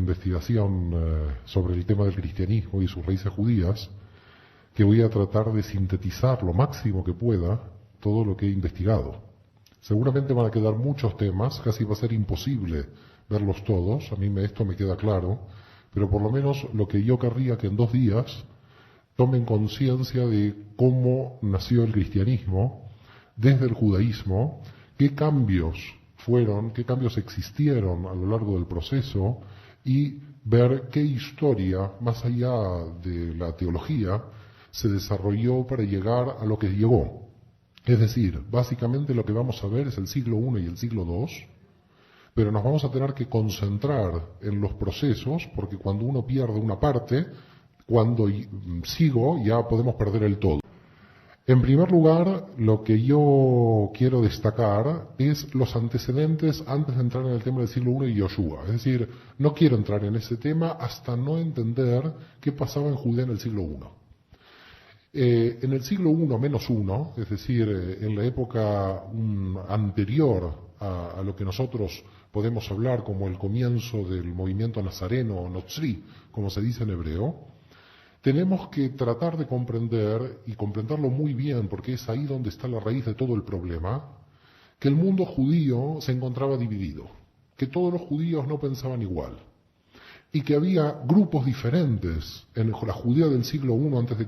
investigación sobre el tema del cristianismo y sus raíces judías, que voy a tratar de sintetizar lo máximo que pueda todo lo que he investigado. Seguramente van a quedar muchos temas, casi va a ser imposible verlos todos, a mí esto me queda claro, pero por lo menos lo que yo querría que en 2 días tomen conciencia de cómo nació el cristianismo desde el judaísmo, qué cambios fueron, qué cambios existieron a lo largo del proceso y ver qué historia, más allá de la teología, se desarrolló para llegar a lo que llegó. Es decir, básicamente lo que vamos a ver es el siglo I y el siglo II, pero nos vamos a tener que concentrar en los procesos, porque cuando uno pierde una parte, cuando sigo ya podemos perder el todo. En primer lugar, lo que yo quiero destacar es los antecedentes antes de entrar en el tema del siglo I y Yoshua. Es decir, no quiero entrar en ese tema hasta no entender qué pasaba en Judea en el siglo I. En el siglo I-1, es decir, en la época anterior a lo que nosotros podemos hablar como el comienzo del movimiento nazareno o notzri, como se dice en hebreo, tenemos que tratar de comprender, y comprenderlo muy bien, porque es ahí donde está la raíz de todo el problema, que el mundo judío se encontraba dividido, que todos los judíos no pensaban igual, y que había grupos diferentes en la Judea del siglo I a.C.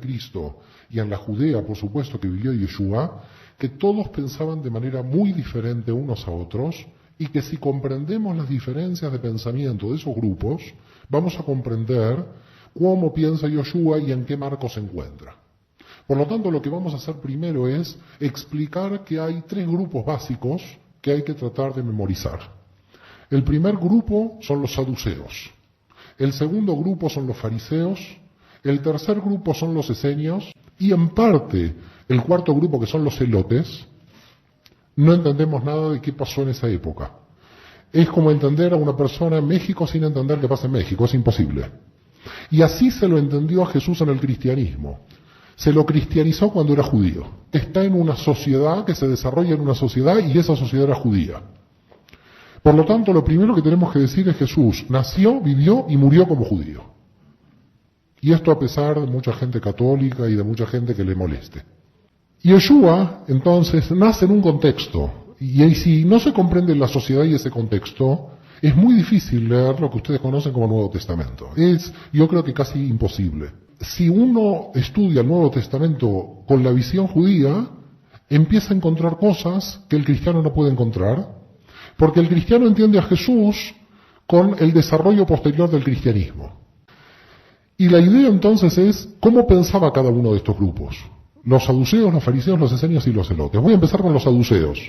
y en la Judea, por supuesto, que vivió Yeshua, que todos pensaban de manera muy diferente unos a otros, y que si comprendemos las diferencias de pensamiento de esos grupos, vamos a comprender cómo piensa Yoshua y en qué marco se encuentra. Por lo tanto, lo que vamos a hacer primero es explicar que hay 3 grupos básicos que hay que tratar de memorizar. El primer grupo son los saduceos, el segundo grupo son los fariseos, el tercer grupo son los esenios y en parte el cuarto grupo, que son los celotes. No entendemos nada de qué pasó en esa época. Es como entender a una persona en México sin entender qué pasa en México, es imposible. Y así se lo entendió a Jesús en el cristianismo. Se lo cristianizó cuando era judío. Está en una sociedad que se desarrolla en una sociedad y esa sociedad era judía. Por lo tanto, lo primero que tenemos que decir es Jesús nació, vivió y murió como judío. Y esto a pesar de mucha gente católica y de mucha gente que le moleste. Yeshua, entonces, nace en un contexto. Y si no se comprende la sociedad y ese contexto, es muy difícil leer lo que ustedes conocen como Nuevo Testamento. Es, yo creo que casi imposible. Si uno estudia el Nuevo Testamento con la visión judía, empieza a encontrar cosas que el cristiano no puede encontrar, porque el cristiano entiende a Jesús con el desarrollo posterior del cristianismo. Y la idea entonces es cómo pensaba cada uno de estos grupos. Los saduceos, los fariseos, los esenios y los celotes. Voy a empezar con los saduceos.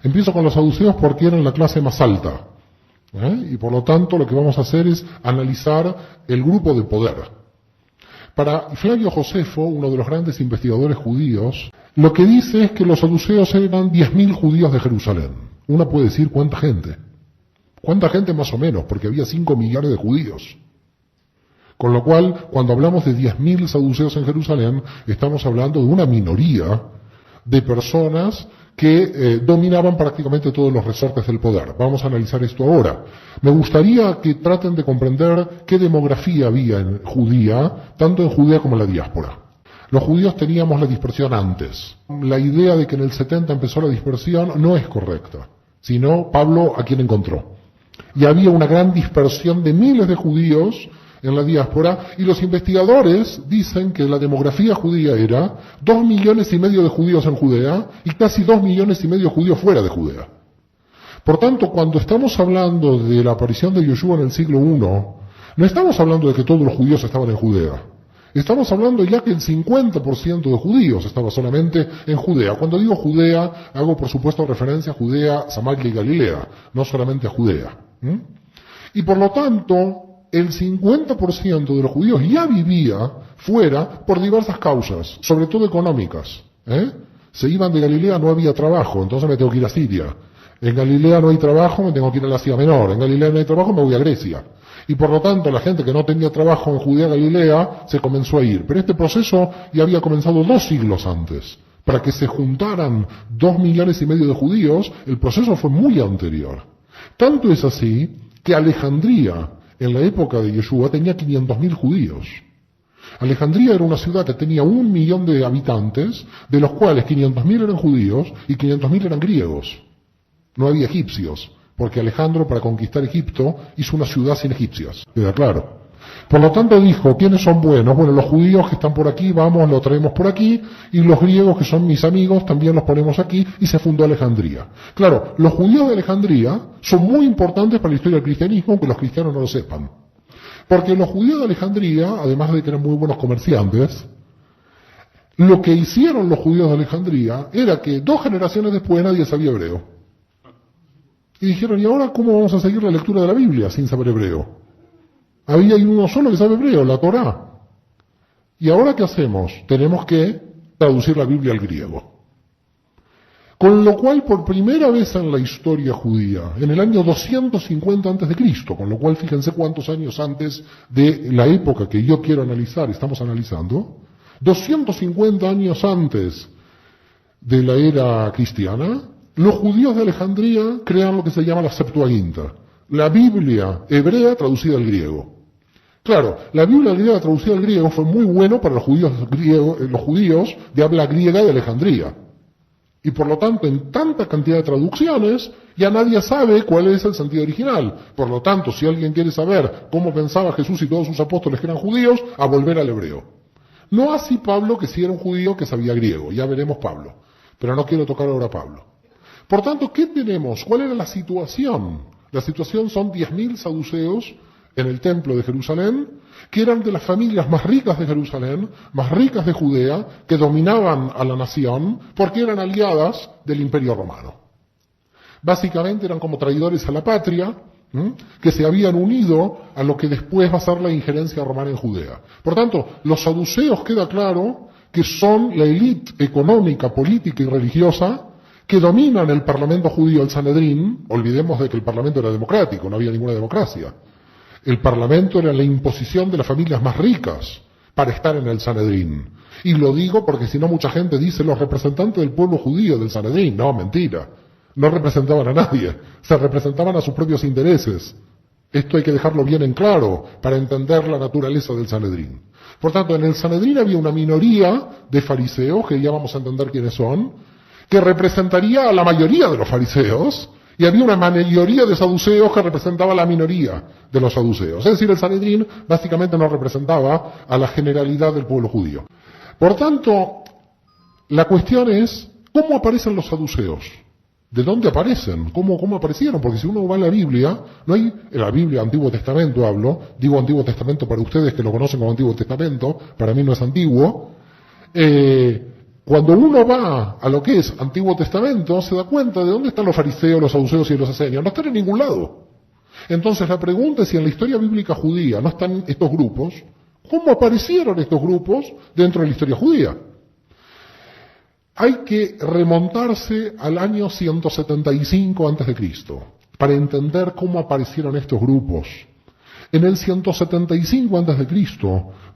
Empiezo con los saduceos porque eran la clase más alta. Y por lo tanto lo que vamos a hacer es analizar el grupo de poder. Para Flavio Josefo, uno de los grandes investigadores judíos, lo que dice es que los saduceos eran 10.000 judíos de Jerusalén. Uno puede decir ¿cuánta gente? ¿Cuánta gente más o menos? Porque había 5 millones de judíos. Con lo cual, cuando hablamos de 10.000 saduceos en Jerusalén, estamos hablando de una minoría de personas que dominaban prácticamente todos los resortes del poder. Vamos a analizar esto ahora. Me gustaría que traten de comprender qué demografía había en judía, tanto en Judea como en la diáspora. Los judíos teníamos la dispersión antes. La idea de que en el 70 empezó la dispersión no es correcta, sino Pablo a quien encontró. Y había una gran dispersión de miles de judíos en la diáspora, y los investigadores dicen que la demografía judía era 2,5 millones de judíos en Judea y casi 2,5 millones de judíos fuera de Judea. Por tanto, cuando estamos hablando de la aparición de Yeshua en el siglo I, no estamos hablando de que todos los judíos estaban en Judea. Estamos hablando ya que el 50% de judíos estaba solamente en Judea. Cuando digo Judea, hago por supuesto referencia a Judea, Samaria y Galilea, no solamente a Judea. Y por lo tanto, el 50% de los judíos ya vivía fuera por diversas causas, sobre todo económicas. Se iban de Galilea, no había trabajo, entonces me tengo que ir a Siria. En Galilea no hay trabajo, me tengo que ir a la Asia Menor. En Galilea no hay trabajo, me voy a Grecia. Y por lo tanto, la gente que no tenía trabajo en Judea Galilea se comenzó a ir. Pero este proceso ya había comenzado 2 siglos antes. Para que se juntaran 2,5 millones de judíos, el proceso fue muy anterior. Tanto es así que Alejandría, en la época de Yeshua, tenía 500.000 judíos. Alejandría era una ciudad que tenía 1 millón de habitantes, de los cuales 500.000 eran judíos y 500.000 eran griegos. No había egipcios, porque Alejandro, para conquistar Egipto, hizo una ciudad sin egipcios. ¿Queda claro? Por lo tanto dijo, ¿quiénes son buenos? Bueno, los judíos que están por aquí, vamos, los traemos por aquí, y los griegos que son mis amigos, también los ponemos aquí, y se fundó Alejandría. Claro, los judíos de Alejandría son muy importantes para la historia del cristianismo, aunque los cristianos no lo sepan. Porque los judíos de Alejandría, además de que eran muy buenos comerciantes, lo que hicieron los judíos de Alejandría era que 2 generaciones después nadie sabía hebreo. Y dijeron, ¿y ahora cómo vamos a seguir la lectura de la Biblia sin saber hebreo? Había uno solo que sabe hebreo, la Torá. ¿Y ahora qué hacemos? Tenemos que traducir la Biblia al griego. Con lo cual, por primera vez en la historia judía, en el año 250 a.C., con lo cual fíjense cuántos años antes de la época que yo quiero analizar, estamos analizando, 250 años antes de la era cristiana, los judíos de Alejandría crean lo que se llama la Septuaginta, la Biblia hebrea traducida al griego. Claro, la Biblia griega traducida al griego fue muy bueno para los judíos de habla griega de Alejandría. Y por lo tanto, en tanta cantidad de traducciones, ya nadie sabe cuál es el sentido original. Por lo tanto, si alguien quiere saber cómo pensaba Jesús y todos sus apóstoles que eran judíos, a volver al hebreo. No así Pablo, que sí era un judío que sabía griego. Ya veremos Pablo. Pero no quiero tocar ahora a Pablo. Por tanto, ¿qué tenemos? ¿Cuál era la situación? La situación son 10.000 saduceos en el templo de Jerusalén, que eran de las familias más ricas de Jerusalén, más ricas de Judea, que dominaban a la nación, porque eran aliadas del Imperio Romano. Básicamente eran como traidores a la patria, que se habían unido a lo que después va a ser la injerencia romana en Judea. Por tanto, los saduceos queda claro que son la élite económica, política y religiosa que dominan el parlamento judío, el Sanedrín. Olvidemos de que el parlamento era democrático, no había ninguna democracia. El parlamento era la imposición de las familias más ricas para estar en el Sanedrín. Y lo digo porque si no mucha gente dice los representantes del pueblo judío del Sanedrín. No, mentira. No representaban a nadie. Se representaban a sus propios intereses. Esto hay que dejarlo bien en claro para entender la naturaleza del Sanedrín. Por tanto, en el Sanedrín había una minoría de fariseos, que ya vamos a entender quiénes son, que representaría a la mayoría de los fariseos, y había una mayoría de saduceos que representaba a la minoría de los saduceos. Es decir, el Sanedrín básicamente no representaba a la generalidad del pueblo judío. Por tanto, la cuestión es, ¿cómo aparecen los saduceos? ¿De dónde aparecen? ¿Cómo aparecieron? Porque si uno va a la Biblia, no hay, en la Biblia, Antiguo Testamento hablo, digo Antiguo Testamento para ustedes que lo conocen como Antiguo Testamento, para mí no es antiguo, cuando uno va a lo que es Antiguo Testamento, se da cuenta de dónde están los fariseos, los saduceos y los esenios. No están en ningún lado. Entonces la pregunta es si en la historia bíblica judía no están estos grupos, ¿cómo aparecieron estos grupos dentro de la historia judía? Hay que remontarse al año 175 a.C. para entender cómo aparecieron estos grupos. En el 175 a.C.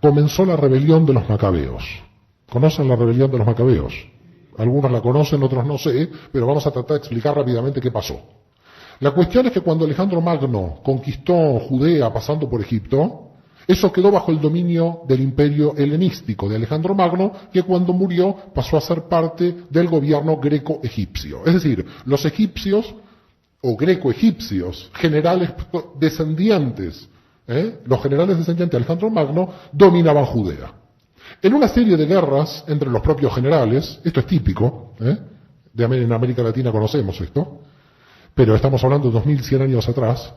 comenzó la rebelión de los macabeos. ¿Conocen la rebelión de los macabeos? Algunos la conocen, otros no sé, pero vamos a tratar de explicar rápidamente qué pasó. La cuestión es que cuando Alejandro Magno conquistó Judea pasando por Egipto, eso quedó bajo el dominio del imperio helenístico de Alejandro Magno, que cuando murió pasó a ser parte del gobierno greco-egipcio. Es decir, los egipcios o greco-egipcios, generales descendientes, los generales descendientes de Alejandro Magno, dominaban Judea. En una serie de guerras entre los propios generales, esto es típico, en América Latina conocemos esto, pero estamos hablando de 2100 años atrás,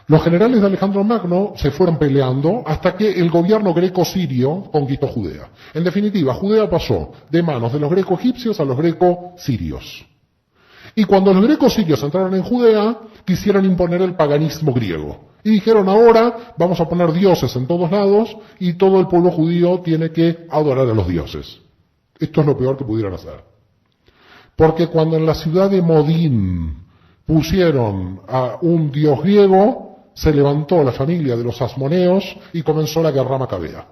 los generales de Alejandro Magno se fueron peleando hasta que el gobierno greco-sirio conquistó Judea. En definitiva, Judea pasó de manos de los greco-egipcios a los greco-sirios. Y cuando los greco-sirios entraron en Judea, quisieron imponer el paganismo griego. Y dijeron, ahora vamos a poner dioses en todos lados y todo el pueblo judío tiene que adorar a los dioses. Esto es lo peor que pudieran hacer. Porque cuando en la ciudad de Modín pusieron a un dios griego, se levantó la familia de los asmoneos y comenzó la guerra macabea.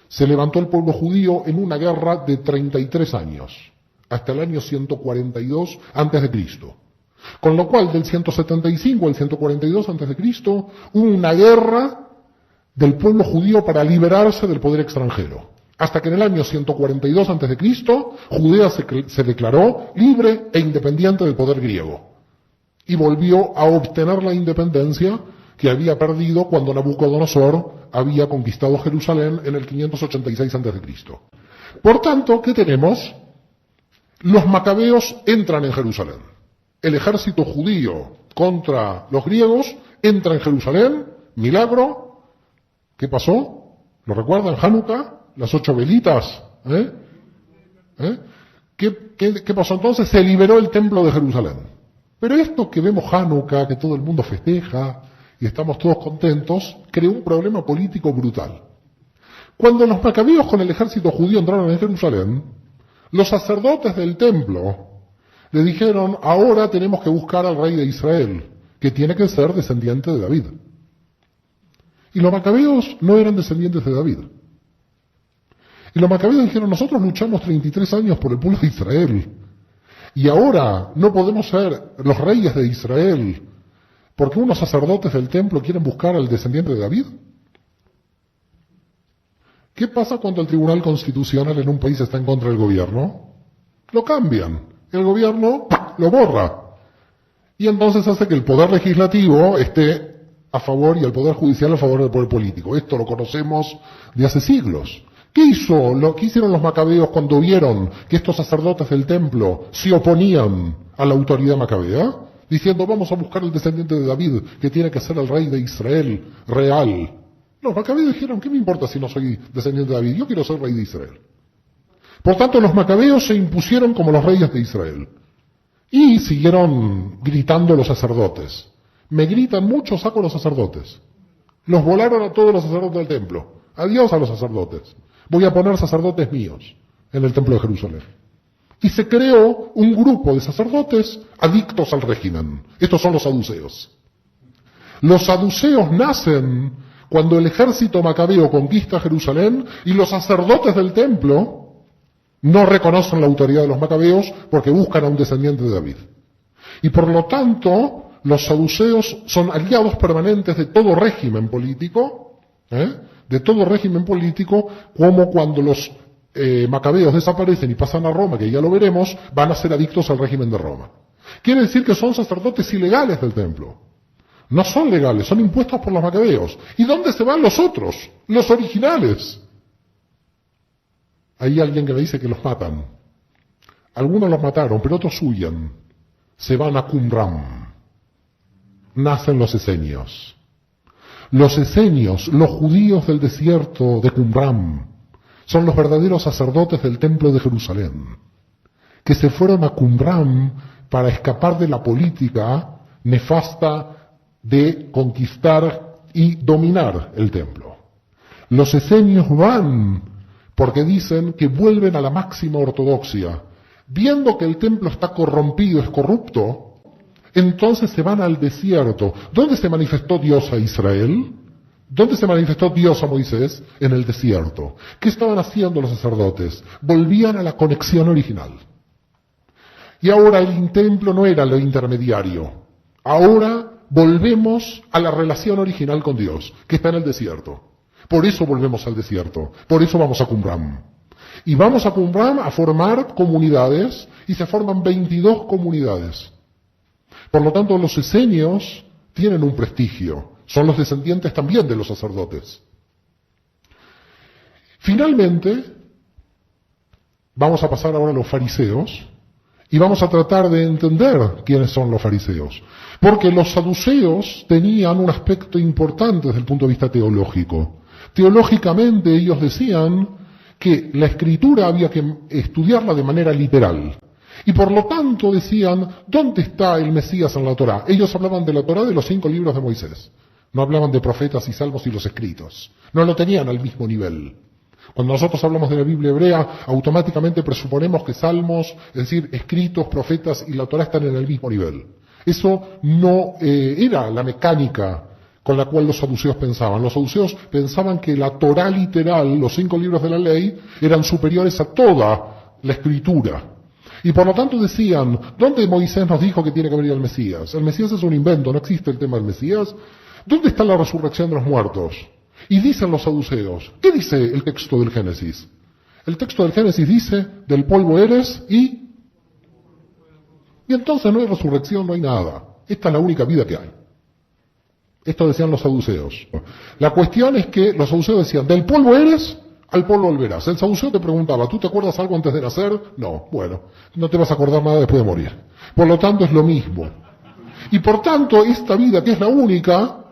Se levantó el pueblo judío en una guerra de 33 años, hasta el año 142 a.C. Con lo cual, del 175 al 142 a.C., hubo una guerra del pueblo judío para liberarse del poder extranjero. Hasta que en el año 142 a.C., Judea se declaró libre e independiente del poder griego. Y volvió a obtener la independencia que había perdido cuando Nabucodonosor había conquistado Jerusalén en el 586 a.C. Por tanto, ¿qué tenemos? Los macabeos entran en Jerusalén. El ejército judío contra los griegos entra en Jerusalén, milagro. ¿Qué pasó? ¿Lo recuerdan? Hanukkah, las 8 velitas. ¿Qué pasó entonces? Se liberó el templo de Jerusalén. Pero esto que vemos Hanukkah, que todo el mundo festeja y estamos todos contentos, creó un problema político brutal. Cuando los macabeos con el ejército judío entraron en Jerusalén, los sacerdotes del templo le dijeron: ahora tenemos que buscar al rey de Israel, que tiene que ser descendiente de David. Y los macabeos no eran descendientes de David. Y los macabeos dijeron: nosotros luchamos 33 años por el pueblo de Israel, y ahora no podemos ser los reyes de Israel porque unos sacerdotes del templo quieren buscar al descendiente de David. ¿Qué pasa cuando el Tribunal Constitucional en un país está en contra del gobierno? Lo cambian. El gobierno lo borra. Y entonces hace que el poder legislativo esté a favor y el poder judicial a favor del poder político. Esto lo conocemos de hace siglos. ¿Qué hicieron los macabeos cuando vieron que estos sacerdotes del templo se oponían a la autoridad macabea? Diciendo: vamos a buscar el descendiente de David, que tiene que ser el rey de Israel real. Los macabeos dijeron: ¿qué me importa si no soy descendiente de David? Yo quiero ser rey de Israel. Por tanto, los macabeos se impusieron como los reyes de Israel. Y siguieron gritando los sacerdotes. Me gritan mucho, saco a los sacerdotes. Los volaron a todos los sacerdotes del templo. Adiós a los sacerdotes. Voy a poner sacerdotes míos en el templo de Jerusalén. Y se creó un grupo de sacerdotes adictos al régimen. Estos son los saduceos. Los saduceos nacen cuando el ejército macabeo conquista Jerusalén y los sacerdotes del templo no reconocen la autoridad de los macabeos porque buscan a un descendiente de David. Y por lo tanto, los saduceos son aliados permanentes de todo régimen político, como cuando los macabeos desaparecen y pasan a Roma, que ya lo veremos, van a ser adictos al régimen de Roma. Quiere decir que son sacerdotes ilegales del templo. No son legales, son impuestos por los macabeos. ¿Y dónde se van los otros? Los originales. Hay alguien que me dice que los matan. Algunos los mataron, pero otros huyen. Se van a Qumran. Nacen los esenios. Los esenios, los judíos del desierto de Qumran, son los verdaderos sacerdotes del templo de Jerusalén, que se fueron a Qumran para escapar de la política nefasta de conquistar y dominar el templo. Los esenios van porque dicen que vuelven a la máxima ortodoxia. Viendo que el templo está corrompido, es corrupto, entonces se van al desierto. ¿Dónde se manifestó Dios a Israel? ¿Dónde se manifestó Dios a Moisés? En el desierto. ¿Qué estaban haciendo los sacerdotes? Volvían a la conexión original. Y ahora el templo no era lo intermediario. Ahora volvemos a la relación original con Dios, que está en el desierto. Por eso volvemos al desierto. Por eso vamos a Qumran. Y vamos a Qumran a formar comunidades, y se forman 22 comunidades. Por lo tanto, los esenios tienen un prestigio. Son los descendientes también de los sacerdotes. Finalmente, vamos a pasar ahora a los fariseos, y vamos a tratar de entender quiénes son los fariseos. Porque los saduceos tenían un aspecto importante desde el punto de vista teológico. Teológicamente ellos decían que la escritura había que estudiarla de manera literal. Y por lo tanto decían: ¿dónde está el Mesías en la Torá? Ellos hablaban de la Torá de los 5 libros de Moisés. No hablaban de profetas y salmos y los escritos. No lo tenían al mismo nivel. Cuando nosotros hablamos de la Biblia hebrea, automáticamente presuponemos que salmos, es decir, escritos, profetas y la Torá están en el mismo nivel. Eso no era la mecánica con la cual los saduceos pensaban. Los saduceos pensaban que la Torá literal, los 5 libros de la ley, eran superiores a toda la escritura. Y por lo tanto decían, ¿dónde Moisés nos dijo que tiene que venir el Mesías? El Mesías es un invento, no existe el tema del Mesías. ¿Dónde está la resurrección de los muertos? Y dicen los saduceos, ¿qué dice el texto del Génesis? El texto del Génesis dice, del polvo eres y entonces no hay resurrección, no hay nada. Esta es la única vida que hay. Esto decían los saduceos. La cuestión es que los saduceos decían, del polvo eres, al polvo volverás. El saduceo te preguntaba, ¿tú te acuerdas algo antes de nacer? No, bueno, no te vas a acordar nada después de morir. Por lo tanto es lo mismo. Y por tanto, esta vida que es la única,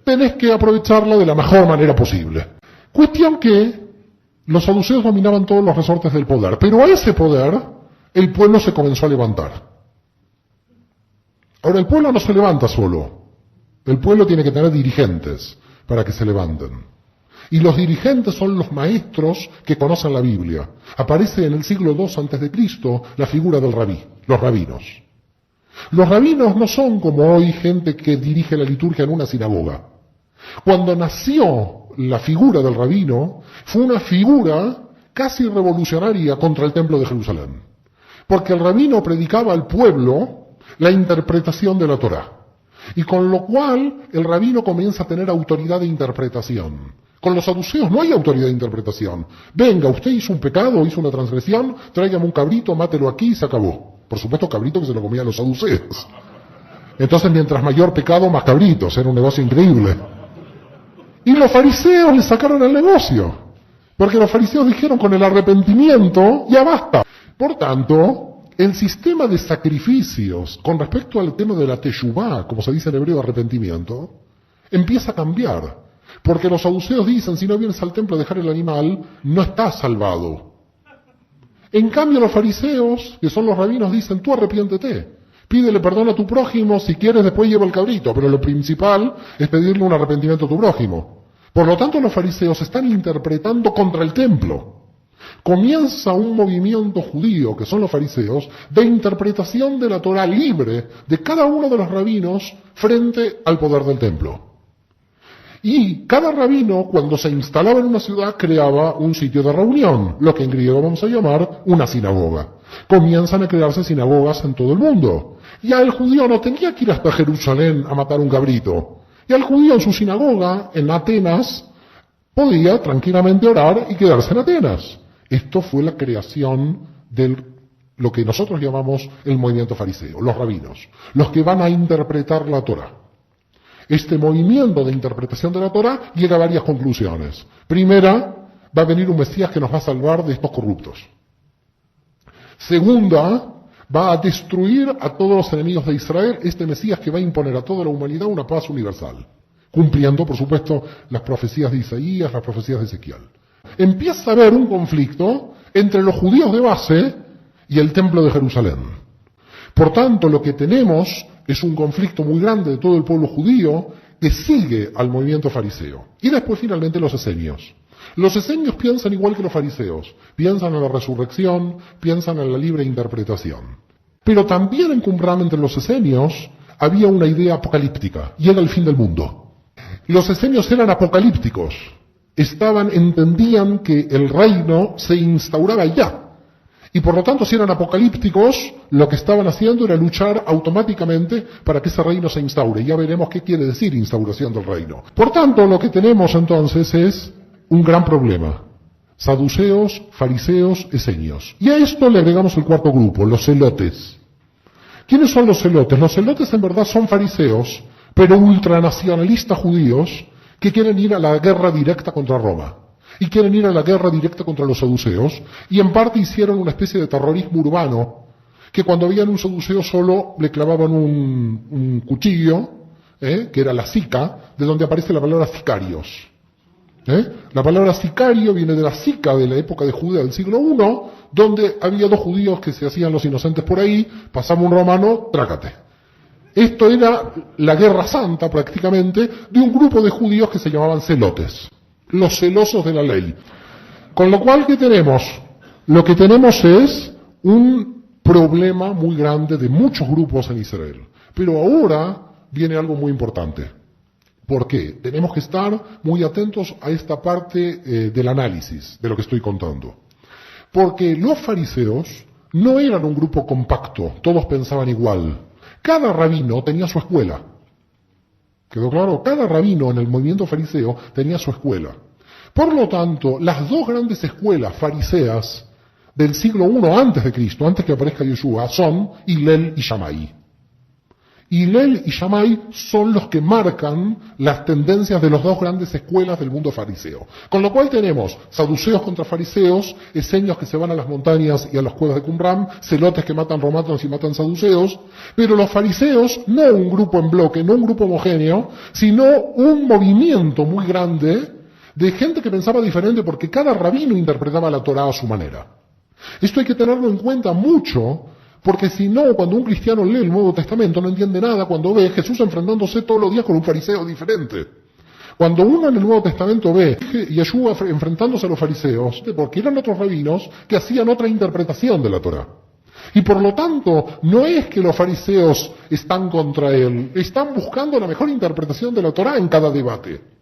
tenés que aprovecharla de la mejor manera posible. Cuestión que los saduceos dominaban todos los resortes del poder, pero a ese poder el pueblo se comenzó a levantar. Ahora, el pueblo no se levanta solo. El pueblo tiene que tener dirigentes para que se levanten. Y los dirigentes son los maestros que conocen la Biblia. Aparece en el siglo II a.C. la figura del rabí, los rabinos. Los rabinos no son como hoy gente que dirige la liturgia en una sinagoga. Cuando nació la figura del rabino, fue una figura casi revolucionaria contra el templo de Jerusalén. Porque el rabino predicaba al pueblo la interpretación de la Torá. Y con lo cual el rabino comienza a tener autoridad de interpretación. Con los saduceos no hay autoridad de interpretación. Venga, usted hizo un pecado, hizo una transgresión, tráigame un cabrito, mátelo aquí y se acabó. Por supuesto, cabrito que se lo comían los saduceos. Entonces, mientras mayor pecado, más cabritos. Era un negocio increíble. Y los fariseos le sacaron el negocio. Porque los fariseos dijeron, con el arrepentimiento, ya basta. Por tanto, el sistema de sacrificios con respecto al tema de la teshuvá, como se dice en hebreo, arrepentimiento, empieza a cambiar. Porque los saduceos dicen, si no vienes al templo a dejar el animal, no estás salvado. En cambio los fariseos, que son los rabinos, dicen, tú arrepiéntete. Pídele perdón a tu prójimo, si quieres después lleva el cabrito, pero lo principal es pedirle un arrepentimiento a tu prójimo. Por lo tanto los fariseos están interpretando contra el templo. Comienza un movimiento judío, que son los fariseos, de interpretación de la Torá libre de cada uno de los rabinos frente al poder del templo. Y cada rabino, cuando se instalaba en una ciudad, creaba un sitio de reunión, lo que en griego vamos a llamar una sinagoga. Comienzan a crearse sinagogas en todo el mundo. Ya el judío no tenía que ir hasta Jerusalén a matar un cabrito. Y el judío en su sinagoga, en Atenas, podía tranquilamente orar y quedarse en Atenas. Esto fue la creación de lo que nosotros llamamos el movimiento fariseo, los rabinos, los que van a interpretar la Torá. Este movimiento de interpretación de la Torá llega a varias conclusiones. Primera, va a venir un Mesías que nos va a salvar de estos corruptos. Segunda, va a destruir a todos los enemigos de Israel, este Mesías que va a imponer a toda la humanidad una paz universal, cumpliendo, por supuesto, las profecías de Isaías, las profecías de Ezequiel. Empieza a haber un conflicto entre los judíos de base y el templo de Jerusalén. Por tanto, lo que tenemos es un conflicto muy grande de todo el pueblo judío que sigue al movimiento fariseo. Y después, finalmente, los esenios. Los esenios piensan igual que los fariseos. Piensan en la resurrección, piensan en la libre interpretación. Pero también en Qumran, entre los esenios, había una idea apocalíptica. Llega el fin del mundo. Los esenios eran apocalípticos. Entendían que el reino se instauraba ya. Y por lo tanto, si eran apocalípticos, lo que estaban haciendo era luchar automáticamente para que ese reino se instaure. Ya veremos qué quiere decir instauración del reino. Por tanto, lo que tenemos entonces es un gran problema. Saduceos, fariseos, esenios. Y a esto le agregamos el cuarto grupo, los celotes. ¿Quiénes son los celotes? Los celotes en verdad son fariseos, pero ultranacionalistas judíos que quieren ir a la guerra directa contra Roma. Y quieren ir a la guerra directa contra los saduceos, y en parte hicieron una especie de terrorismo urbano, que cuando veían un saduceo solo le clavaban un cuchillo, que era la sica, de donde aparece la palabra sicarios. La palabra sicario viene de la sica de la época de Judea del siglo I, donde había dos judíos que se hacían los inocentes por ahí, pasaba un romano, trácate. Esto era la guerra santa prácticamente de un grupo de judíos que se llamaban celotes. Los celosos de la ley. Con lo cual, ¿qué tenemos? Lo que tenemos es un problema muy grande de muchos grupos en Israel. Pero ahora viene algo muy importante. ¿Por qué? Tenemos que estar muy atentos a esta parte del análisis de lo que estoy contando. Porque los fariseos no eran un grupo compacto, todos pensaban igual. Cada rabino tenía su escuela. ¿Quedó claro? Cada rabino en el movimiento fariseo tenía su escuela. Por lo tanto, las dos grandes escuelas fariseas del siglo I antes de Cristo, antes que aparezca Yeshua, son Hillel y Shammai. Hillel y Shammai son los que marcan las tendencias de las dos grandes escuelas del mundo fariseo. Con lo cual tenemos saduceos contra fariseos, esenios que se van a las montañas y a las cuevas de Qumran, celotes que matan romanos y matan saduceos, pero los fariseos, no un grupo en bloque, no un grupo homogéneo, sino un movimiento muy grande de gente que pensaba diferente porque cada rabino interpretaba la Torá a su manera. Esto hay que tenerlo en cuenta mucho, porque si no, cuando un cristiano lee el Nuevo Testamento no entiende nada cuando ve a Jesús enfrentándose todos los días con un fariseo diferente. Cuando uno en el Nuevo Testamento ve a Yeshua enfrentándose a los fariseos, porque eran otros rabinos que hacían otra interpretación de la Torá. Y por lo tanto, no es que los fariseos están contra él, están buscando la mejor interpretación de la Torá en cada debate.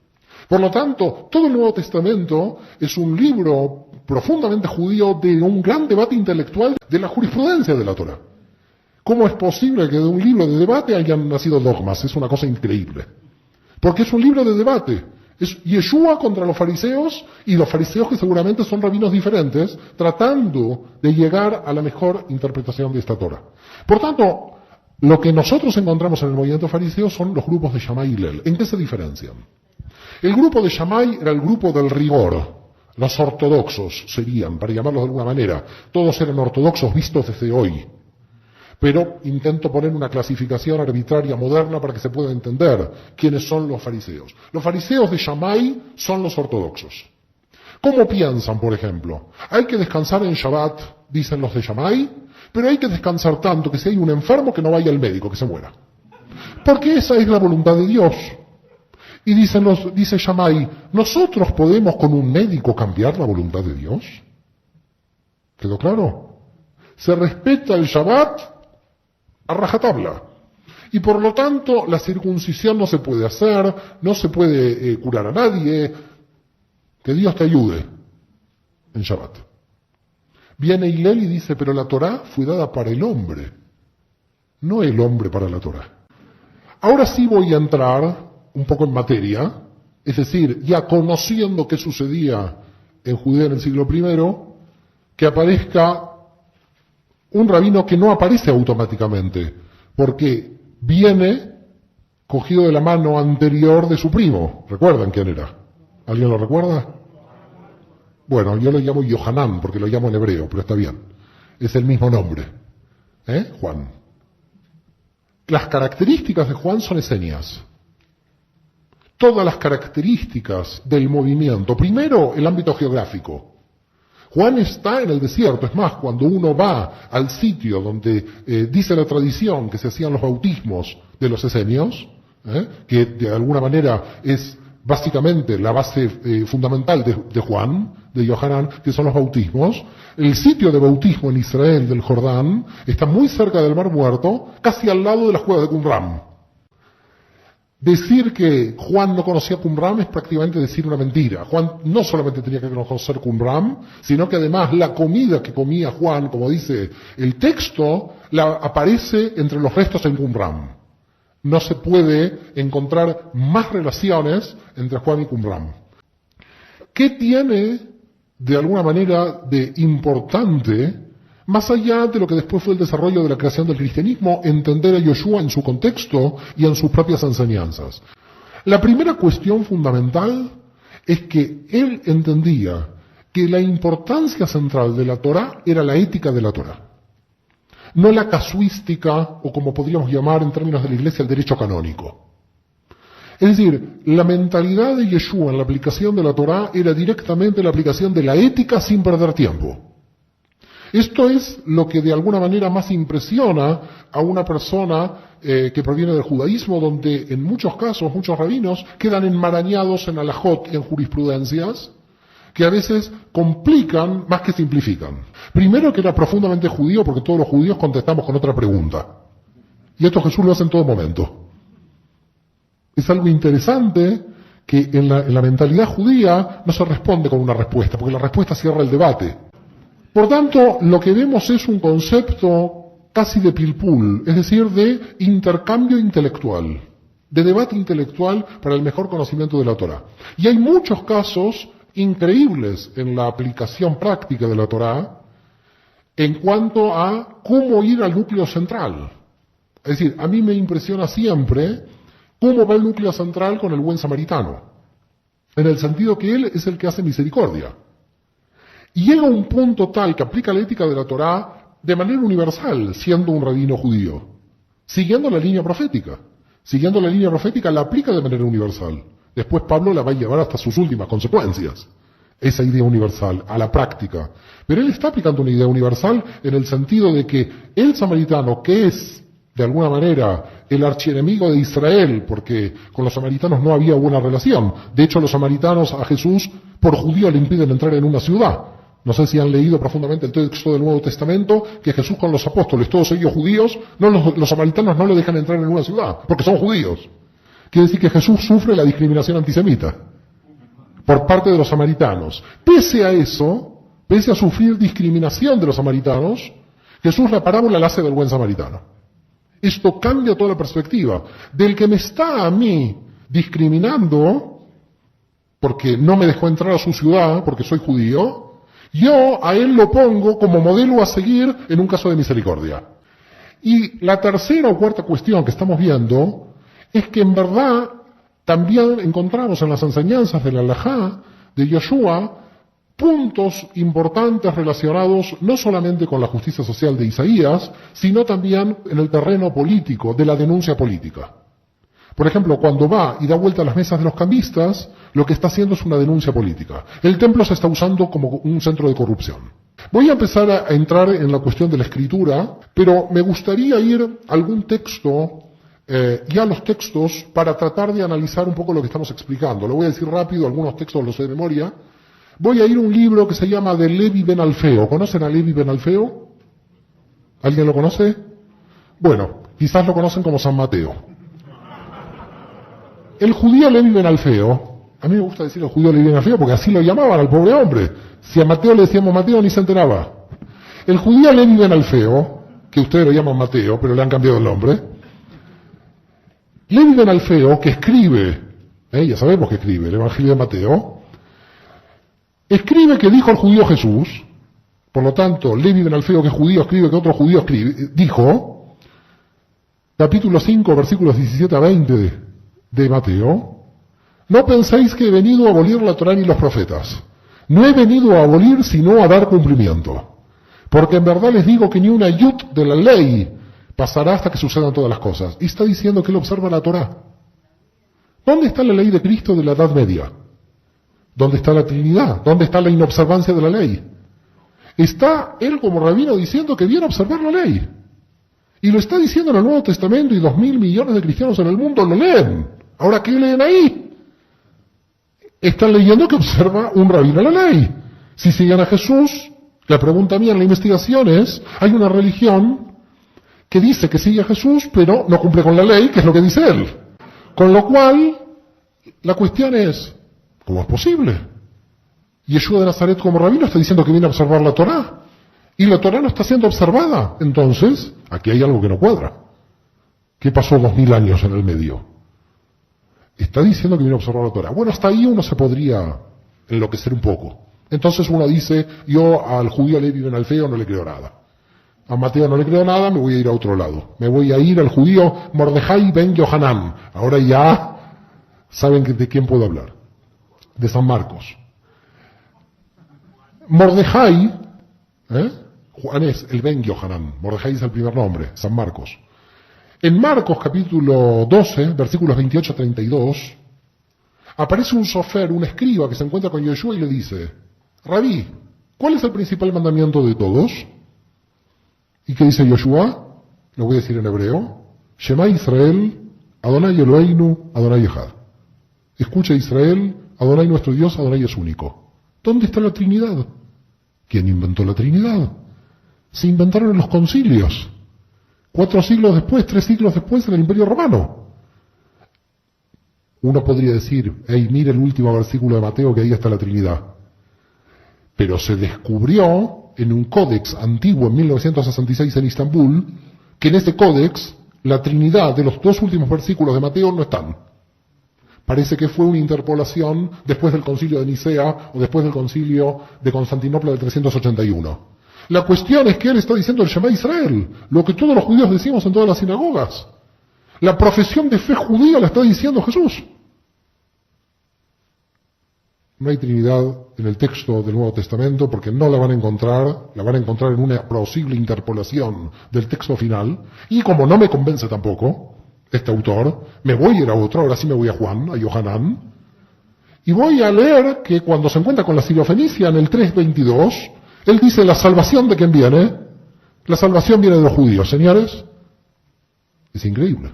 Por lo tanto, todo el Nuevo Testamento es un libro profundamente judío de un gran debate intelectual de la jurisprudencia de la Torá. ¿Cómo es posible que de un libro de debate hayan nacido dogmas? Es una cosa increíble. Porque es un libro de debate. Es Yeshua contra los fariseos y los fariseos que seguramente son rabinos diferentes, tratando de llegar a la mejor interpretación de esta Torá. Por tanto, lo que nosotros encontramos en el movimiento fariseo son los grupos de Shammai y Hillel. ¿En qué se diferencian? El grupo de Shammai era el grupo del rigor. Los ortodoxos serían, para llamarlos de alguna manera. Todos eran ortodoxos vistos desde hoy. Pero intento poner una clasificación arbitraria moderna para que se pueda entender quiénes son los fariseos. Los fariseos de Shammai son los ortodoxos. ¿Cómo piensan, por ejemplo? Hay que descansar en Shabbat, dicen los de Shammai, pero hay que descansar tanto que si hay un enfermo que no vaya al médico, que se muera. Porque esa es la voluntad de Dios. Y dice Shammai, ¿nosotros podemos con un médico cambiar la voluntad de Dios? ¿Quedó claro? Se respeta el Shabbat a rajatabla. Y por lo tanto, la circuncisión no se puede hacer, no se puede curar a nadie. Que Dios te ayude en Shabbat. Viene Hillel y dice, pero la Torá fue dada para el hombre, no el hombre para la Torá. Ahora sí voy a entrar un poco en materia, es decir, ya conociendo qué sucedía en Judea en el siglo I, que aparezca un rabino que no aparece automáticamente, porque viene cogido de la mano anterior de su primo. ¿Recuerdan quién era? ¿Alguien lo recuerda? Bueno, yo lo llamo Yohanan, porque lo llamo en hebreo, pero está bien. Es el mismo nombre. Juan. Las características de Juan son esenias. Todas las características del movimiento. Primero, el ámbito geográfico. Juan está en el desierto. Es más, cuando uno va al sitio donde dice la tradición que se hacían los bautismos de los esenios, que de alguna manera es básicamente la base fundamental de Juan, de Yohanan, que son los bautismos, el sitio de bautismo en Israel del Jordán está muy cerca del Mar Muerto, casi al lado de las cuevas de Qumran. Decir que Juan no conocía Qumran es prácticamente decir una mentira. Juan no solamente tenía que conocer Qumran, sino que además la comida que comía Juan, como dice el texto, aparece entre los restos en Qumran. No se puede encontrar más relaciones entre Juan y Qumran. ¿Qué tiene, de alguna manera, de importante, más allá de lo que después fue el desarrollo de la creación del cristianismo, entender a Yeshua en su contexto y en sus propias enseñanzas? La primera cuestión fundamental es que él entendía que la importancia central de la Torá era la ética de la Torá, no la casuística, o como podríamos llamar en términos de la Iglesia, el derecho canónico. Es decir, la mentalidad de Yeshua en la aplicación de la Torá era directamente la aplicación de la ética sin perder tiempo. Esto es lo que de alguna manera más impresiona a una persona que proviene del judaísmo, donde en muchos casos, muchos rabinos quedan enmarañados en alajot, en jurisprudencias, que a veces complican más que simplifican. Primero, que era profundamente judío, porque todos los judíos contestamos con otra pregunta. Y esto Jesús lo hace en todo momento. Es algo interesante que en la mentalidad judía no se responde con una respuesta, porque la respuesta cierra el debate. Por tanto, lo que vemos es un concepto casi de pilpul, es decir, de intercambio intelectual, de debate intelectual para el mejor conocimiento de la Torá. Y hay muchos casos increíbles en la aplicación práctica de la Torá en cuanto a cómo ir al núcleo central. Es decir, a mí me impresiona siempre cómo va el núcleo central con el buen samaritano, en el sentido que él es el que hace misericordia. Y llega a un punto tal que aplica la ética de la Torá de manera universal, siendo un rabino judío, siguiendo la línea profética. Siguiendo la línea profética la aplica de manera universal. Después Pablo la va a llevar hasta sus últimas consecuencias, esa idea universal, a la práctica. Pero él está aplicando una idea universal en el sentido de que el samaritano, que es de alguna manera el archienemigo de Israel, porque con los samaritanos no había buena relación. De hecho, los samaritanos a Jesús por judío le impiden entrar en una ciudad. No sé si han leído profundamente el texto del Nuevo Testamento, que Jesús con los apóstoles, todos ellos judíos, los samaritanos no lo dejan entrar en una ciudad, porque son judíos. Quiere decir que Jesús sufre la discriminación antisemita por parte de los samaritanos. Pese a eso, pese a sufrir discriminación de los samaritanos, Jesús la parábola la hace del buen samaritano. Esto cambia toda la perspectiva. Del que me está a mí discriminando, porque no me dejó entrar a su ciudad, porque soy judío, yo a él lo pongo como modelo a seguir en un caso de misericordia. Y la tercera o cuarta cuestión que estamos viendo es que en verdad también encontramos en las enseñanzas del Halajá, de Yoshua, puntos importantes relacionados no solamente con la justicia social de Isaías, sino también en el terreno político, de la denuncia política. Por ejemplo, cuando va y da vuelta a las mesas de los cambistas, lo que está haciendo es una denuncia política. El templo se está usando como un centro de corrupción. Voy a empezar a entrar en la cuestión de la escritura, pero me gustaría ir a algún texto, y a los textos, para tratar de analizar un poco lo que estamos explicando. Lo voy a decir rápido, algunos textos los sé de memoria. Voy a ir a un libro que se llama de Levi ben Alfeo. ¿Conocen a Levi ben Alfeo? ¿Alguien lo conoce? Bueno, quizás lo conocen como San Mateo. El judío Levi ben Alfeo, a mí me gusta decir el judío Levi ben Alfeo porque así lo llamaban al pobre hombre. Si a Mateo le decíamos Mateo ni se enteraba. El judío Levi ben Alfeo, que ustedes lo llaman Mateo, pero le han cambiado el nombre. Levi ben Alfeo, que escribe, ya sabemos que escribe el Evangelio de Mateo, escribe que dijo el judío Jesús. Por lo tanto, Levi ben Alfeo, que es judío, escribe que otro judío dijo, capítulo 5, versículos 17 a 20 de Mateo, no penséis que he venido a abolir la Torá ni los profetas. No he venido a abolir, sino a dar cumplimiento. Porque en verdad les digo que ni una yut de la ley pasará hasta que sucedan todas las cosas. Y está diciendo que él observa la Torá. ¿Dónde está la ley de Cristo de la Edad Media? ¿Dónde está la Trinidad? ¿Dónde está la inobservancia de la ley? Está él como rabino diciendo que viene a observar la ley. Y lo está diciendo en el Nuevo Testamento y 2.000 millones de cristianos en el mundo lo leen. Ahora, ¿qué leen ahí? Están leyendo que observa un rabino la ley. Si siguen a Jesús, la pregunta mía en la investigación es, hay una religión que dice que sigue a Jesús, pero no cumple con la ley, que es lo que dice él. Con lo cual, la cuestión es, ¿cómo es posible? Yeshua de Nazaret como rabino está diciendo que viene a observar la Torá. Y la Torá no está siendo observada. Entonces, aquí hay algo que no cuadra. ¿Qué pasó 2000 años en el medio? Está diciendo que viene a observar la Torá. Bueno, hasta ahí uno se podría enloquecer un poco. Entonces uno dice, yo al judío Levi ben Alfeo no le creo nada. A Mateo no le creo nada, me voy a ir a otro lado. Me voy a ir al judío Mordejai ben Yohanan. Ahora ya saben de quién puedo hablar. De San Marcos. Mordejai, Juan es el ben Yohanan. Mordejai es el primer nombre, San Marcos. En Marcos capítulo 12, versículos 28 a 32, aparece un sofer, un escriba que se encuentra con Yoshua y le dice, Rabí, ¿cuál es el principal mandamiento de todos? ¿Y qué dice Yoshua? Lo voy a decir en hebreo. Shema Israel, Adonai Eloheinu, Adonai Echad. Escucha Israel, Adonai nuestro Dios, Adonai es único. ¿Dónde está la Trinidad? ¿Quién inventó la Trinidad? Se inventaron en los concilios. 4 siglos después, 3 siglos después en el Imperio Romano. Uno podría decir, hey, mire el último versículo de Mateo que ahí está la Trinidad. Pero se descubrió en un códex antiguo en 1966 en Istambul, que en ese códex la Trinidad de los dos últimos versículos de Mateo no están. Parece que fue una interpolación después del concilio de Nicea o después del concilio de Constantinopla del 381. La cuestión es que él está diciendo el Shema Israel, lo que todos los judíos decimos en todas las sinagogas. La profesión de fe judía la está diciendo Jesús. No hay Trinidad en el texto del Nuevo Testamento porque no la van a encontrar en una posible interpolación del texto final. Y como no me convence tampoco este autor, me voy a ir a otro, ahora sí me voy a Juan, a Yohanan, y voy a leer que cuando se encuentra con la Sirofenicia en el 3:22, él dice, ¿la salvación de quién viene? La salvación viene de los judíos, señores. Es increíble.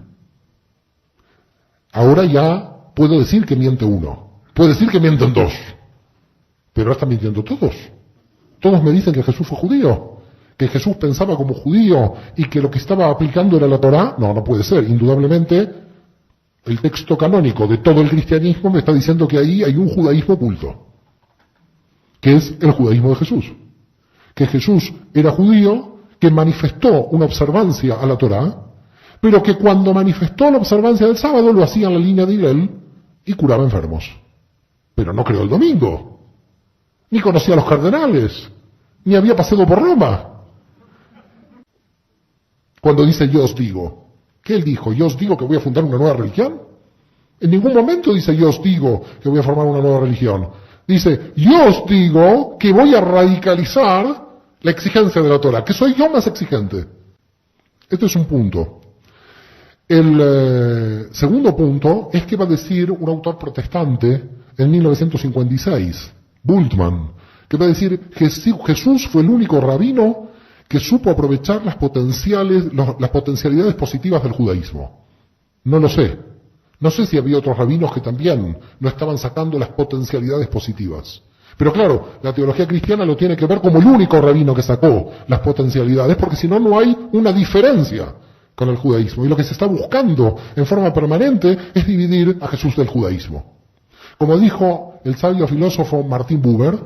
Ahora ya puedo decir que miente uno, puedo decir que mienten dos, pero ahora están mintiendo todos. Todos me dicen que Jesús fue judío, que Jesús pensaba como judío y que lo que estaba aplicando era la Torá. No, no puede ser. Indudablemente, el texto canónico de todo el cristianismo me está diciendo que ahí hay un judaísmo oculto, que es el judaísmo de Jesús. Que Jesús era judío, que manifestó una observancia a la Torá, pero que cuando manifestó la observancia del sábado lo hacía en la línea de Hillel y curaba enfermos. Pero no creó el domingo, ni conocía a los cardenales, ni había paseado por Roma. Cuando dice yo os digo, ¿qué él dijo? ¿Yo os digo que voy a fundar una nueva religión? En ningún momento dice yo os digo que voy a formar una nueva religión. Dice, yo os digo que voy a radicalizar la exigencia de la Torá, que soy yo más exigente. Este es un punto. El segundo punto es que va a decir un autor protestante en 1956, Bultmann, que va a decir que Jesús fue el único rabino que supo aprovechar las potencialidades positivas del judaísmo. No lo sé. No sé si había otros rabinos que también no estaban sacando las potencialidades positivas. Pero claro, la teología cristiana lo tiene que ver como el único rabino que sacó las potencialidades, porque si no, no hay una diferencia con el judaísmo. Y lo que se está buscando en forma permanente es dividir a Jesús del judaísmo. Como dijo el sabio filósofo Martin Buber,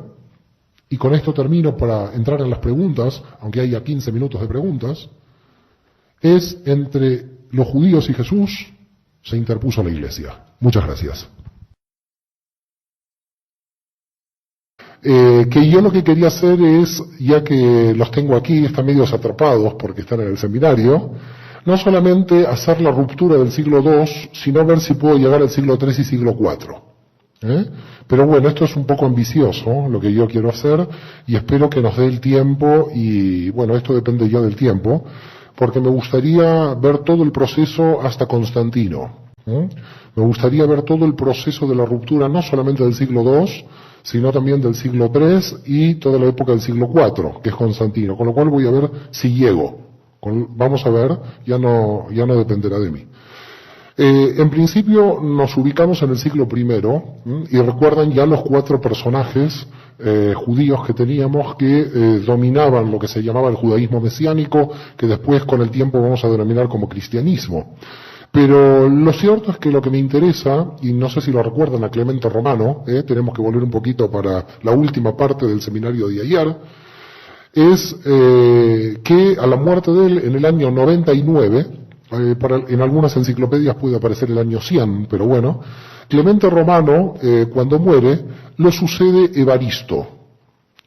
y con esto termino para entrar en las preguntas, aunque haya 15 minutos de preguntas, es entre los judíos y Jesús se interpuso la Iglesia. Muchas gracias. Que yo lo que quería hacer es, ya que los tengo aquí, están medios atrapados porque están en el seminario, no solamente hacer la ruptura del siglo II, sino ver si puedo llegar al siglo III y siglo IV. Pero bueno, esto es un poco ambicioso, lo que yo quiero hacer, y espero que nos dé el tiempo, y bueno, esto depende ya del tiempo, porque me gustaría ver todo el proceso hasta Constantino. Me gustaría ver todo el proceso de la ruptura, no solamente del siglo II, sino también del siglo III y toda la época del siglo IV, que es Constantino, con lo cual voy a ver si llego. Vamos a ver, ya no dependerá de mí. En principio nos ubicamos en el siglo I, y recuerdan ya los 4 personajes judíos que teníamos que dominaban lo que se llamaba el judaísmo mesiánico, que después con el tiempo vamos a denominar como cristianismo. Pero lo cierto es que lo que me interesa, y no sé si lo recuerdan a Clemente Romano, tenemos que volver un poquito para la última parte del seminario de ayer, es que a la muerte de él en el año 99, en algunas enciclopedias puede aparecer el año 100, pero bueno, Clemente Romano, cuando muere, lo sucede Evaristo.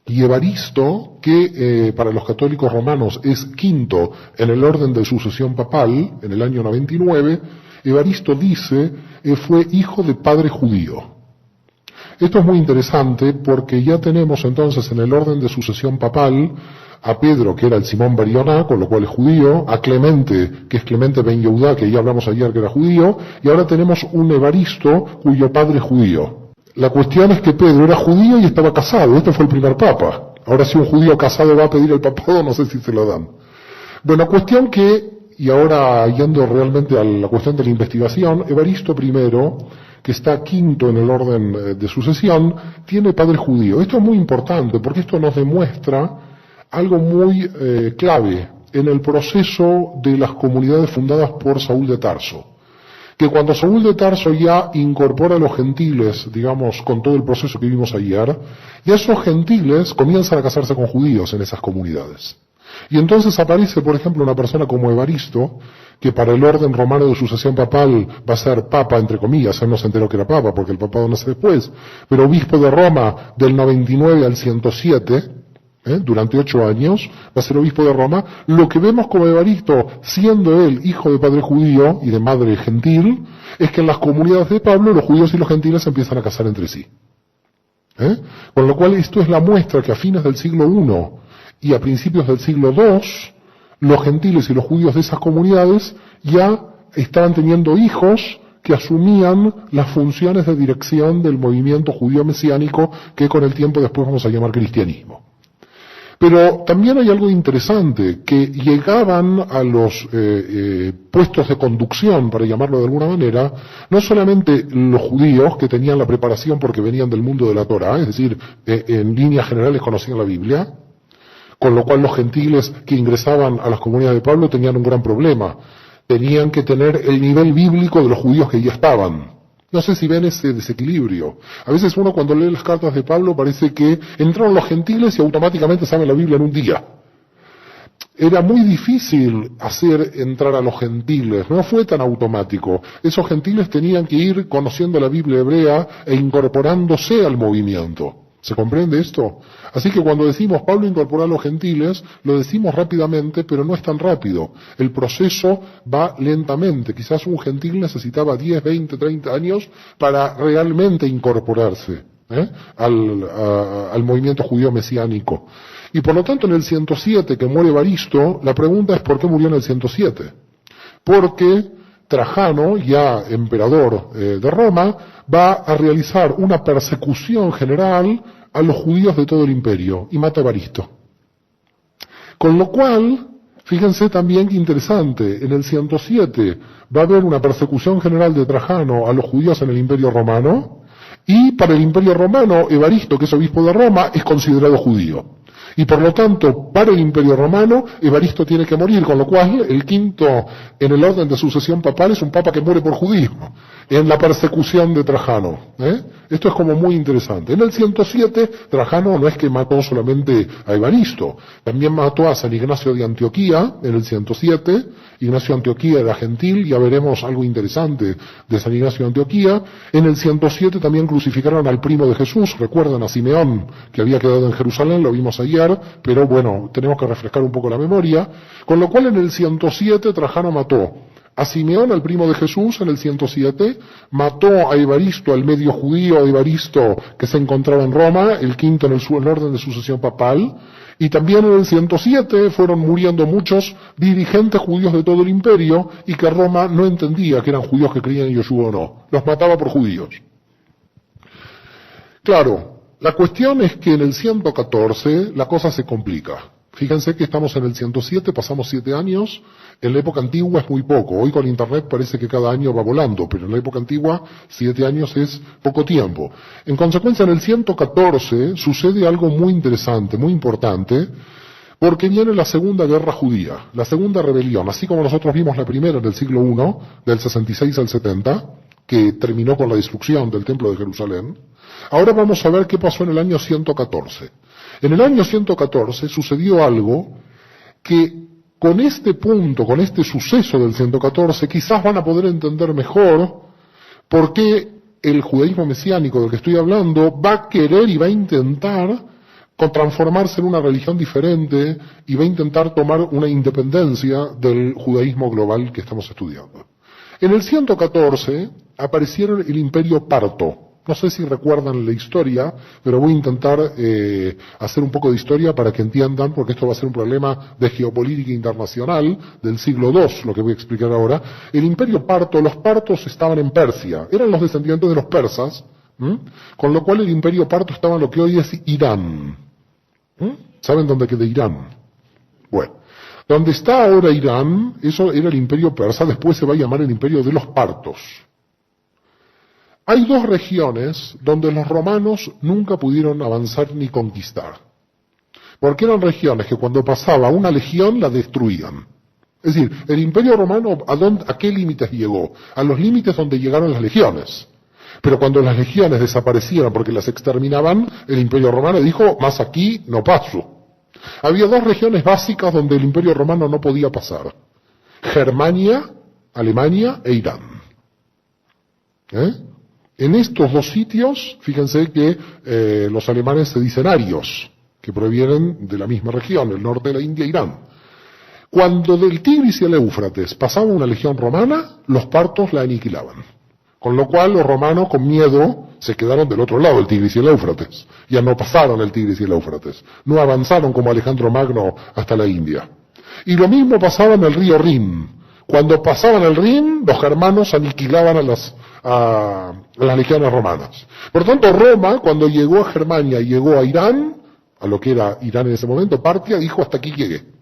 Y Evaristo, que para los católicos romanos es quinto en el orden de sucesión papal, en el año 99, Evaristo dice, fue hijo de padre judío. Esto es muy interesante porque ya tenemos entonces en el orden de sucesión papal a Pedro, que era el Simón Barioná, con lo cual es judío, a Clemente, que es Clemente Ben Yehudá, que ya hablamos ayer que era judío, y ahora tenemos un Evaristo cuyo padre es judío. La cuestión es que Pedro era judío y estaba casado, este fue el primer papa. Ahora si un judío casado va a pedir el papado, no sé si se lo dan. Bueno, cuestión que, y ahora yendo realmente a la cuestión de la investigación, Evaristo I, que está quinto en el orden de sucesión, tiene padre judío. Esto es muy importante porque esto nos demuestra algo muy clave en el proceso de las comunidades fundadas por Saúl de Tarso. que cuando Saúl de Tarso ya incorpora a los gentiles, digamos, con todo el proceso que vimos ayer, y esos gentiles comienzan a casarse con judíos en esas comunidades. Y entonces aparece, por ejemplo, una persona como Evaristo, que para el orden romano de sucesión papal va a ser papa, entre comillas, él no se enteró que era papa, porque el papado nace después, pero obispo de Roma del 99 al 107, durante 8 años, va a ser obispo de Roma. Lo que vemos como Evaristo, siendo él hijo de padre judío y de madre gentil, es que en las comunidades de Pablo los judíos y los gentiles se empiezan a casar entre sí. Con lo cual esto es la muestra que a fines del siglo I y a principios del siglo II, los gentiles y los judíos de esas comunidades ya estaban teniendo hijos que asumían las funciones de dirección del movimiento judío mesiánico que con el tiempo después vamos a llamar cristianismo. Pero también hay algo interesante, que llegaban a los puestos de conducción, para llamarlo de alguna manera, no solamente los judíos que tenían la preparación porque venían del mundo de la Torá, es decir, en líneas generales conocían la Biblia, con lo cual los gentiles que ingresaban a las comunidades de Pablo tenían un gran problema. Tenían que tener el nivel bíblico de los judíos que ya estaban. No sé si ven ese desequilibrio. A veces uno cuando lee las cartas de Pablo parece que entraron los gentiles y automáticamente saben la Biblia en un día. Era muy difícil hacer entrar a los gentiles, no fue tan automático. Esos gentiles tenían que ir conociendo la Biblia hebrea e incorporándose al movimiento. ¿Se comprende esto? Así que cuando decimos Pablo incorporó a los gentiles, lo decimos rápidamente, pero no es tan rápido. El proceso va lentamente. Quizás un gentil necesitaba 10, 20, 30 años para realmente incorporarse al movimiento judío mesiánico. Y por lo tanto en el 107 que muere Evaristo, la pregunta es ¿por qué murió en el 107? Porque Trajano, ya emperador de Roma, va a realizar una persecución general a los judíos de todo el imperio y mata a Evaristo. Con lo cual, fíjense también que interesante, en el 107 va a haber una persecución general de Trajano a los judíos en el imperio romano, y para el imperio romano, Evaristo, que es obispo de Roma, es considerado judío. Y por lo tanto, para el Imperio Romano, Evaristo tiene que morir, con lo cual el quinto en el orden de sucesión papal es un papa que muere por judío, en la persecución de Trajano. Esto es como muy interesante. En el 107, Trajano no es que mató solamente a Evaristo, también mató a San Ignacio de Antioquía en el 107. Ignacio de Antioquía era gentil, ya veremos algo interesante de San Ignacio de Antioquía. En el 107 también crucificaron al primo de Jesús, recuerdan a Simeón, que había quedado en Jerusalén, lo vimos ayer, pero bueno, tenemos que refrescar un poco la memoria. Con lo cual en el 107 Trajano mató a Simeón, al primo de Jesús, en el 107, mató a Evaristo, al medio judío de Evaristo que se encontraba en Roma, el quinto en el orden de sucesión papal, y también en el 107 fueron muriendo muchos dirigentes judíos de todo el imperio y que Roma no entendía que eran judíos que creían en Yeshua o no, los mataba por judíos. Claro, la cuestión es que en el 114 la cosa se complica. Fíjense que estamos en el 107, pasamos 7 años, en la época antigua es muy poco, hoy con internet parece que cada año va volando, pero en la época antigua 7 años es poco tiempo. En consecuencia en el 114 sucede algo muy interesante, muy importante, porque viene la segunda guerra judía, la segunda rebelión, así como nosotros vimos la primera en el siglo I, del 66 al 70, que terminó con la destrucción del templo de Jerusalén. Ahora vamos a ver qué pasó en el año 114. En el año 114 sucedió algo que con este punto, con este suceso del 114, quizás van a poder entender mejor por qué el judaísmo mesiánico del que estoy hablando va a querer y va a intentar transformarse en una religión diferente y va a intentar tomar una independencia del judaísmo global que estamos estudiando. En el 114 aparecieron el imperio parto. No sé si recuerdan la historia, pero voy a intentar hacer un poco de historia para que entiendan, porque esto va a ser un problema de geopolítica internacional del siglo II, lo que voy a explicar ahora. El imperio parto, los partos estaban en Persia, eran los descendientes de los persas, con lo cual el imperio parto estaba en lo que hoy es Irán. ¿Saben dónde queda Irán? Bueno, donde está ahora Irán, eso era el imperio persa, después se va a llamar el imperio de los partos. Hay 2 regiones donde los romanos nunca pudieron avanzar ni conquistar. Porque eran regiones que cuando pasaba una legión la destruían. Es decir, el Imperio Romano, ¿a qué límites llegó? A los límites donde llegaron las legiones. Pero cuando las legiones desaparecieron porque las exterminaban, el Imperio Romano dijo, más aquí no paso. Había dos regiones básicas donde el Imperio Romano no podía pasar. Germania, Alemania e Irán. En estos dos sitios, fíjense que los alemanes se dicen arios, que provienen de la misma región, el norte de la India, Irán. Cuando del Tigris y el Éufrates pasaba una legión romana, los partos la aniquilaban. Con lo cual los romanos, con miedo, se quedaron del otro lado del Tigris y el Éufrates. Ya no pasaron el Tigris y el Éufrates. No avanzaron como Alejandro Magno hasta la India. Y lo mismo pasaba en el río Rin. Cuando pasaban el Rin, los germanos aniquilaban a las legiones romanas. Por tanto, Roma, cuando llegó a Germania y llegó a Irán, a lo que era Irán en ese momento, Partia, dijo, hasta aquí llegué.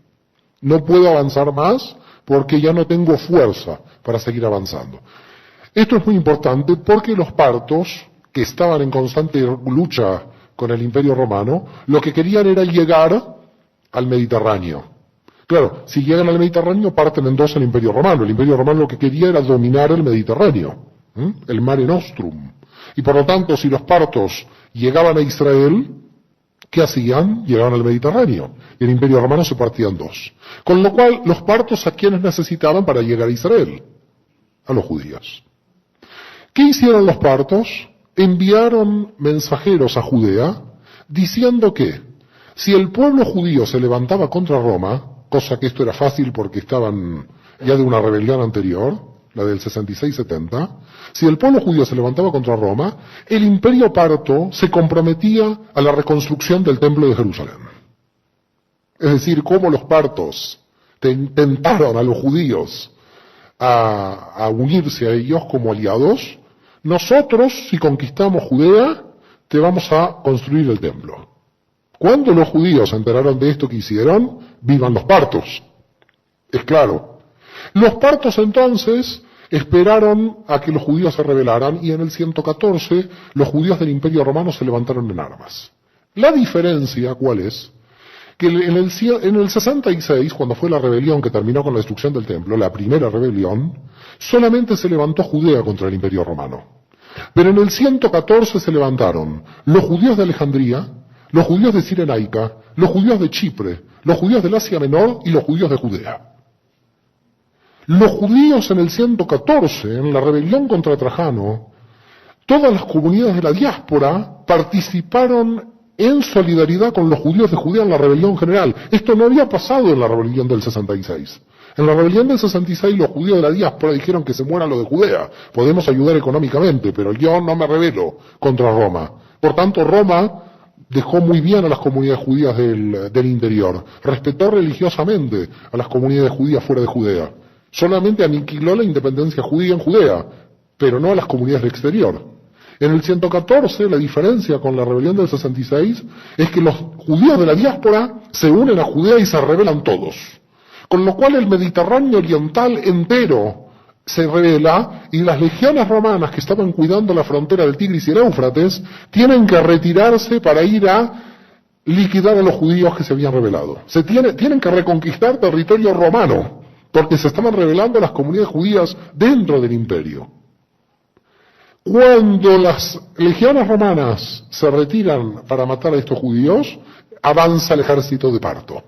No puedo avanzar más porque ya no tengo fuerza para seguir avanzando. Esto es muy importante porque los partos, que estaban en constante lucha con el Imperio Romano, lo que querían era llegar al Mediterráneo. Claro, si llegan al Mediterráneo parten en dos el Imperio Romano. El Imperio Romano lo que quería era dominar el Mediterráneo, el Mare Nostrum. Y por lo tanto, si los partos llegaban a Israel, ¿qué hacían? Llegaban al Mediterráneo. Y el Imperio Romano se partía en dos. Con lo cual, los partos, ¿a quiénes necesitaban para llegar a Israel? A los judíos. ¿Qué hicieron los partos? Enviaron mensajeros a Judea diciendo que si el pueblo judío se levantaba contra Roma, cosa que esto era fácil porque estaban ya de una rebelión anterior, la del 66-70, si el pueblo judío se levantaba contra Roma, el imperio parto se comprometía a la reconstrucción del templo de Jerusalén. Es decir, cómo los partos tentaron a los judíos a unirse a ellos como aliados. Nosotros, si conquistamos Judea, te vamos a construir el templo. Cuando los judíos se enteraron de esto que hicieron, vivan los partos. Es claro. Los partos entonces esperaron a que los judíos se rebelaran y en el 114 los judíos del Imperio Romano se levantaron en armas. La diferencia, ¿cuál es? Que en el 66, cuando fue la rebelión que terminó con la destrucción del templo, la primera rebelión, solamente se levantó Judea contra el Imperio Romano. Pero en el 114 se levantaron los judíos de Alejandría, los judíos de Cirenaica, los judíos de Chipre, los judíos del Asia Menor y los judíos de Judea. Los judíos en el 114, en la rebelión contra Trajano, todas las comunidades de la diáspora participaron en solidaridad con los judíos de Judea en la rebelión general. Esto no había pasado en la rebelión del 66. En la rebelión del 66 los judíos de la diáspora dijeron que se muera lo de Judea. Podemos ayudar económicamente, pero yo no me rebelo contra Roma. Por tanto, Roma dejó muy bien a las comunidades judías del interior. Respetó religiosamente a las comunidades judías fuera de Judea. Solamente aniquiló la independencia judía en Judea, pero no a las comunidades del exterior. En el 114, la diferencia con la rebelión del 66 es que los judíos de la diáspora se unen a Judea y se rebelan todos. Con lo cual el Mediterráneo oriental entero se rebela y las legiones romanas que estaban cuidando la frontera del Tigris y el Éufrates tienen que retirarse para ir a liquidar a los judíos que se habían rebelado. Tienen que reconquistar territorio romano porque se estaban rebelando las comunidades judías dentro del imperio. Cuando las legiones romanas se retiran para matar a estos judíos, avanza el ejército de Parto.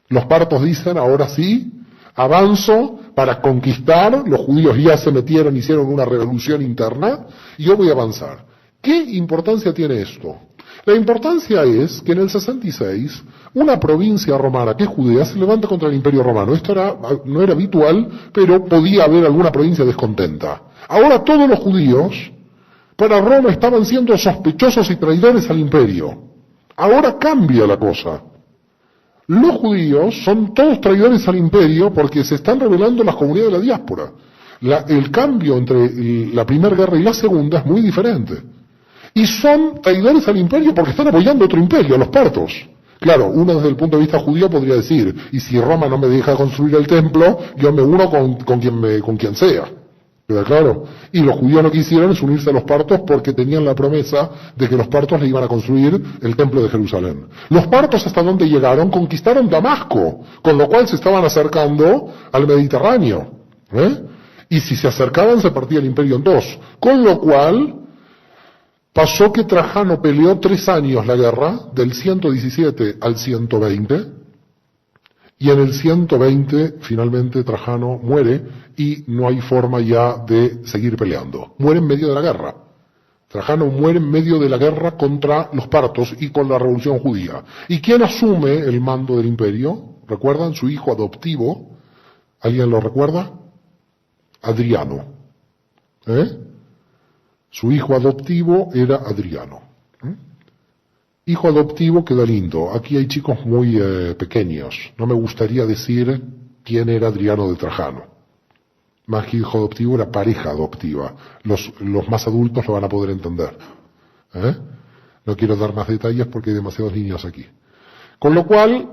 Los partos dicen, ahora sí, avanzo para conquistar, los judíos ya se metieron, hicieron una revolución interna, y yo voy a avanzar. ¿Qué importancia tiene esto? La importancia es que en el 66, una provincia romana, que es Judea, se levanta contra el Imperio Romano. Esto no era habitual, pero podía haber alguna provincia descontenta. Ahora todos los judíos, para Roma, estaban siendo sospechosos y traidores al imperio. Ahora cambia la cosa. Los judíos son todos traidores al imperio porque se están rebelando las comunidades de la diáspora. El cambio entre la primera guerra y la segunda es muy diferente. Y son traidores al imperio porque están apoyando otro imperio, los partos. Claro, uno desde el punto de vista judío podría decir, y si Roma no me deja construir el templo, yo me uno con quien sea. ¿Queda claro? Y los judíos lo que hicieron es unirse a los partos porque tenían la promesa de que los partos le iban a construir el templo de Jerusalén. Los partos, ¿hasta dónde llegaron? Conquistaron Damasco, con lo cual se estaban acercando al Mediterráneo. Y si se acercaban se partía el imperio en dos. Con lo cual pasó que Trajano peleó 3 años la guerra, del 117 al 120, y en el 120 finalmente Trajano muere y no hay forma ya de seguir peleando. Muere en medio de la guerra. Trajano muere en medio de la guerra contra los partos y con la revolución judía. ¿Y quién asume el mando del imperio? ¿Recuerdan? Su hijo adoptivo. ¿Alguien lo recuerda? Adriano. Su hijo adoptivo era Adriano. Hijo adoptivo queda lindo. Aquí hay chicos muy pequeños. No me gustaría decir quién era Adriano de Trajano. Más que hijo adoptivo era pareja adoptiva. Los más adultos lo van a poder entender. No quiero dar más detalles porque hay demasiados niños aquí. Con lo cual,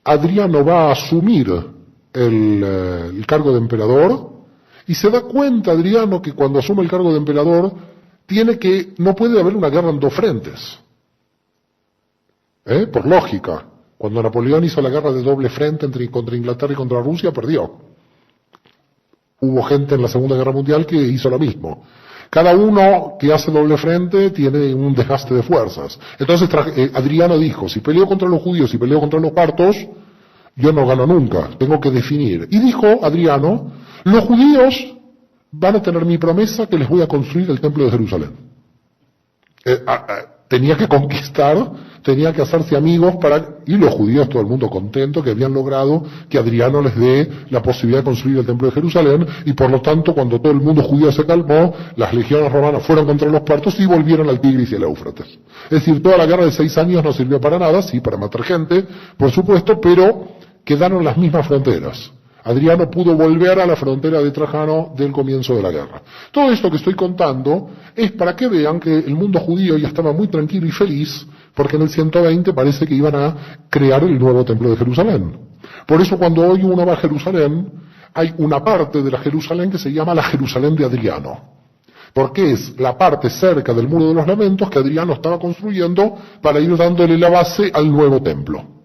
Adriano va a asumir el cargo de emperador y se da cuenta Adriano que cuando asume el cargo de emperador no puede haber una guerra en 2 frentes. Por lógica. Cuando Napoleón hizo la guerra de doble frente contra Inglaterra y contra Rusia, perdió. Hubo gente en la Segunda Guerra Mundial que hizo lo mismo. Cada uno que hace doble frente tiene un desgaste de fuerzas. Entonces Adriano dijo, si peleo contra los judíos y peleo contra los partos, yo no gano nunca, tengo que definir. Y dijo Adriano, los judíos van a tener mi promesa que les voy a construir el templo de Jerusalén. Tenía que conquistar, tenía que hacerse amigos y los judíos, todo el mundo contento que habían logrado que Adriano les dé la posibilidad de construir el templo de Jerusalén, y por lo tanto cuando todo el mundo judío se calmó, las legiones romanas fueron contra los partos y volvieron al Tigris y al Éufrates. Es decir, toda la guerra de 6 años no sirvió para nada, sí, para matar gente, por supuesto, pero quedaron las mismas fronteras. Adriano pudo volver a la frontera de Trajano del comienzo de la guerra. Todo esto que estoy contando es para que vean que el mundo judío ya estaba muy tranquilo y feliz, porque en el 120 parece que iban a crear el nuevo templo de Jerusalén. Por eso cuando hoy uno va a Jerusalén, hay una parte de la Jerusalén que se llama la Jerusalén de Adriano. Porque es la parte cerca del Muro de los Lamentos que Adriano estaba construyendo para ir dándole la base al nuevo templo.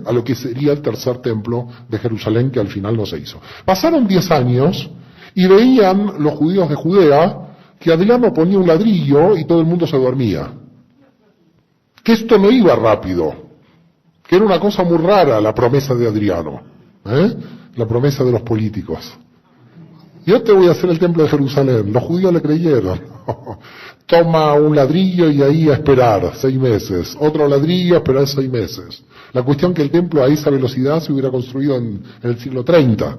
A lo que sería el tercer templo de Jerusalén, que al final no se hizo. Pasaron 10 años y veían los judíos de Judea que Adriano ponía un ladrillo y todo el mundo se dormía. Que esto no iba rápido, que era una cosa muy rara la promesa de Adriano, la promesa de los políticos. Yo te voy a hacer el templo de Jerusalén. Los judíos le creyeron. Toma un ladrillo y ahí a esperar 6 meses. Otro ladrillo a esperar 6 meses. La cuestión que el templo a esa velocidad se hubiera construido en el siglo 30,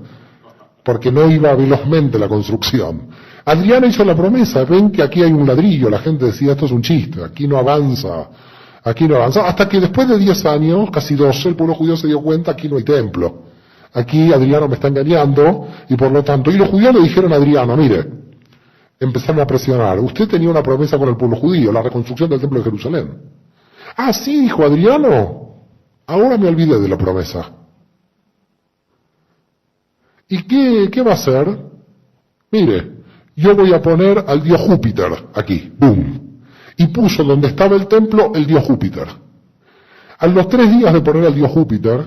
porque no iba velozmente la construcción. Adriano hizo la promesa, ven que aquí hay un ladrillo, la gente decía esto es un chiste, aquí no avanza, hasta que después de 10 años, casi 12, el pueblo judío se dio cuenta, aquí no hay templo, aquí Adriano me está engañando, y por lo tanto, y los judíos le dijeron a Adriano, mire, empezaron a presionar, usted tenía una promesa con el pueblo judío, la reconstrucción del templo de Jerusalén. Ah, sí, dijo Adriano. Ahora me olvidé de la promesa. ¿Y qué va a hacer? Mire, yo voy a poner al dios Júpiter aquí, ¡boom! Y puso donde estaba el templo el dios Júpiter. A los 3 días de poner al dios Júpiter,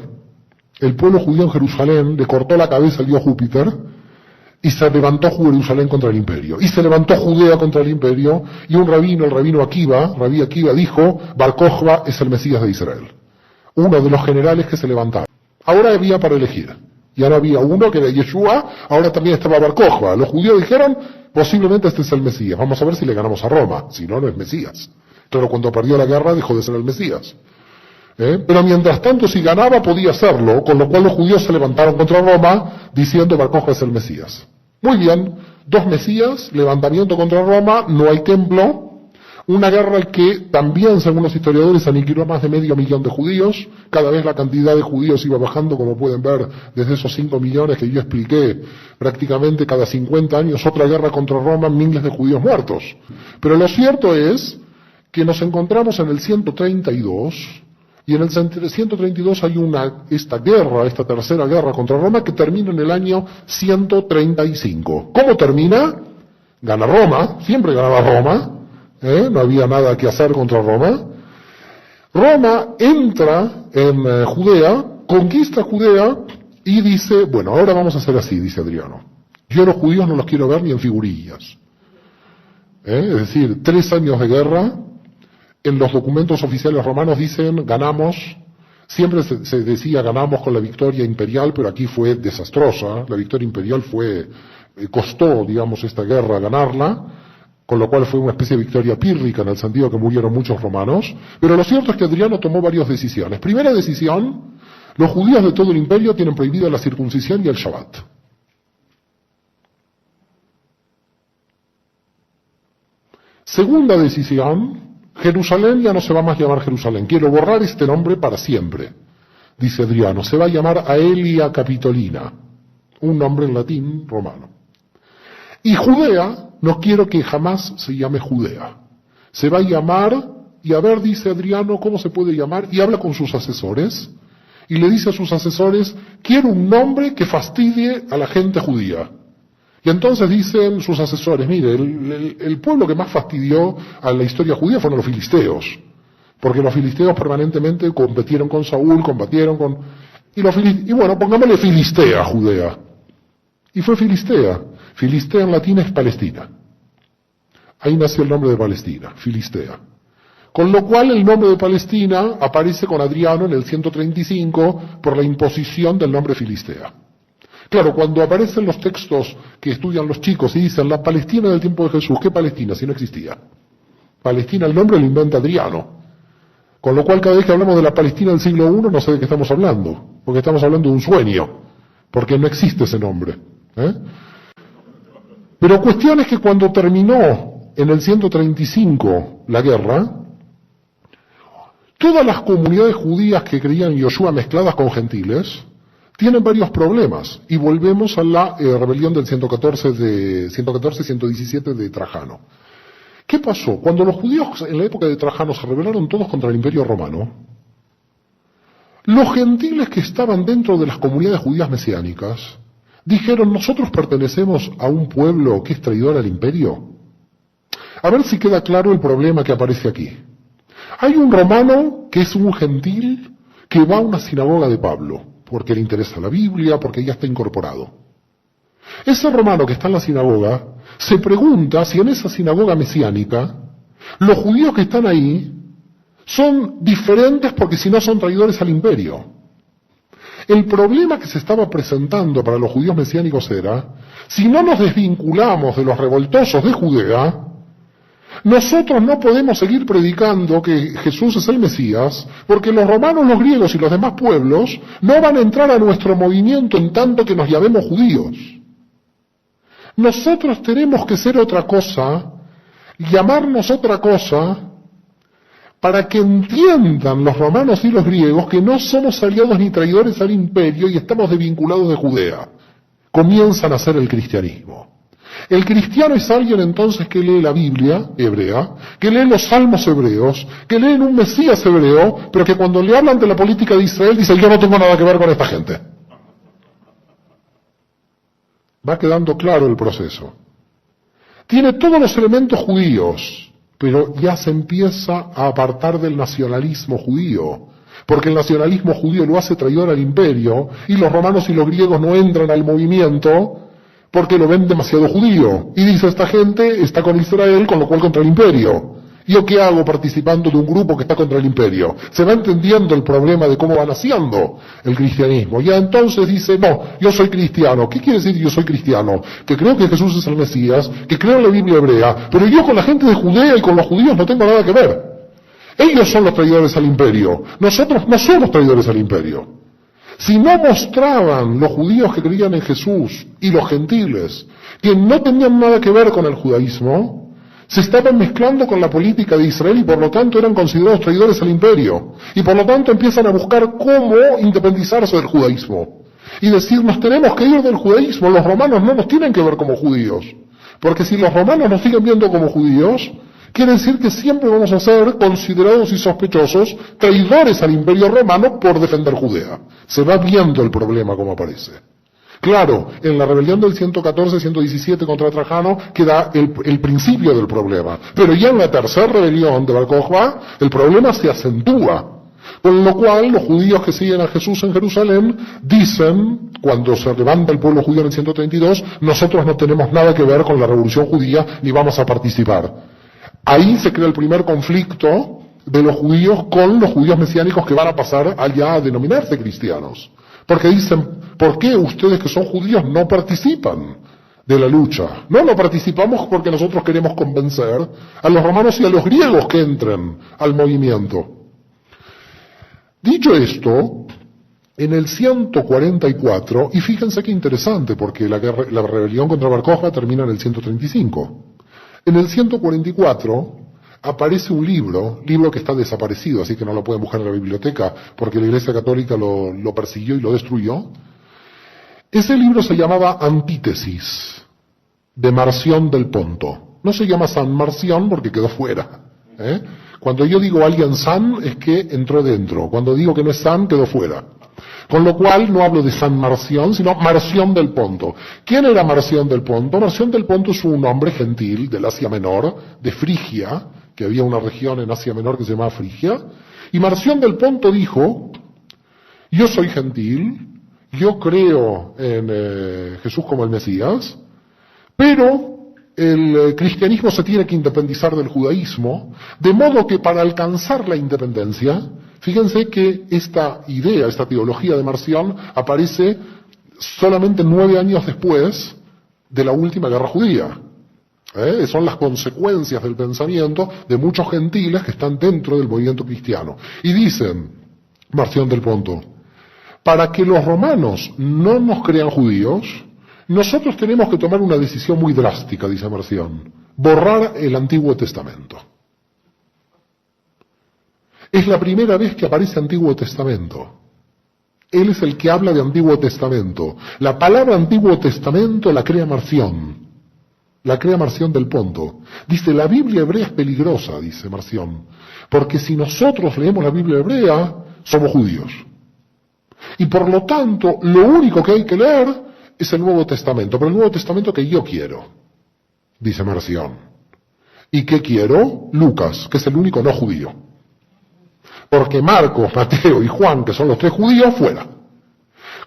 el pueblo judío en Jerusalén le cortó la cabeza al dios Júpiter y se levantó Jerusalén contra el imperio. Y se levantó Judea contra el imperio, y un rabino, el rabino Akiva, Rabí Akiva, dijo, Bar Kokhba es el Mesías de Israel. Uno de los generales que se levantaron. Ahora había para elegir. Ya no había uno que era Yeshua, ahora también estaba Bar Kokhba. Los judíos dijeron, posiblemente este es el Mesías. Vamos a ver si le ganamos a Roma. Si no, no es Mesías. Pero cuando perdió la guerra dejó de ser el Mesías. Pero mientras tanto, si ganaba, podía hacerlo, con lo cual los judíos se levantaron contra Roma, diciendo Bar Kokhba es el Mesías. Muy bien, 2 Mesías, levantamiento contra Roma, no hay templo. Una guerra que también, según los historiadores, aniquiló a más de 500.000 de judíos. Cada vez la cantidad de judíos iba bajando, como pueden ver, desde esos 5 millones que yo expliqué, prácticamente cada 50 años otra guerra contra Roma, miles de judíos muertos. Pero lo cierto es que nos encontramos en el 132, Y en el 132 hay esta tercera guerra contra Roma que termina en el año 135. ¿Cómo termina? Gana Roma, siempre ganaba Roma, no había nada que hacer contra Roma. Roma entra en Judea, conquista Judea y dice, bueno, ahora vamos a hacer así, dice Adriano. Yo a los judíos no los quiero ver ni en figurillas. Es decir, 3 años de guerra. En los documentos oficiales romanos dicen, ganamos, siempre se decía ganamos con la victoria imperial, pero aquí fue desastrosa, la victoria imperial costó, digamos, esta guerra ganarla, con lo cual fue una especie de victoria pírrica en el sentido que murieron muchos romanos, pero lo cierto es que Adriano tomó varias decisiones. Primera decisión, los judíos de todo el imperio tienen prohibida la circuncisión y el Shabbat. Segunda decisión, Jerusalén ya no se va más a llamar Jerusalén. Quiero borrar este nombre para siempre, dice Adriano. Se va a llamar Aelia Capitolina, un nombre en latín romano. Y Judea, no quiero que jamás se llame Judea. Se va a llamar, y a ver, dice Adriano, ¿cómo se puede llamar? Y habla con sus asesores, y le dice a sus asesores, quiero un nombre que fastidie a la gente judía. Y entonces dicen sus asesores, mire, el pueblo que más fastidió a la historia judía fueron los filisteos, porque los filisteos permanentemente competieron con Saúl, combatieron con... Y bueno, pongámosle Filistea, Judea. Y fue Filistea. Filistea en latín es Palestina. Ahí nació el nombre de Palestina, Filistea. Con lo cual el nombre de Palestina aparece con Adriano en el 135 por la imposición del nombre Filistea. Claro, cuando aparecen los textos que estudian los chicos y dicen la Palestina del tiempo de Jesús, ¿qué Palestina? Si no existía. Palestina, el nombre lo inventa Adriano. Con lo cual cada vez que hablamos de la Palestina del siglo I no sé de qué estamos hablando, porque estamos hablando de un sueño, porque no existe ese nombre. Pero cuestión es que cuando terminó en el 135 la guerra, todas las comunidades judías que creían en Yoshua mezcladas con gentiles, tienen varios problemas, y volvemos a la rebelión del 114-117 de Trajano. ¿Qué pasó? Cuando los judíos en la época de Trajano se rebelaron todos contra el Imperio Romano, los gentiles que estaban dentro de las comunidades judías mesiánicas dijeron, nosotros pertenecemos a un pueblo que es traidor al imperio. A ver si queda claro el problema que aparece aquí. Hay un romano que es un gentil que va a una sinagoga de Pablo, porque le interesa la Biblia, porque ya está incorporado. Ese romano que está en la sinagoga se pregunta si en esa sinagoga mesiánica los judíos que están ahí son diferentes porque si no son traidores al imperio. El problema que se estaba presentando para los judíos mesiánicos era, si no nos desvinculamos de los revoltosos de Judea, nosotros no podemos seguir predicando que Jesús es el Mesías, porque los romanos, los griegos y los demás pueblos no van a entrar a nuestro movimiento en tanto que nos llamemos judíos. Nosotros tenemos que ser otra cosa, llamarnos otra cosa, para que entiendan los romanos y los griegos que no somos aliados ni traidores al imperio y estamos desvinculados de Judea. Comienzan a hacer el cristianismo. El cristiano es alguien entonces que lee la Biblia hebrea, que lee los salmos hebreos, que lee un Mesías hebreo, pero que cuando le hablan de la política de Israel dice, yo no tengo nada que ver con esta gente. Va quedando claro el proceso. Tiene todos los elementos judíos, pero ya se empieza a apartar del nacionalismo judío, porque el nacionalismo judío lo hace traidor al imperio, y los romanos y los griegos no entran al movimiento porque lo ven demasiado judío. Y dice, esta gente está con Israel, con lo cual contra el imperio. ¿Yo qué hago participando de un grupo que está contra el imperio? Se va entendiendo el problema de cómo va naciendo el cristianismo. Ya entonces dice, no, yo soy cristiano. ¿Qué quiere decir yo soy cristiano? Que creo que Jesús es el Mesías, que creo en la Biblia hebrea, pero yo con la gente de Judea y con los judíos no tengo nada que ver. Ellos son los traidores al imperio. Nosotros no somos traidores al imperio. Si no mostraban los judíos que creían en Jesús y los gentiles que no tenían nada que ver con el judaísmo, se estaban mezclando con la política de Israel y por lo tanto eran considerados traidores al imperio. Y por lo tanto empiezan a buscar cómo independizarse del judaísmo. Y decir, nos tenemos que ir del judaísmo, los romanos no nos tienen que ver como judíos. Porque si los romanos nos siguen viendo como judíos, quiere decir que siempre vamos a ser considerados y sospechosos, traidores al Imperio Romano por defender Judea. Se va viendo el problema como aparece. Claro, en la rebelión del 114-117 contra Trajano queda el principio del problema, pero ya en la tercera rebelión de Bar Kokhba el problema se acentúa. Con lo cual, los judíos que siguen a Jesús en Jerusalén dicen, cuando se levanta el pueblo judío en el 132, nosotros no tenemos nada que ver con la revolución judía ni vamos a participar. Ahí se crea el primer conflicto de los judíos con los judíos mesiánicos que van a pasar allá a denominarse cristianos. Porque dicen, ¿por qué ustedes que son judíos no participan de la lucha? No participamos porque nosotros queremos convencer a los romanos y a los griegos que entren al movimiento. Dicho esto, en el 144, y fíjense qué interesante, porque la rebelión contra Bar Kokhba termina en el 135. En el 144 aparece un libro que está desaparecido, así que no lo pueden buscar en la biblioteca, porque la Iglesia Católica lo persiguió y lo destruyó. Ese libro se llamaba Antítesis, de Marción del Ponto. No se llama San Marción porque quedó fuera, Cuando yo digo alguien san, es que entró dentro. Cuando digo que no es san, quedó fuera. Con lo cual, no hablo de San Marción, sino Marción del Ponto. ¿Quién era Marción del Ponto? Marción del Ponto es un hombre gentil del Asia Menor, de Frigia, que había una región en Asia Menor que se llamaba Frigia. Y Marción del Ponto dijo, yo soy gentil, yo creo en Jesús como el Mesías, pero el cristianismo se tiene que independizar del judaísmo, de modo que para alcanzar la independencia, fíjense que esta idea, esta teología de Marción aparece solamente 9 años después de la última guerra judía. Son las consecuencias del pensamiento de muchos gentiles que están dentro del movimiento cristiano. Y dicen, Marción del Ponto, para que los romanos no nos crean judíos, nosotros tenemos que tomar una decisión muy drástica, dice Marción, borrar el Antiguo Testamento. Es la primera vez que aparece Antiguo Testamento. Él es el que habla de Antiguo Testamento. La palabra Antiguo Testamento la crea Marción. La crea Marción del Ponto. Dice, la Biblia hebrea es peligrosa, dice Marción, porque si nosotros leemos la Biblia hebrea, somos judíos. Y por lo tanto, lo único que hay que leer es el Nuevo Testamento, pero el Nuevo Testamento que yo quiero, dice Marción. ¿Y qué quiero? Lucas, que es el único no judío. Porque Marcos, Mateo y Juan, que son los 3 judíos, fuera.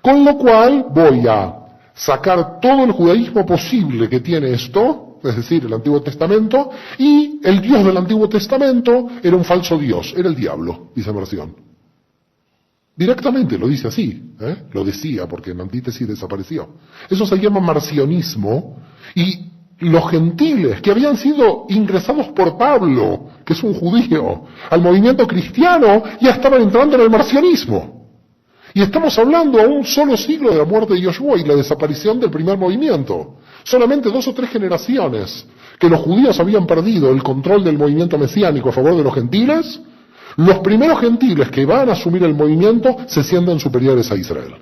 Con lo cual voy a sacar todo el judaísmo posible que tiene esto, es decir, el Antiguo Testamento, y el Dios del Antiguo Testamento era un falso Dios, era el diablo, dice Marción. Directamente lo dice así, lo decía porque en Antítesis desapareció. Eso se llama marcionismo, y los gentiles que habían sido ingresados por Pablo, que es un judío, al movimiento cristiano, ya estaban entrando en el marcionismo. Y estamos hablando a un solo siglo de la muerte de Yoshua y la desaparición del primer movimiento. Solamente 2 o 3 generaciones que los judíos habían perdido el control del movimiento mesiánico a favor de los gentiles. Los primeros gentiles que van a asumir el movimiento se sienten superiores a Israel.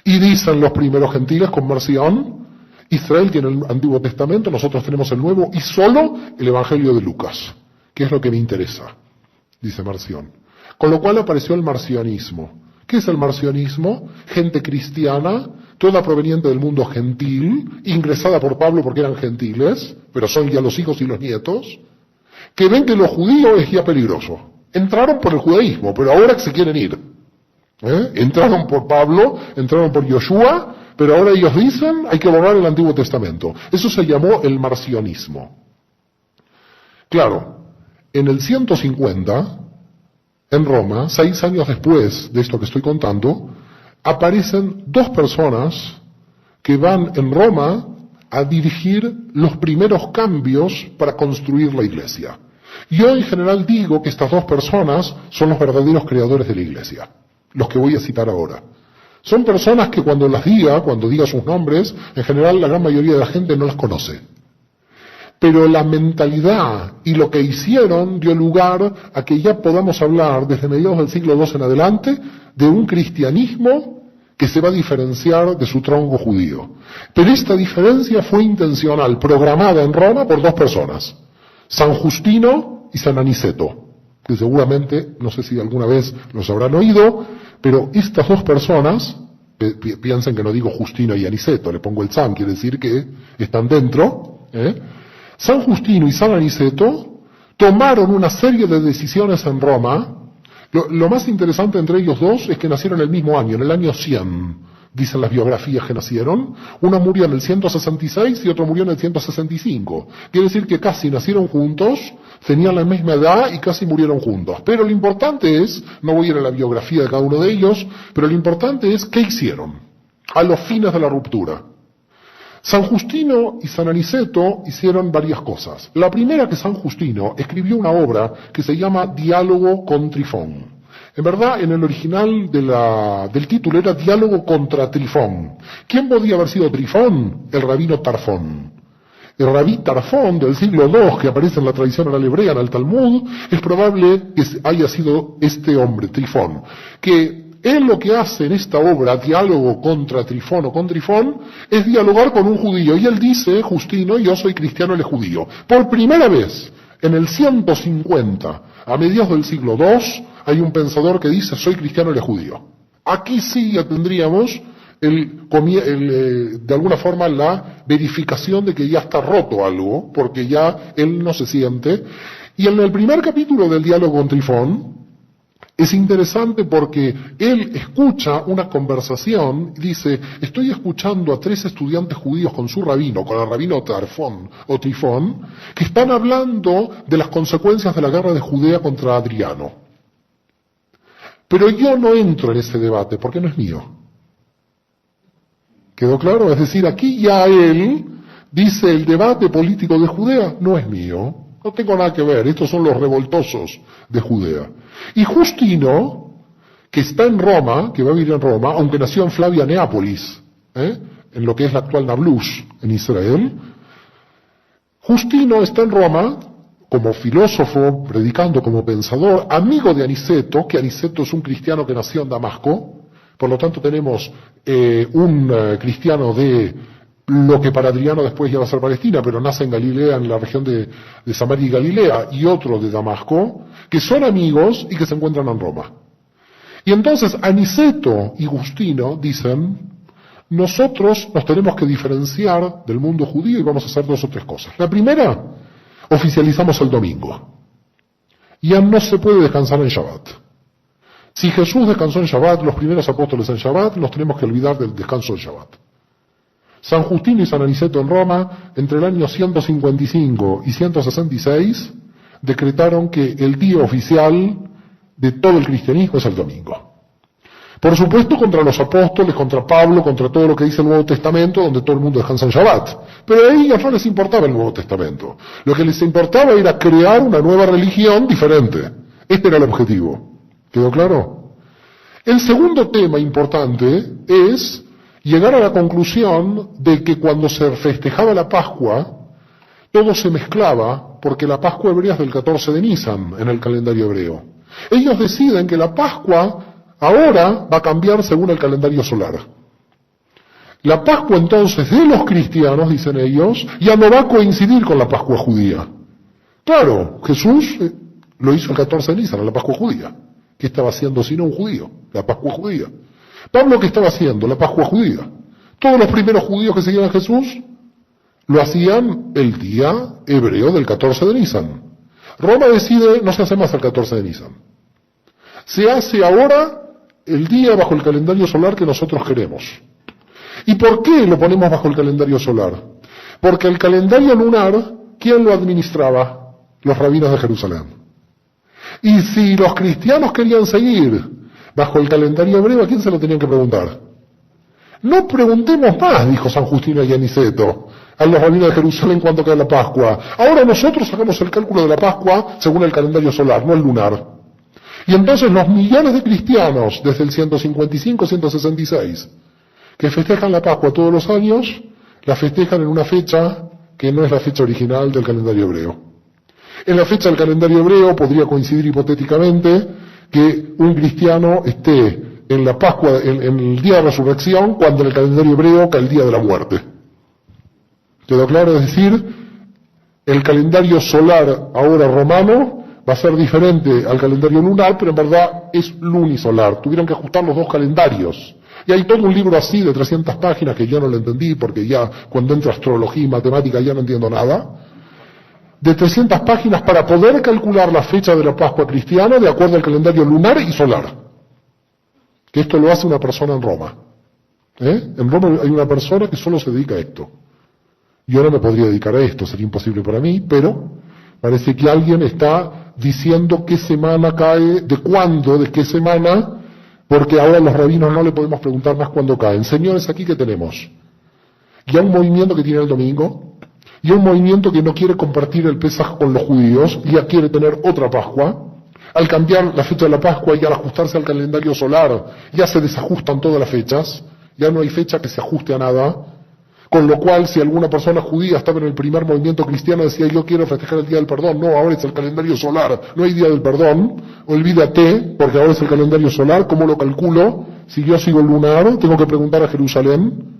Y dicen los primeros gentiles con Marción, Israel tiene el Antiguo Testamento, nosotros tenemos el Nuevo y solo el Evangelio de Lucas, que es lo que me interesa, dice Marción. Con lo cual apareció el marcionismo. ¿Qué es el marcionismo? Gente cristiana, toda proveniente del mundo gentil, ingresada por Pablo porque eran gentiles, pero son ya los hijos y los nietos, que ven que lo judío es ya peligroso. Entraron por el judaísmo, pero ahora se quieren ir. Entraron por Pablo, entraron por Yoshua, pero ahora ellos dicen hay que borrar el Antiguo Testamento. Eso se llamó el marcionismo. Claro, en el 150, en Roma, 6 años después de esto que estoy contando, aparecen 2 personas que van en Roma a dirigir los primeros cambios para construir la iglesia. Yo en general digo que estas 2 personas son los verdaderos creadores de la iglesia, los que voy a citar ahora. Son personas que cuando diga sus nombres, en general la gran mayoría de la gente no las conoce. Pero la mentalidad y lo que hicieron dio lugar a que ya podamos hablar desde mediados del siglo II en adelante de un cristianismo que se va a diferenciar de su tronco judío. Pero esta diferencia fue intencional, programada en Roma por 2 personas. San Justino y San Aniceto, que seguramente, no sé si alguna vez los habrán oído, pero estas dos personas, piensen que no digo Justino y Aniceto, le pongo el San, quiere decir que están dentro, San Justino y San Aniceto tomaron una serie de decisiones en Roma. Lo más interesante entre ellos dos es que nacieron el mismo año, en el año 100, dicen las biografías que nacieron. Uno murió en el 166 y otro murió en el 165. Quiere decir que casi nacieron juntos, tenían la misma edad y casi murieron juntos. Pero lo importante es, no voy a ir a la biografía de cada uno de ellos, pero lo importante es qué hicieron a los fines de la ruptura. San Justino y San Aniceto hicieron varias cosas. La primera, que San Justino escribió una obra que se llama Diálogo con Trifón. En verdad, en el original del título era Diálogo contra Trifón. ¿Quién podía haber sido Trifón? El rabino Tarfón. El rabí Tarfón del siglo II, que aparece en la tradición oral hebrea, en el Talmud, es probable que haya sido este hombre, Trifón, que él lo que hace en esta obra, Diálogo contra Trifón o con Trifón, es dialogar con un judío. Y él dice, Justino, yo soy cristiano, él es judío. Por primera vez, en el 150, a mediados del siglo II, hay un pensador que dice, soy cristiano, él es judío. Aquí sí ya tendríamos de alguna forma la verificación de que ya está roto algo, porque ya él no se siente. Y en el primer capítulo del Diálogo con Trifón, es interesante porque él escucha una conversación y dice, estoy escuchando a 3 estudiantes judíos con su rabino, con el rabino Tarfón o Trifón, que están hablando de las consecuencias de la guerra de Judea contra Adriano. Pero yo no entro en ese debate porque no es mío. ¿Quedó claro? Es decir, aquí ya él dice, el debate político de Judea no es mío. No tengo nada que ver, estos son los revoltosos de Judea. Y Justino, que está en Roma, que va a vivir en Roma, aunque nació en Flavia Neápolis, en lo que es la actual Nablus, en Israel, Justino está en Roma como filósofo, predicando como pensador, amigo de Aniceto, que Aniceto es un cristiano que nació en Damasco, por lo tanto tenemos un cristiano de lo que para Adriano después ya va a ser Palestina, pero nace en Galilea, en la región de Samaria y Galilea, y otro de Damasco, que son amigos y que se encuentran en Roma. Y entonces Aniceto y Justino dicen, nosotros nos tenemos que diferenciar del mundo judío y vamos a hacer 2 o 3 cosas. La primera, oficializamos el domingo. Ya no se puede descansar en Shabbat. Si Jesús descansó en Shabbat, los primeros apóstoles en Shabbat, nos tenemos que olvidar del descanso en Shabbat. San Justino y San Aniceto en Roma, entre el año 155 y 166, decretaron que el día oficial de todo el cristianismo es el domingo. Por supuesto contra los apóstoles, contra Pablo, contra todo lo que dice el Nuevo Testamento, donde todo el mundo descansa en Shabbat. Pero a ellos no les importaba el Nuevo Testamento. Lo que les importaba era crear una nueva religión diferente. Este era el objetivo. ¿Quedó claro? El segundo tema importante es llegar a la conclusión de que cuando se festejaba la Pascua, todo se mezclaba, porque la Pascua hebrea es del 14 de Nisan en el calendario hebreo. Ellos deciden que la Pascua ahora va a cambiar según el calendario solar. La Pascua entonces de los cristianos, dicen ellos, ya no va a coincidir con la Pascua judía. Claro, Jesús lo hizo el 14 de Nisan, en la Pascua judía. ¿Qué estaba haciendo sino un judío? La Pascua judía. Pablo, ¿qué estaba haciendo? La Pascua judía. Todos los primeros judíos que seguían a Jesús lo hacían el día hebreo del 14 de Nisan. Roma decide, no se hace más el 14 de Nisan. Se hace ahora el día bajo el calendario solar que nosotros queremos. ¿Y por qué lo ponemos bajo el calendario solar? Porque el calendario lunar, ¿quién lo administraba? Los rabinos de Jerusalén. Y si los cristianos querían seguir bajo el calendario hebreo, ¿a quién se lo tenían que preguntar? No preguntemos más, dijo San Justino y Aniceto, a los rabinos de Jerusalén cuando cae la Pascua. Ahora nosotros hagamos el cálculo de la Pascua según el calendario solar, no el lunar. Y entonces los millones de cristianos, desde el 155-166, que festejan la Pascua todos los años, la festejan en una fecha que no es la fecha original del calendario hebreo. En la fecha del calendario hebreo podría coincidir hipotéticamente que un cristiano esté en la Pascua, en el día de la resurrección, cuando en el calendario hebreo cae el día de la muerte. ¿Quedó claro? Es decir, el calendario solar ahora romano va a ser diferente al calendario lunar, pero en verdad es lunisolar. Tuvieron que ajustar los dos calendarios. Y hay todo un libro así de 300 páginas que yo no lo entendí, porque ya cuando entra astrología y matemática ya no entiendo nada. De 300 páginas para poder calcular la fecha de la Pascua cristiana de acuerdo al calendario lunar y solar. Que esto lo hace una persona en Roma. En Roma hay una persona que solo se dedica a esto. Yo no me podría dedicar a esto, sería imposible para mí, pero parece que alguien está diciendo qué semana cae, de cuándo, de qué semana, porque ahora los rabinos no le podemos preguntar más cuándo caen. Señores, aquí que tenemos ya un movimiento que tiene el domingo, y un movimiento que no quiere compartir el Pesaj con los judíos, y ya quiere tener otra Pascua. Al cambiar la fecha de la Pascua y al ajustarse al calendario solar, ya se desajustan todas las fechas, ya no hay fecha que se ajuste a nada. Con lo cual, si alguna persona judía estaba en el primer movimiento cristiano, decía yo quiero festejar el Día del Perdón, no, ahora es el calendario solar, no hay Día del Perdón, olvídate, porque ahora es el calendario solar, ¿cómo lo calculo? Si yo sigo el lunar, tengo que preguntar a Jerusalén.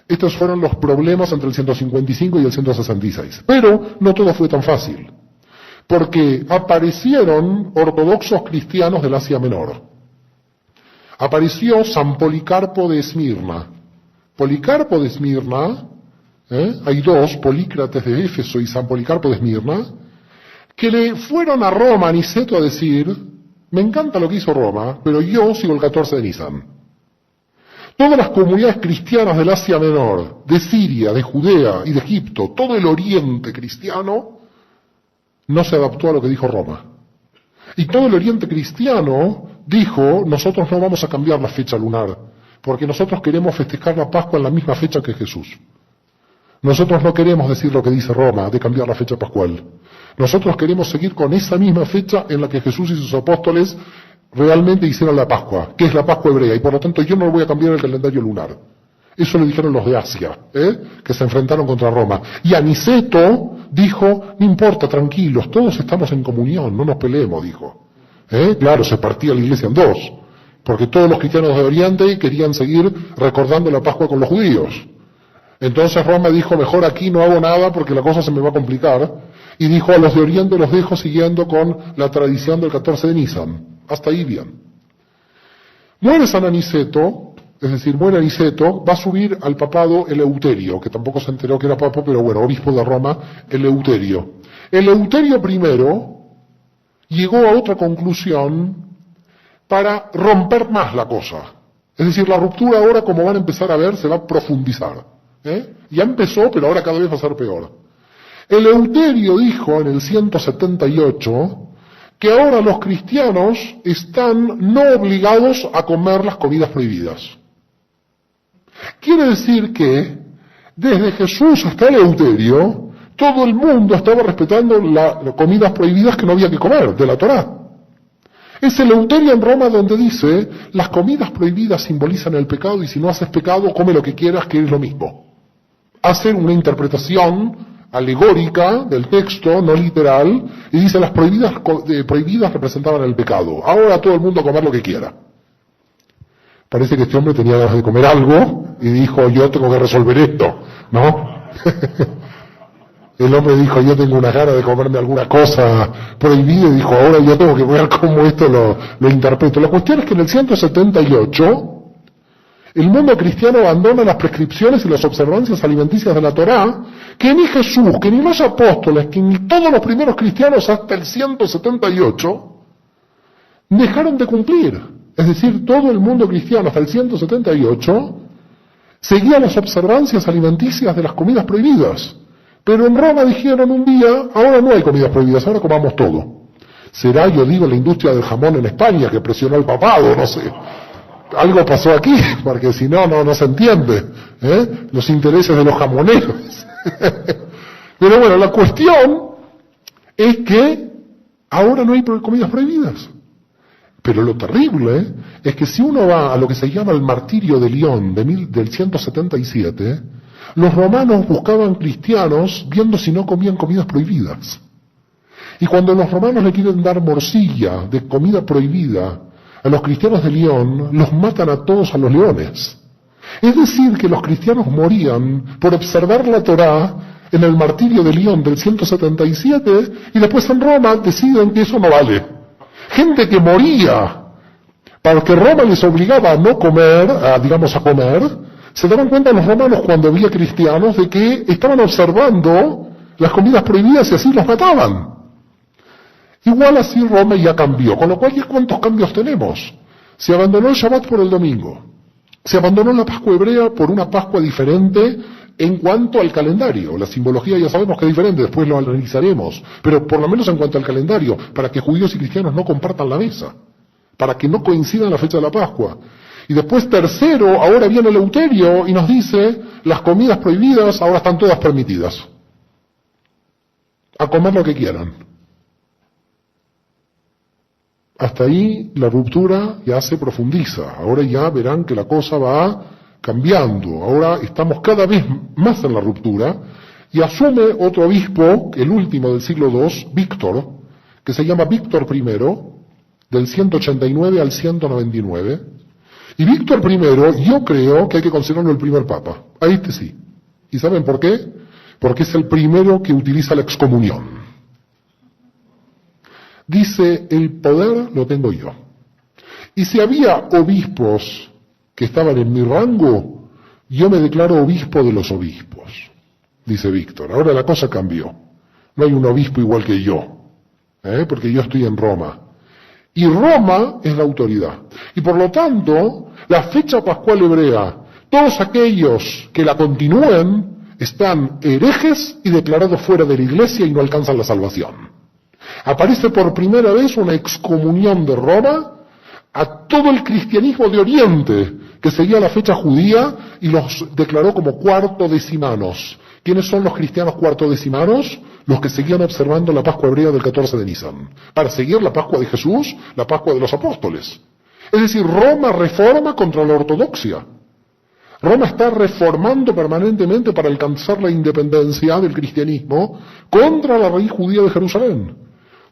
Estos fueron los problemas entre el 155 y el 166. Pero no todo fue tan fácil, porque aparecieron ortodoxos cristianos del Asia Menor. Apareció San Policarpo de Esmirna. Policarpo de Esmirna, hay dos, Polícrates de Éfeso y San Policarpo de Esmirna, que le fueron a Roma, a Niceto, a decir, me encanta lo que hizo Roma, pero yo sigo el 14 de Nisan. Todas las comunidades cristianas del Asia Menor, de Siria, de Judea y de Egipto, todo el oriente cristiano, no se adaptó a lo que dijo Roma. Y todo el oriente cristiano dijo, nosotros no vamos a cambiar la fecha lunar, porque nosotros queremos festejar la Pascua en la misma fecha que Jesús. Nosotros no queremos decir lo que dice Roma, de cambiar la fecha pascual. Nosotros queremos seguir con esa misma fecha en la que Jesús y sus apóstoles realmente hicieron la Pascua, que es la Pascua hebrea, y por lo tanto yo no voy a cambiar el calendario lunar. Eso le dijeron los de Asia, que se enfrentaron contra Roma. Y Aniceto dijo, no importa, tranquilos, todos estamos en comunión, no nos peleemos, dijo. Claro, se partía la iglesia en dos, porque todos los cristianos de Oriente querían seguir recordando la Pascua con los judíos. Entonces Roma dijo, mejor aquí no hago nada porque la cosa se me va a complicar, y dijo, a los de Oriente los dejo siguiendo con la tradición del 14 de Nisan. Hasta ahí bien. Muere San Aniceto, es decir, muere Aniceto, va a subir al papado Eleuterio, que tampoco se enteró que era papa, pero bueno, obispo de Roma, Eleuterio. Eleuterio primero llegó a otra conclusión para romper más la cosa. Es decir, la ruptura ahora, como van a empezar a ver, se va a profundizar. Ya empezó, pero ahora cada vez va a ser peor. Eleuterio dijo en el 178 que ahora los cristianos están no obligados a comer las comidas prohibidas. Quiere decir que desde Jesús hasta Eleuterio, todo el mundo estaba respetando las comidas prohibidas que no había que comer, de la Torá. Es Eleuterio en Roma donde dice, las comidas prohibidas simbolizan el pecado y si no haces pecado, come lo que quieras, que es lo mismo. Hace una interpretación alegórica del texto, no literal, y dice las prohibidas representaban el pecado. Ahora todo el mundo a comer lo que quiera. Parece que este hombre tenía ganas de comer algo y dijo, yo tengo que resolver esto, ¿no? El hombre dijo, yo tengo una gana de comerme alguna cosa prohibida, y dijo, ahora yo tengo que ver cómo esto lo interpreto. La cuestión es que en el 178, el mundo cristiano abandona las prescripciones y las observancias alimenticias de la Torá, que ni Jesús, que ni los apóstoles, que ni todos los primeros cristianos hasta el 178, dejaron de cumplir. Es decir, todo el mundo cristiano hasta el 178 seguía las observancias alimenticias de las comidas prohibidas. Pero en Roma dijeron un día, ahora no hay comidas prohibidas, ahora comamos todo. Será, yo digo, la industria del jamón en España que presionó al papado, no sé. Algo pasó aquí, porque si no, no se entiende, los intereses de los jamoneros. Pero bueno, la cuestión es que ahora no hay comidas prohibidas. Pero lo terrible es que si uno va a lo que se llama el martirio de León del 177, los romanos buscaban cristianos viendo si no comían comidas prohibidas. Y cuando los romanos le quieren dar morcilla de comida prohibida a los cristianos de León, los matan a todos a los leones. Es decir, que los cristianos morían por observar la Torá en el martirio de León del 177, y después en Roma deciden que eso no vale. Gente que moría porque Roma les obligaba a no comer, a comer, se daban cuenta los romanos cuando había cristianos de que estaban observando las comidas prohibidas y así los mataban. Igual así Roma ya cambió, con lo cual ya cuántos cambios tenemos. Se abandonó el Shabbat por el domingo, se abandonó la Pascua hebrea por una Pascua diferente en cuanto al calendario. La simbología ya sabemos que es diferente, después lo analizaremos, pero por lo menos en cuanto al calendario, para que judíos y cristianos no compartan la mesa, para que no coincidan la fecha de la Pascua. Y después tercero, ahora viene Eleuterio y nos dice, las comidas prohibidas ahora están todas permitidas. A comer lo que quieran. Hasta ahí la ruptura ya se profundiza. Ahora ya verán que la cosa va cambiando. Ahora estamos cada vez más en la ruptura y asume otro obispo, el último del siglo II, Víctor, que se llama Víctor I, del 189 al 199. Y Víctor I, yo creo que hay que considerarlo el primer papa. A este sí. ¿Y saben por qué? Porque es el primero que utiliza la excomunión. Dice, el poder lo tengo yo. Y si había obispos que estaban en mi rango, yo me declaro obispo de los obispos, dice Víctor. Ahora la cosa cambió. No hay un obispo igual que yo, porque yo estoy en Roma. Y Roma es la autoridad. Y por lo tanto, la fecha pascual hebrea, todos aquellos que la continúen, están herejes y declarados fuera de la iglesia y no alcanzan la salvación. Aparece por primera vez una excomunión de Roma a todo el cristianismo de Oriente, que seguía la fecha judía y los declaró como cuartodecimanos. ¿Quiénes son los cristianos cuartodecimanos? Los que seguían observando la Pascua hebrea del 14 de Nisan, para seguir la Pascua de Jesús, la Pascua de los apóstoles. Es decir, Roma reforma contra la ortodoxia. Roma está reformando permanentemente para alcanzar la independencia del cristianismo contra la raíz judía de Jerusalén.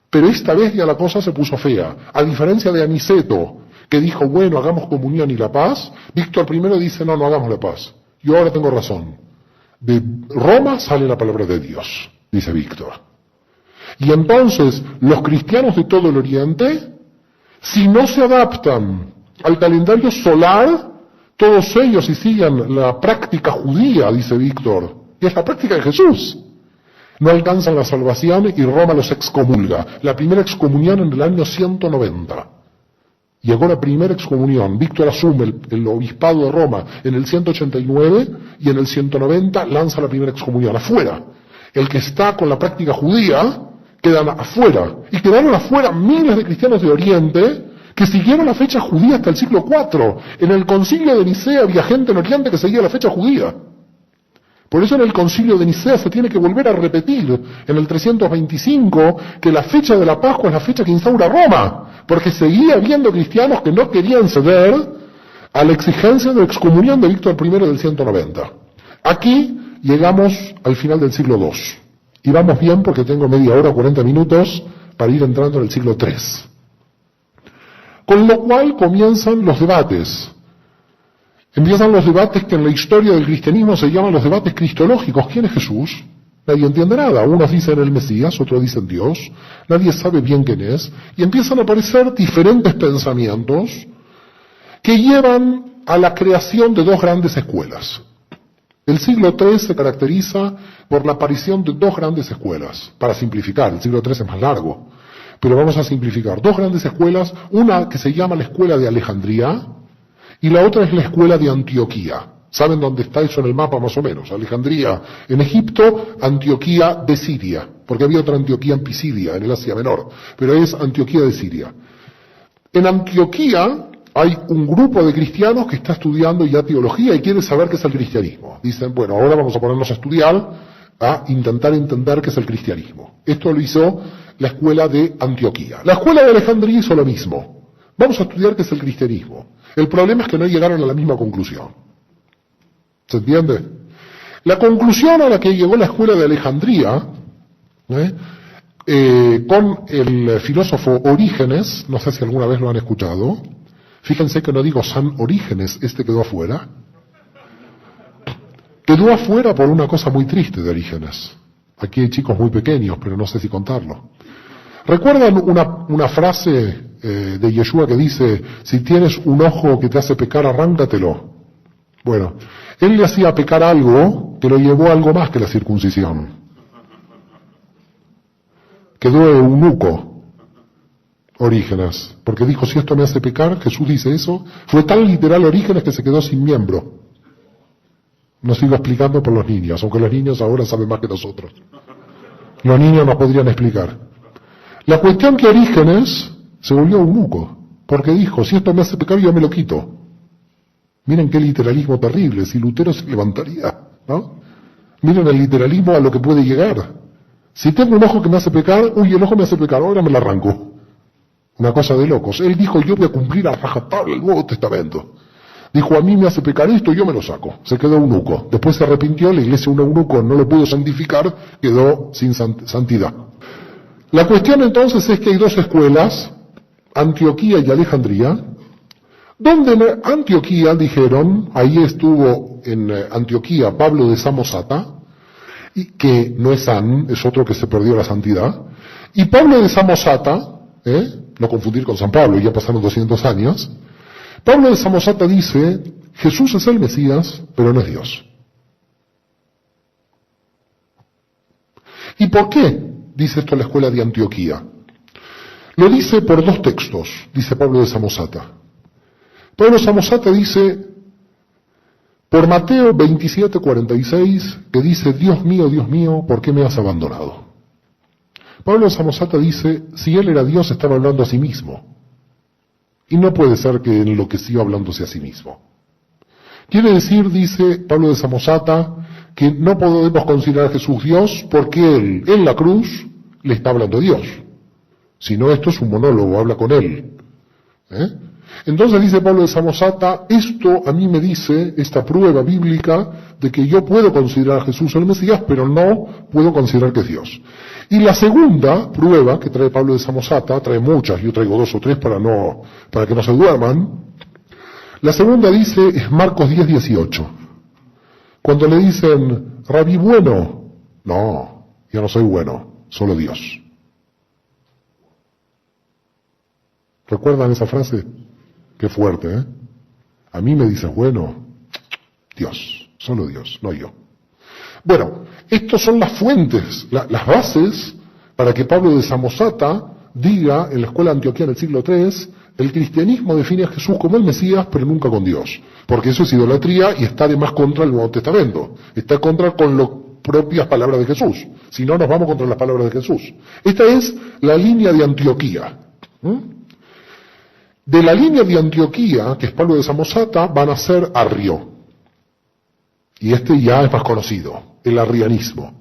Pero esta vez ya la cosa se puso fea. A diferencia de Aniceto, que dijo, bueno, hagamos comunión y la paz, Víctor I dice, no, no hagamos la paz. Yo ahora tengo razón. De Roma sale la palabra de Dios, dice Víctor. Y entonces, los cristianos de todo el Oriente, si no se adaptan al calendario solar, todos ellos, si siguen la práctica judía, dice Víctor, y es la práctica de Jesús, no alcanzan la salvación y Roma los excomulga. La primera excomunión en el año 190. Llegó la primera excomunión. Víctor asume el obispado de Roma en el 189 y en el 190 lanza la primera excomunión. Afuera. El que está con la práctica judía quedan afuera. Y quedaron afuera miles de cristianos de Oriente que siguieron la fecha judía hasta el siglo IV. En el concilio de Nicea había gente en Oriente que seguía la fecha judía. Por eso en el concilio de Nicea se tiene que volver a repetir en el 325 que la fecha de la Pascua es la fecha que instaura Roma, porque seguía habiendo cristianos que no querían ceder a la exigencia de excomunión de Víctor I del 190. Aquí llegamos al final del siglo II. Y vamos bien porque tengo media hora, 40 minutos para ir entrando en el siglo III. Con lo cual comienzan los debates. Empiezan los debates que en la historia del cristianismo se llaman los debates cristológicos. ¿Quién es Jesús? Nadie entiende nada. Unos dicen el Mesías, otros dicen Dios. Nadie sabe bien quién es. Y empiezan a aparecer diferentes pensamientos que llevan a la creación de dos grandes escuelas. El siglo III se caracteriza por la aparición de dos grandes escuelas. Para simplificar, el siglo III es más largo. Pero vamos a simplificar. Dos grandes escuelas. Una que se llama la escuela de Alejandría, y la otra es la escuela de Antioquía. ¿Saben dónde está eso en el mapa más o menos? Alejandría en Egipto, Antioquía de Siria, porque había otra Antioquía en Pisidia, en el Asia Menor, pero es Antioquía de Siria. En Antioquía hay un grupo de cristianos que está estudiando ya teología y quiere saber qué es el cristianismo. Dicen, bueno, ahora vamos a ponernos a estudiar, a intentar entender qué es el cristianismo. Esto lo hizo la escuela de Antioquía. La escuela de Alejandría hizo lo mismo. Vamos a estudiar qué es el cristianismo. El problema es que no llegaron a la misma conclusión. ¿Se entiende? La conclusión a la que llegó la escuela de Alejandría, con el filósofo Orígenes, no sé si alguna vez lo han escuchado, fíjense que no digo San Orígenes, este quedó afuera, que quedó afuera por una cosa muy triste de Orígenes. Aquí hay chicos muy pequeños, pero no sé si contarlo. ¿Recuerdan una frase de Yeshua que dice, si tienes un ojo que te hace pecar, arráncatelo? Bueno, él le hacía pecar algo que lo llevó a algo más que la circuncisión. Quedó eunuco, Orígenes, porque dijo, si esto me hace pecar, Jesús dice eso, fue tan literal Orígenes que se quedó sin miembro. No sigo explicando por los niños, aunque los niños ahora saben más que nosotros. Los niños nos podrían explicar. La cuestión que Orígenes se volvió eunuco, porque dijo, si esto me hace pecar, yo me lo quito. Miren qué literalismo terrible, si Lutero se levantaría, ¿no? Miren el literalismo a lo que puede llegar. Si tengo un ojo que me hace pecar, uy, el ojo me hace pecar, ahora me lo arranco. Una cosa de locos. Él dijo, yo voy a cumplir a rajatabla el Nuevo Testamento. Dijo, a mí me hace pecar esto, yo me lo saco. Se quedó eunuco. Después se arrepintió, la iglesia un eunuco no lo pudo santificar, quedó sin santidad. La cuestión entonces es que hay dos escuelas, Antioquía y Alejandría, donde en Antioquía dijeron, ahí estuvo en Antioquía Pablo de Samosata, y que no es San, es otro que se perdió la santidad, y Pablo de Samosata, no confundir con San Pablo, ya pasaron 200 años, Pablo de Samosata dice, Jesús es el Mesías, pero no es Dios. ¿Y por qué dice esto la escuela de Antioquía? Lo dice por dos textos, dice Pablo de Samosata. Pablo de Samosata dice, por Mateo 27:46, que dice, Dios mío, ¿por qué me has abandonado? Pablo de Samosata dice, si él era Dios, estaba hablando a sí mismo. Y no puede ser que enloqueció hablándose a sí mismo. Quiere decir, dice Pablo de Samosata, que no podemos considerar a Jesús Dios porque él, en la cruz, le está hablando a Dios. Si no, esto es un monólogo, habla con él. Entonces dice Pablo de Samosata, esto a mí me dice, esta prueba bíblica, de que yo puedo considerar a Jesús el Mesías, pero no puedo considerar que es Dios. Y la segunda prueba que trae Pablo de Samosata, trae muchas, yo traigo 2 o 3 para que no se duerman. La segunda dice, es Marcos 10:18. Cuando le dicen, Rabí bueno, no, yo no soy bueno, solo Dios. ¿Recuerdan esa frase? Qué fuerte, ¿eh? A mí me dices bueno, Dios, solo Dios, no yo. Bueno, estas son las fuentes, las bases para que Pablo de Samosata diga en la escuela antioquía del siglo III, el cristianismo define a Jesús como el Mesías, pero nunca con Dios. Porque eso es idolatría y está además contra el Nuevo Testamento. Está contra con las propias palabras de Jesús. Si no, nos vamos contra las palabras de Jesús. Esta es la línea de Antioquía. De la línea de Antioquía, que es Pablo de Samosata, van a ser Arrio. Y este ya es más conocido, el arrianismo.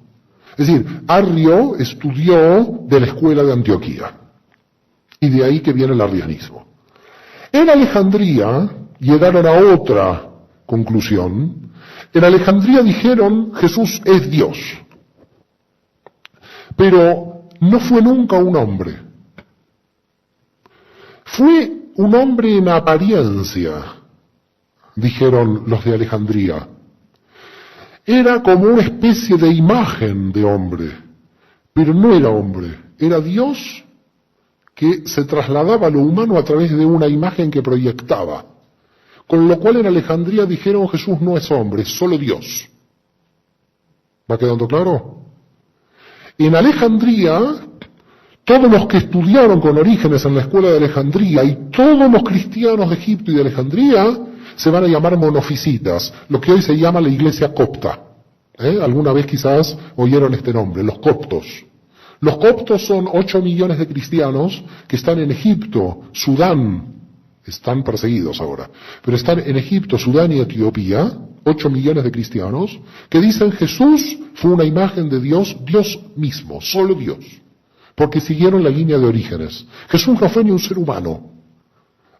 Es decir, Arrio estudió de la escuela de Antioquía. Y de ahí que viene el arrianismo. En Alejandría llegaron a otra conclusión. En Alejandría dijeron, Jesús es Dios. Pero no fue nunca un hombre. Fue un hombre en apariencia, dijeron los de Alejandría. Era como una especie de imagen de hombre, pero no era hombre, era Dios que se trasladaba a lo humano a través de una imagen que proyectaba. Con lo cual en Alejandría dijeron Jesús no es hombre, es solo Dios. ¿Va quedando claro? En Alejandría, todos los que estudiaron con Orígenes en la escuela de Alejandría y todos los cristianos de Egipto y de Alejandría se van a llamar monofisitas, lo que hoy se llama la iglesia copta. Alguna vez quizás oyeron este nombre, los coptos. Los coptos son 8 millones de cristianos que están en Egipto, Sudán, están perseguidos ahora, pero están en Egipto, Sudán y Etiopía, 8 millones de cristianos, que dicen Jesús fue una imagen de Dios, Dios mismo, solo Dios, porque siguieron la línea de Orígenes. Jesús no fue ni un ser humano.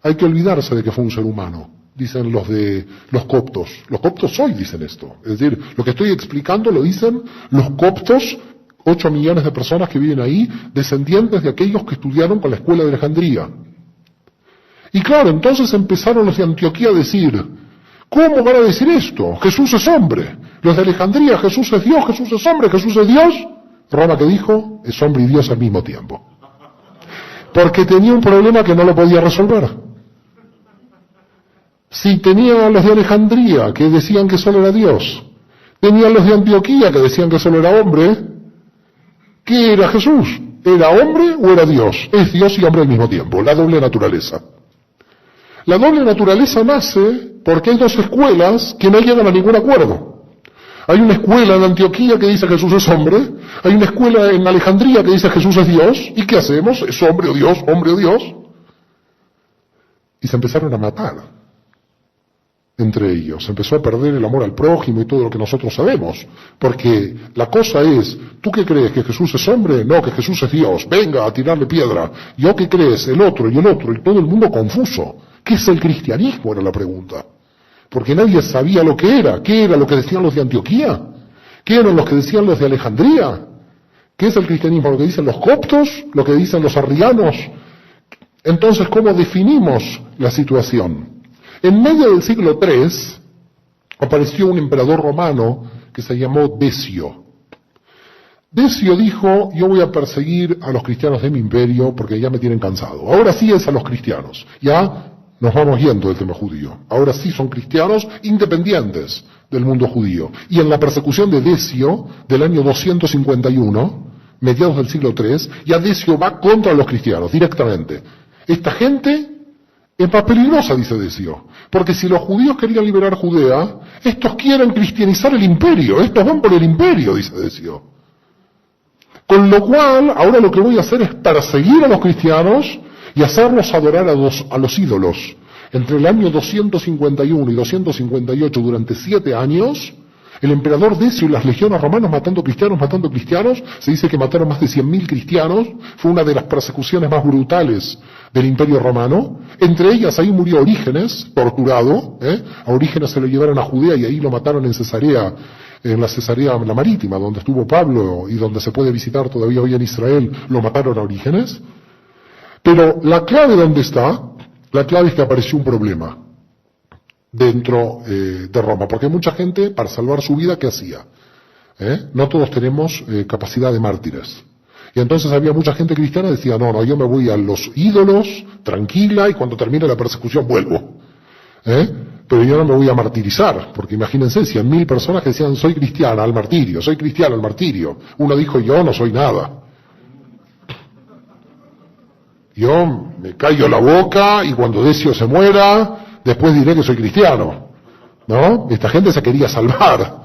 Hay que olvidarse de que fue un ser humano, dicen los coptos. Los coptos hoy dicen esto. Es decir, lo que estoy explicando lo dicen los coptos, 8 millones de personas que viven ahí, descendientes de aquellos que estudiaron con la escuela de Alejandría. Y claro, entonces empezaron los de Antioquía a decir, ¿cómo van a decir esto? Jesús es hombre. Los de Alejandría, Jesús es Dios, Jesús es hombre, Jesús es Dios. Roma, que dijo, es hombre y Dios al mismo tiempo. Porque tenía un problema que no lo podía resolver. Si tenía los de Alejandría, que decían que solo era Dios, tenían los de Antioquía, que decían que solo era hombre, ¿qué era Jesús? ¿Era hombre o era Dios? Es Dios y hombre al mismo tiempo, la doble naturaleza. La doble naturaleza nace porque hay dos escuelas que no llegan a ningún acuerdo. Hay una escuela en Antioquía que dice que Jesús es hombre, hay una escuela en Alejandría que dice que Jesús es Dios, ¿y qué hacemos? ¿Es hombre o Dios? ¿Hombre o Dios? Y se empezaron a matar entre ellos, se empezó a perder el amor al prójimo y todo lo que nosotros sabemos, porque la cosa es, ¿tú qué crees? ¿Que Jesús es hombre? No, que Jesús es Dios, venga a tirarle piedra. ¿Yo qué crees? El otro y el otro, y todo el mundo confuso. ¿Qué es el cristianismo? Era la pregunta. Porque nadie sabía lo que era. ¿Qué era lo que decían los de Antioquía? ¿Qué eran los que decían los de Alejandría? ¿Qué es el cristianismo? ¿Lo que dicen los coptos? ¿Lo que dicen los arrianos? Entonces, ¿cómo definimos la situación? En medio del siglo III apareció un emperador romano que se llamó Decio. Decio dijo, yo voy a perseguir a los cristianos de mi imperio porque ya me tienen cansado. Ahora sí es a los cristianos. Ya nos vamos yendo del tema judío. Ahora sí son cristianos independientes del mundo judío. Y en la persecución de Decio, del año 251, mediados del siglo III, ya Decio va contra los cristianos directamente. Esta gente es más peligrosa, dice Decio, porque si los judíos querían liberar Judea, estos quieren cristianizar el imperio, estos van por el imperio, dice Decio. Con lo cual, ahora lo que voy a hacer es perseguir a los cristianos y hacerlos adorar a los ídolos. Entre el año 251 y 258, durante 7 años, el emperador Decio y las legiones romanas matando cristianos, se dice que mataron más de 100.000 cristianos, fue una de las persecuciones más brutales del imperio romano. Entre ellas ahí murió Orígenes, torturado, a Orígenes se lo llevaron a Judea y ahí lo mataron en Cesarea, en la Cesarea la Marítima, donde estuvo Pablo y donde se puede visitar todavía hoy en Israel, lo mataron a Orígenes. Pero la clave ¿dónde está? La clave es que apareció un problema dentro de Roma, porque mucha gente, para salvar su vida, ¿qué hacía? No todos tenemos capacidad de mártires. Y entonces había mucha gente cristiana que decía, no, yo me voy a los ídolos, tranquila, y cuando termine la persecución vuelvo. Pero yo no me voy a martirizar, porque imagínense, 100.000 personas que decían, soy cristiana al martirio, soy cristiano al martirio. Uno dijo, yo no soy nada. Yo me callo la boca y cuando Decio se muera, después diré que soy cristiano. ¿No? Esta gente se quería salvar.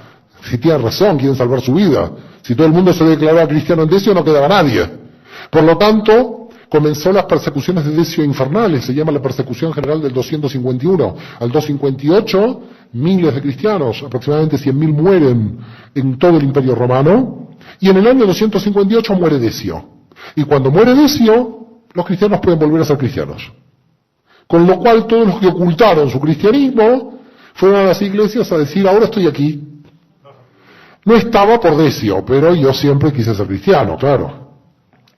Si tienen razón, quieren salvar su vida. Si todo el mundo se declaraba cristiano en Decio, no quedaba nadie. Por lo tanto, comenzó las persecuciones de Decio infernales. Se llama la persecución general del 251. Al 258, miles de cristianos, aproximadamente 100.000 mueren en todo el imperio romano. Y en el año 258 muere Decio. Y cuando muere Decio, los cristianos pueden volver a ser cristianos. Con lo cual todos los que ocultaron su cristianismo fueron a las iglesias a decir, ahora estoy aquí. No estaba por Decio, pero yo siempre quise ser cristiano, claro.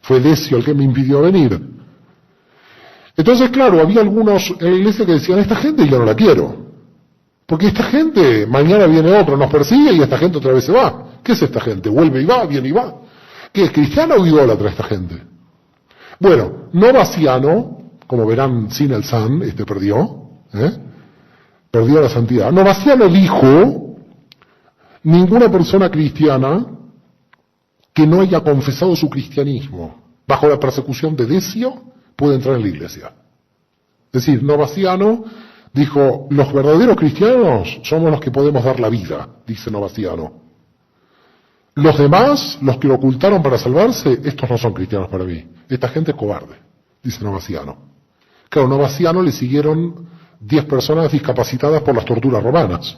Fue Decio el que me impidió venir. Entonces, claro, había algunos en la iglesia que decían, esta gente yo no la quiero. Porque esta gente, mañana viene otro, nos persigue y esta gente otra vez se va. ¿Qué es esta gente? Vuelve y va, viene y va. ¿Qué es cristiana o idólatra esta gente? Bueno, Novaciano, como verán sin el san, perdió la santidad. Novaciano dijo, ninguna persona cristiana que no haya confesado su cristianismo bajo la persecución de Decio puede entrar en la iglesia. Es decir, Novaciano dijo, los verdaderos cristianos somos los que podemos dar la vida, dice Novaciano. Los demás, los que lo ocultaron para salvarse, estos no son cristianos para mí. Esta gente es cobarde, dice Novaciano. Claro, Novaciano le siguieron 10 personas discapacitadas por las torturas romanas.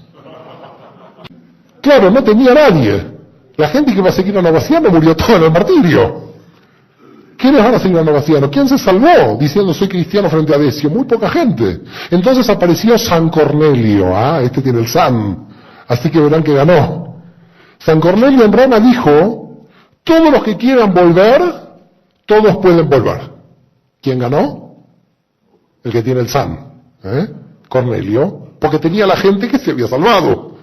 Claro, no tenía nadie. La gente que va a seguir a Novaciano murió toda en el martirio. ¿Quiénes van a seguir a Novaciano? ¿Quién se salvó diciendo soy cristiano frente a Decio? Muy poca gente. Entonces apareció San Cornelio. Este tiene el San. Así que verán que ganó. San Cornelio en Roma dijo, todos los que quieran volver, todos pueden volver. ¿Quién ganó? El que tiene el San. Cornelio. Porque tenía la gente que se había salvado.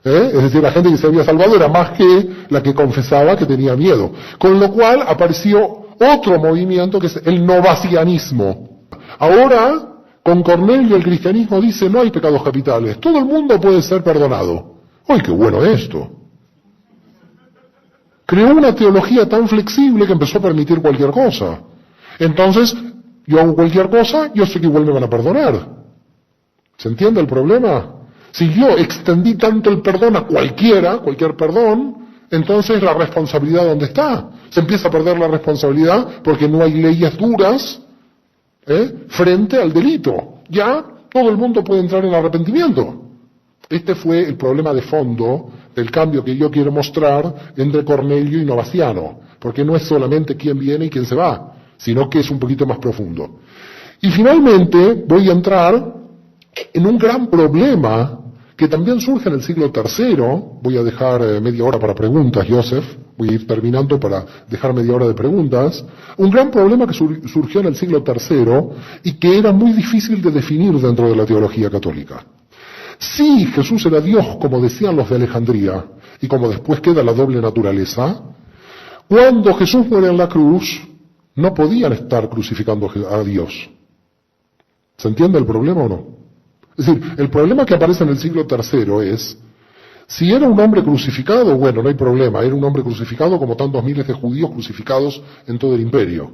Es decir, la gente que se había salvado era más que la que confesaba que tenía miedo. Con lo cual apareció otro movimiento que es el novacianismo. Ahora, con Cornelio el cristianismo dice no hay pecados capitales, todo el mundo puede ser perdonado. ¡Ay, qué bueno esto! Creó una teología tan flexible que empezó a permitir cualquier cosa. Entonces, yo hago cualquier cosa, yo sé que igual me van a perdonar. ¿Se entiende el problema? Si yo extendí tanto el perdón a cualquier perdón, entonces la responsabilidad ¿dónde está? Se empieza a perder la responsabilidad porque no hay leyes duras frente al delito. Ya todo el mundo puede entrar en arrepentimiento. Este fue el problema de fondo del cambio que yo quiero mostrar entre Cornelio y Novaciano, porque no es solamente quién viene y quién se va, sino que es un poquito más profundo. Y finalmente voy a entrar en un gran problema que también surge en el siglo III. Voy a dejar media hora para preguntas, Joseph. Voy a ir terminando para dejar media hora de preguntas. Un gran problema que surgió en el siglo III y que era muy difícil de definir dentro de la teología católica. Si Jesús era Dios, como decían los de Alejandría, y como después queda la doble naturaleza, cuando Jesús muere en la cruz, no podían estar crucificando a Dios. ¿Se entiende el problema o no? Es decir, el problema que aparece en el siglo III es, si era un hombre crucificado, bueno, no hay problema, era un hombre crucificado como tantos miles de judíos crucificados en todo el imperio.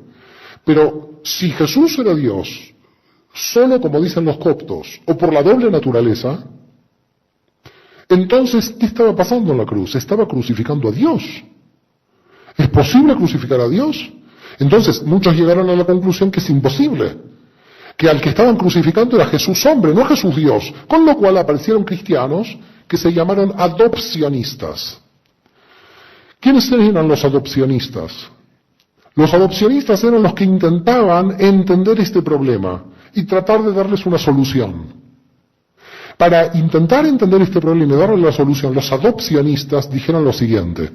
Pero si Jesús era Dios, solo como dicen los coptos, o por la doble naturaleza, entonces, ¿qué estaba pasando en la cruz? Estaba crucificando a Dios. ¿Es posible crucificar a Dios? Entonces, muchos llegaron a la conclusión que es imposible. Que al que estaban crucificando era Jesús hombre, no Jesús Dios. Con lo cual aparecieron cristianos que se llamaron adopcionistas. ¿Quiénes eran los adopcionistas? Los adopcionistas eran los que intentaban entender este problema y tratar de darles una solución. Para intentar entender este problema y darle la solución, los adopcionistas dijeron lo siguiente: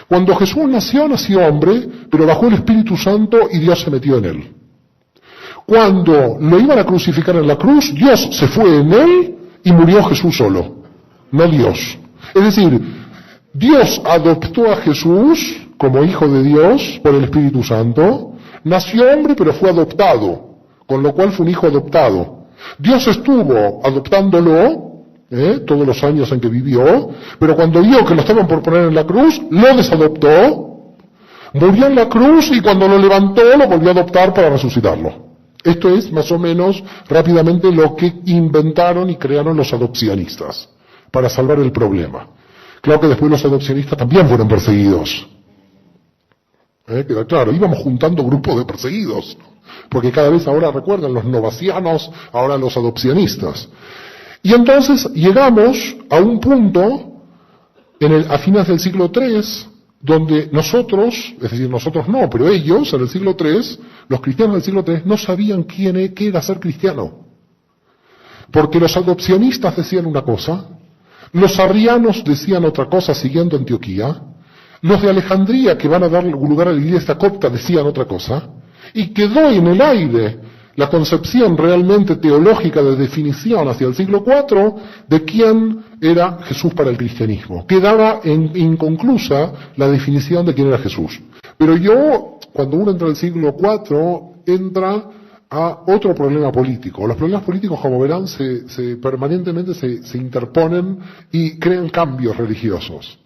cuando Jesús nació, nació hombre, pero bajó el Espíritu Santo y Dios se metió en él. Cuando lo iban a crucificar en la cruz, Dios se fue en él y murió Jesús solo, no Dios. Es decir, Dios adoptó a Jesús como hijo de Dios por el Espíritu Santo, nació hombre pero fue adoptado, con lo cual fue un hijo adoptado. Dios estuvo adoptándolo todos los años en que vivió, pero cuando vio que lo estaban por poner en la cruz, lo desadoptó, murió en la cruz y cuando lo levantó lo volvió a adoptar para resucitarlo. Esto es más o menos rápidamente lo que inventaron y crearon los adopcionistas para salvar el problema. Claro que después los adopcionistas también fueron perseguidos. Queda claro, íbamos juntando grupos de perseguidos, ¿no? Porque cada vez ahora recuerdan los novacianos, ahora los adopcionistas. Y entonces llegamos a un punto a fines del siglo III, donde nosotros, es decir, nosotros no, pero ellos en el siglo III, los cristianos del siglo III, no sabían qué era ser cristiano. Porque los adopcionistas decían una cosa, los arrianos decían otra cosa siguiendo Antioquía, los de Alejandría, que van a dar lugar a la iglesia copta, decían otra cosa, y quedó en el aire la concepción realmente teológica de definición hacia el siglo IV de quién era Jesús para el cristianismo. Quedaba inconclusa la definición de quién era Jesús. Pero cuando uno entra al siglo IV, entra a otro problema político. Los problemas políticos, como verán, permanentemente se interponen y crean cambios religiosos,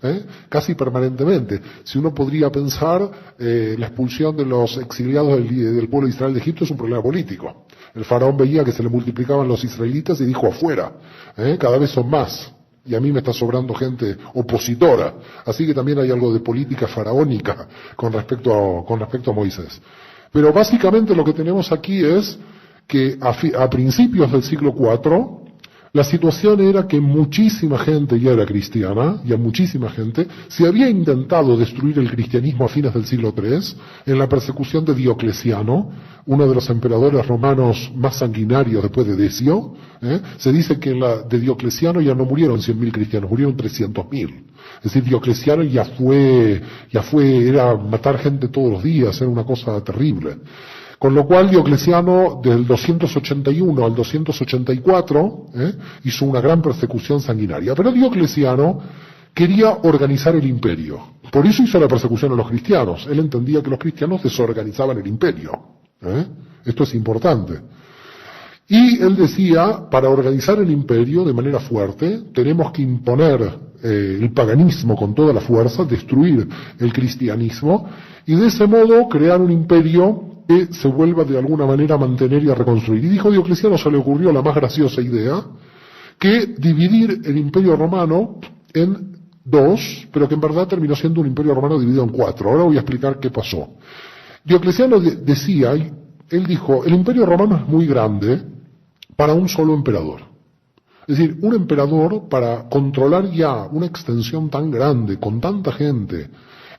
casi permanentemente. Si uno podría pensar, la expulsión de los exiliados del pueblo de Israel de Egipto es un problema político. El faraón veía que se le multiplicaban los israelitas y dijo afuera, cada vez son más. Y a mí me está sobrando gente opositora. Así que también hay algo de política faraónica con respecto a Moisés. Pero básicamente lo que tenemos aquí es que a principios del siglo IV la situación era que muchísima gente ya era cristiana, y a muchísima gente se había intentado destruir el cristianismo a fines del siglo III en la persecución de Diocleciano, uno de los emperadores romanos más sanguinarios después de Decio. Se dice que de Diocleciano ya no murieron 100.000 cristianos, murieron 300.000. Es decir, Diocleciano era matar gente todos los días, era una cosa terrible. Con lo cual Diocleciano, del 281 al 284, hizo una gran persecución sanguinaria. Pero Diocleciano quería organizar el imperio. Por eso hizo la persecución a los cristianos. Él entendía que los cristianos desorganizaban el imperio. Esto es importante. Y él decía, para organizar el imperio de manera fuerte, tenemos que imponer el paganismo con toda la fuerza, destruir el cristianismo, y de ese modo crear un imperio que se vuelva de alguna manera a mantener y a reconstruir. Y dijo Diocleciano, se le ocurrió la más graciosa idea, que dividir el imperio romano en dos, pero que en verdad terminó siendo un imperio romano dividido en cuatro. Ahora voy a explicar qué pasó. Diocleciano decía, él dijo, el imperio romano es muy grande para un solo emperador. Es decir, un emperador para controlar ya una extensión tan grande, con tanta gente,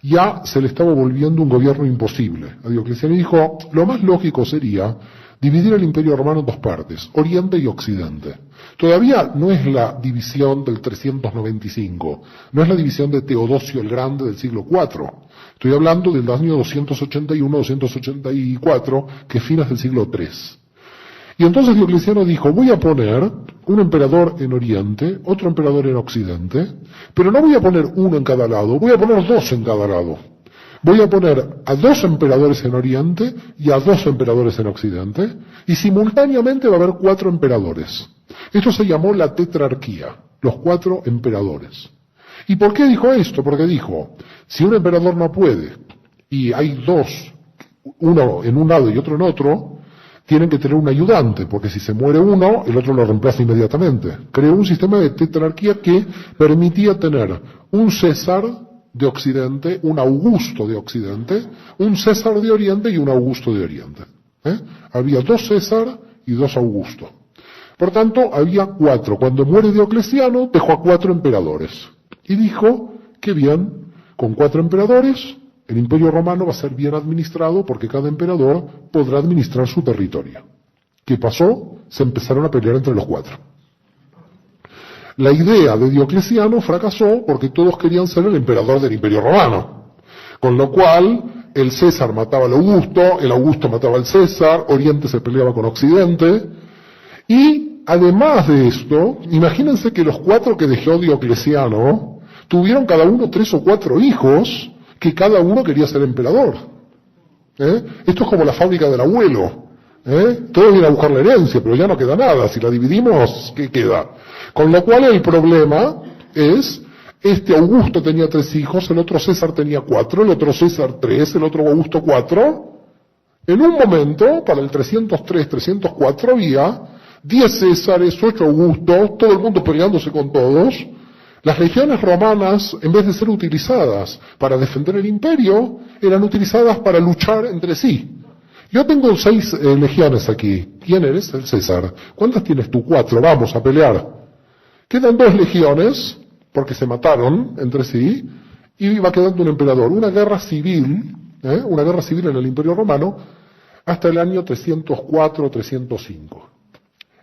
ya se le estaba volviendo un gobierno imposible. A Diocleciano dijo, lo más lógico sería dividir el imperio romano en dos partes, Oriente y Occidente. Todavía no es la división del 395, no es la división de Teodosio el Grande del siglo IV. Estoy hablando del año 281-284, que es fines del siglo III. Y entonces Diocleciano dijo, voy a poner un emperador en Oriente, otro emperador en Occidente, pero no voy a poner uno en cada lado, voy a poner dos en cada lado. Voy a poner a dos emperadores en Oriente y a dos emperadores en Occidente, y simultáneamente va a haber 4 emperadores. Esto se llamó la tetrarquía, los 4 emperadores. ¿Y por qué dijo esto? Porque dijo, si un emperador no puede, y hay dos, uno en un lado y otro en otro, tienen que tener un ayudante, porque si se muere uno, el otro lo reemplaza inmediatamente. Creó un sistema de tetrarquía que permitía tener un César de Occidente, un Augusto de Occidente, un César de Oriente y un Augusto de Oriente. Había 2 César y 2 Augusto. Por tanto, había 4. Cuando muere Diocleciano, dejó a 4 emperadores. Y dijo que bien, con 4 emperadores, el imperio romano va a ser bien administrado porque cada emperador podrá administrar su territorio. ¿Qué pasó? Se empezaron a pelear entre los 4. La idea de Diocleciano fracasó porque todos querían ser el emperador del imperio romano. Con lo cual, el César mataba al Augusto, el Augusto mataba al César, Oriente se peleaba con Occidente. Y además de esto, imagínense que los 4 que dejó Diocleciano tuvieron cada uno 3 o 4 hijos que cada uno quería ser emperador. Esto es como la fábrica del abuelo. Todos vienen a buscar la herencia, pero ya no queda nada. Si la dividimos, ¿qué queda? Con lo cual el problema es, este Augusto tenía 3 hijos, el otro César tenía 4, el otro César 3, el otro Augusto 4. En un momento, para el 303, 304, había 10 Césares, 8 Augustos, todo el mundo peleándose con todos. Las legiones romanas, en vez de ser utilizadas para defender el imperio, eran utilizadas para luchar entre sí. Yo tengo 6 legiones aquí. ¿Quién eres? El César. ¿Cuántas tienes tú? 4. Vamos a pelear. Quedan 2 legiones, porque se mataron entre sí, y va quedando un emperador. Una guerra civil en el imperio romano, hasta el año 304, 305.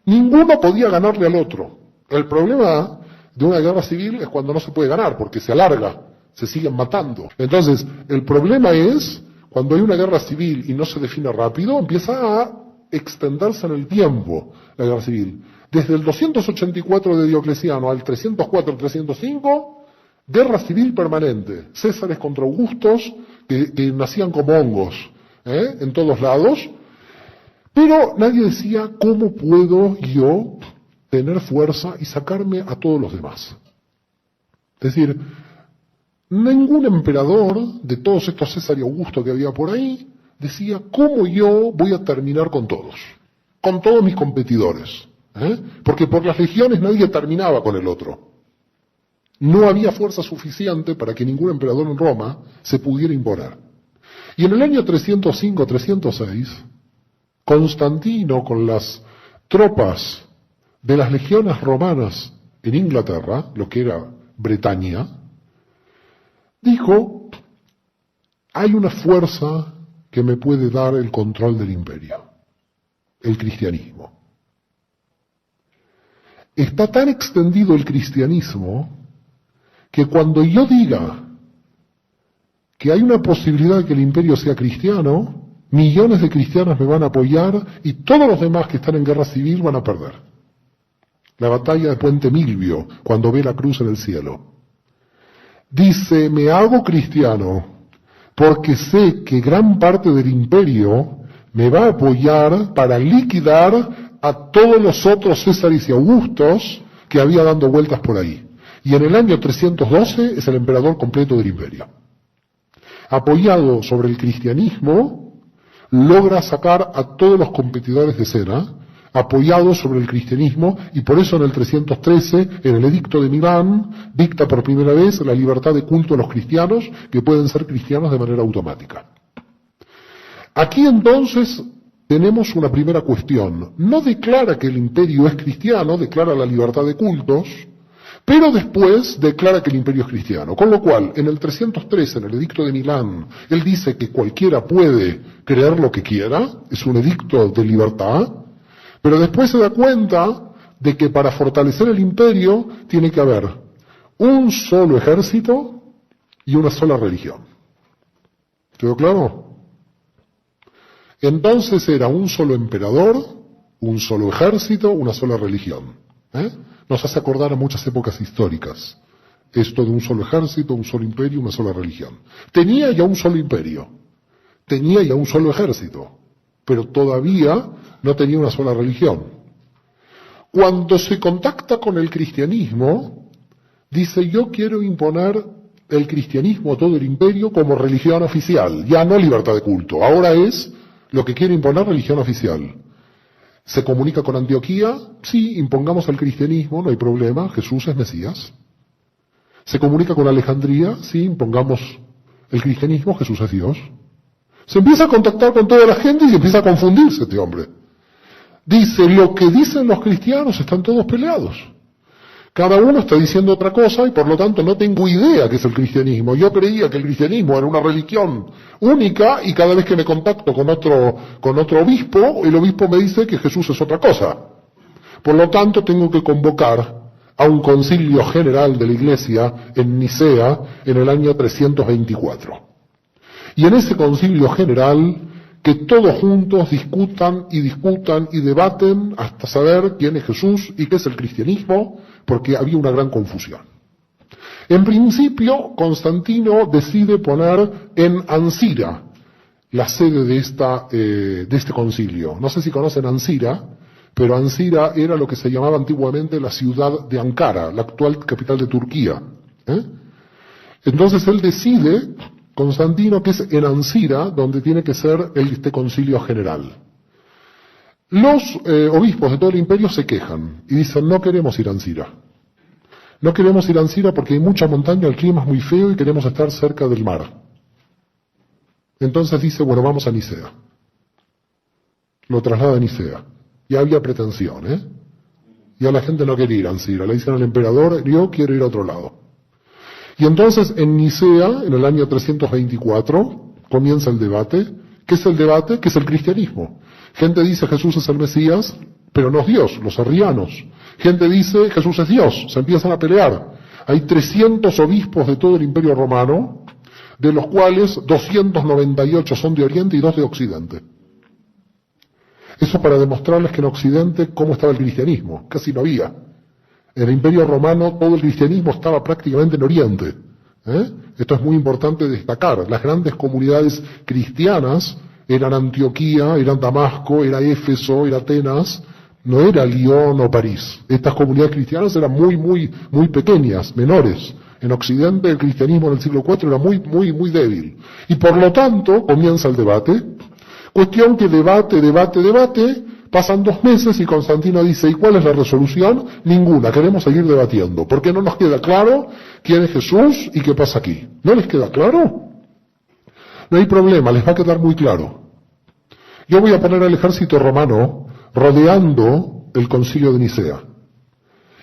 Ninguno podía ganarle al otro. El problema de una guerra civil es cuando no se puede ganar, porque se alarga, se siguen matando. Entonces, el problema es, cuando hay una guerra civil y no se define rápido, empieza a extenderse en el tiempo la guerra civil. Desde el 284 de Diocleciano al 304-305, guerra civil permanente. Césares contra Augustos, que nacían como hongos, en todos lados. Pero nadie decía, ¿cómo puedo yo tener fuerza y sacarme a todos los demás? Es decir, ningún emperador de todos estos César y Augusto que había por ahí decía, ¿cómo yo voy a terminar con todos mis competidores? Porque por las legiones nadie terminaba con el otro. No había fuerza suficiente para que ningún emperador en Roma se pudiera imponer. Y en el año 305-306, Constantino, con las tropas de las legiones romanas en Inglaterra, lo que era Bretaña, dijo, hay una fuerza que me puede dar el control del imperio, el cristianismo. Está tan extendido el cristianismo que cuando yo diga que hay una posibilidad de que el imperio sea cristiano, millones de cristianos me van a apoyar y todos los demás que están en guerra civil van a perder. La batalla de Puente Milvio, cuando ve la cruz en el cielo. Dice, me hago cristiano porque sé que gran parte del imperio me va a apoyar para liquidar a todos los otros Césares y Augustos que había dando vueltas por ahí. Y en el año 312 es el emperador completo del imperio. Apoyado sobre el cristianismo, logra sacar a todos los competidores de escena, apoyado sobre el cristianismo, y por eso en el 313, en el Edicto de Milán, dicta por primera vez la libertad de culto a los cristianos, que pueden ser cristianos de manera automática. Aquí entonces tenemos una primera cuestión. No declara que el imperio es cristiano, declara la libertad de cultos, pero después declara que el imperio es cristiano. Con lo cual, en el 313, en el Edicto de Milán, él dice que cualquiera puede creer lo que quiera, es un edicto de libertad, pero después se da cuenta de que para fortalecer el imperio tiene que haber un solo ejército y una sola religión. ¿Quedó claro? Entonces era un solo emperador, un solo ejército, una sola religión. Nos hace acordar a muchas épocas históricas. Esto de un solo ejército, un solo imperio, una sola religión. Tenía ya un solo imperio, tenía ya un solo ejército, pero todavía no tenía una sola religión. Cuando se contacta con el cristianismo, dice, yo quiero imponer el cristianismo a todo el imperio como religión oficial, ya no libertad de culto, ahora es lo que quiere imponer religión oficial. ¿Se comunica con Antioquía? Sí, impongamos el cristianismo, no hay problema, Jesús es Mesías. ¿Se comunica con Alejandría? Sí, impongamos el cristianismo, Jesús es Dios. Se empieza a contactar con toda la gente y empieza a confundirse este hombre. Dice, lo que dicen los cristianos están todos peleados. Cada uno está diciendo otra cosa y por lo tanto no tengo idea qué es el cristianismo. Yo creía que el cristianismo era una religión única y cada vez que me contacto con otro obispo, el obispo me dice que Jesús es otra cosa. Por lo tanto tengo que convocar a un concilio general de la Iglesia en Nicea en el año 324. Y en ese concilio general, que todos juntos discutan y debaten hasta saber quién es Jesús y qué es el cristianismo, porque había una gran confusión. En principio, Constantino decide poner en Ancira la sede de este concilio. No sé si conocen Ancira, pero Ancira era lo que se llamaba antiguamente la ciudad de Ankara, la actual capital de Turquía. Entonces él decide, Constantino, que es en Ancira donde tiene que ser este concilio general. Los obispos de todo el imperio se quejan y dicen, no queremos ir a Ancira. No queremos ir a Ancira porque hay mucha montaña, el clima es muy feo y queremos estar cerca del mar. Entonces dice, bueno, vamos a Nicea. Lo traslada a Nicea. Ya había pretensión, Ya la gente no quería ir a Ancira. Le dicen al emperador, yo quiero ir a otro lado. Y entonces en Nicea, en el año 324, comienza el debate. ¿Qué es el debate? ¿Qué es el cristianismo? Gente dice Jesús es el Mesías, pero no es Dios, los arrianos. Gente dice Jesús es Dios, se empiezan a pelear. Hay 300 obispos de todo el Imperio Romano, de los cuales 298 son de Oriente y 2 de Occidente. Eso para demostrarles que en Occidente cómo estaba el cristianismo, casi no había. En el Imperio Romano todo el cristianismo estaba prácticamente en Oriente. Esto es muy importante destacar. Las grandes comunidades cristianas eran Antioquía, eran Damasco, era Éfeso, era Atenas, no era Lyon o París. Estas comunidades cristianas eran muy pequeñas, menores. En Occidente el cristianismo en el siglo IV era muy débil. Y por lo tanto comienza el debate. Cuestión que debate, pasan 2 meses y Constantino dice, ¿y cuál es la resolución? Ninguna, queremos seguir debatiendo, porque no nos queda claro quién es Jesús y qué pasa aquí. ¿No les queda claro? No hay problema, les va a quedar muy claro. Yo voy a poner al ejército romano rodeando el concilio de Nicea.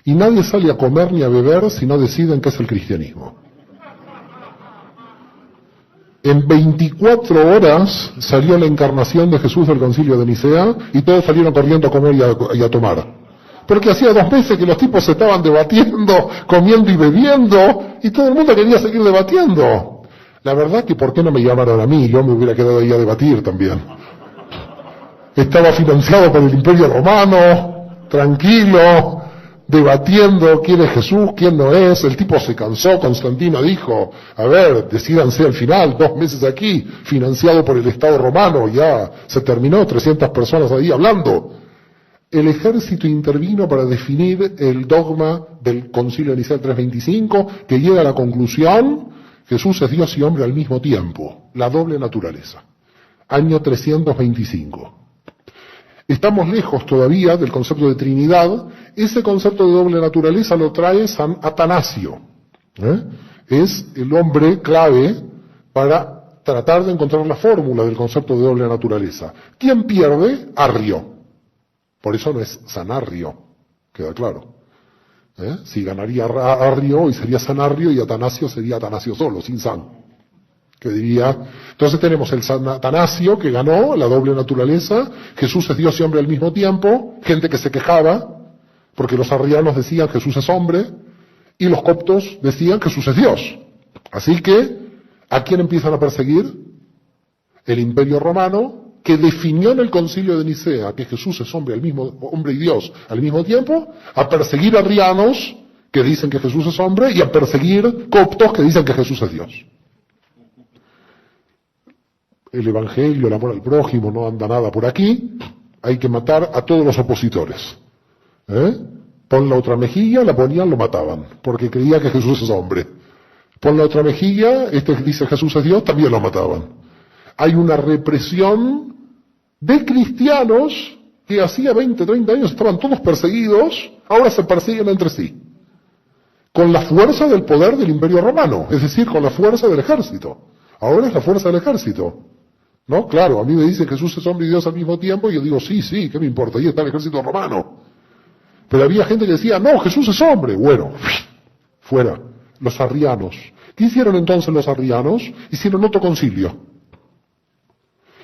Y nadie sale a comer ni a beber si no deciden qué es el cristianismo. En 24 horas salió la encarnación de Jesús del concilio de Nicea y todos salieron corriendo a comer y a tomar. Porque hacía 2 meses que los tipos se estaban debatiendo, comiendo y bebiendo, y todo el mundo quería seguir debatiendo. La verdad que ¿por qué no me llamaron a mí? Yo me hubiera quedado ahí a debatir también. Estaba financiado por el Imperio Romano, tranquilo, debatiendo quién es Jesús, quién no es. El tipo se cansó, Constantino dijo, a ver, decídanse al final, 2 meses aquí, financiado por el Estado romano, ya se terminó, 300 personas ahí hablando. El ejército intervino para definir el dogma del Concilio de Nicea 325, que llega a la conclusión, Jesús es Dios y hombre al mismo tiempo, la doble naturaleza. Año 325. Estamos lejos todavía del concepto de Trinidad. Ese concepto de doble naturaleza lo trae San Atanasio. Es el hombre clave para tratar de encontrar la fórmula del concepto de doble naturaleza. ¿Quién pierde? Arrio. Por eso no es San Arrio, queda claro. Si ganaría Arrio, hoy sería San Arrio y Atanasio sería Atanasio solo, sin San. Que diría, entonces tenemos el San Atanasio que ganó la doble naturaleza, Jesús es Dios y hombre al mismo tiempo, gente que se quejaba, porque los arrianos decían Jesús es hombre, y los coptos decían Jesús es Dios. Así que, ¿a quién empiezan a perseguir? El Imperio Romano, que definió en el Concilio de Nicea que Jesús es hombre y Dios al mismo tiempo, a perseguir arrianos que dicen que Jesús es hombre y a perseguir coptos que dicen que Jesús es Dios. El Evangelio, el amor al prójimo, no anda nada por aquí. Hay que matar a todos los opositores. Pon la otra mejilla, la ponían, lo mataban, porque creía que Jesús es hombre. Pon la otra mejilla, este que dice Jesús es Dios, también lo mataban. Hay una represión de cristianos que hacía 20, 30 años estaban todos perseguidos, ahora se persiguen entre sí. Con la fuerza del poder del Imperio Romano, es decir, con la fuerza del ejército. Ahora es la fuerza del ejército. ¿No? Claro, a mí me dice Jesús es hombre y Dios al mismo tiempo, y yo digo, sí, ¿qué me importa? Ahí está el ejército romano. Pero había gente que decía, no, Jesús es hombre. Bueno, fuera. Los arrianos. ¿Qué hicieron entonces los arrianos? Hicieron otro concilio.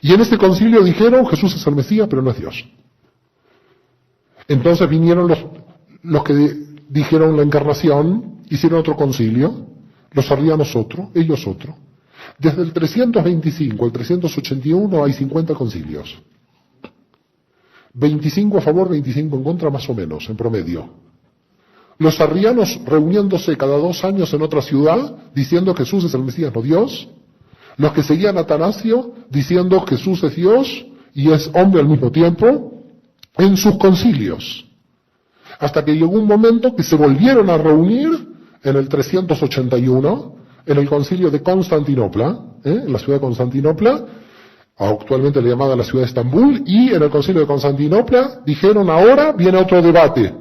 Y en este concilio dijeron, Jesús es el Mesías, pero no es Dios. Entonces vinieron los que dijeron la encarnación, hicieron otro concilio, los arrianos otro, ellos otro. Desde el 325 al 381 hay 50 concilios. 25 a favor, 25 en contra, más o menos, en promedio. Los arrianos reuniéndose cada 2 años en otra ciudad, diciendo que Jesús es el Mesías, no Dios. Los que seguían a Atanasio, diciendo que Jesús es Dios y es hombre al mismo tiempo, en sus concilios. Hasta que llegó un momento que se volvieron a reunir en el 381, en el concilio de Constantinopla, en la ciudad de Constantinopla, actualmente le llamada la ciudad de Estambul, y en el concilio de Constantinopla dijeron, ahora viene otro debate,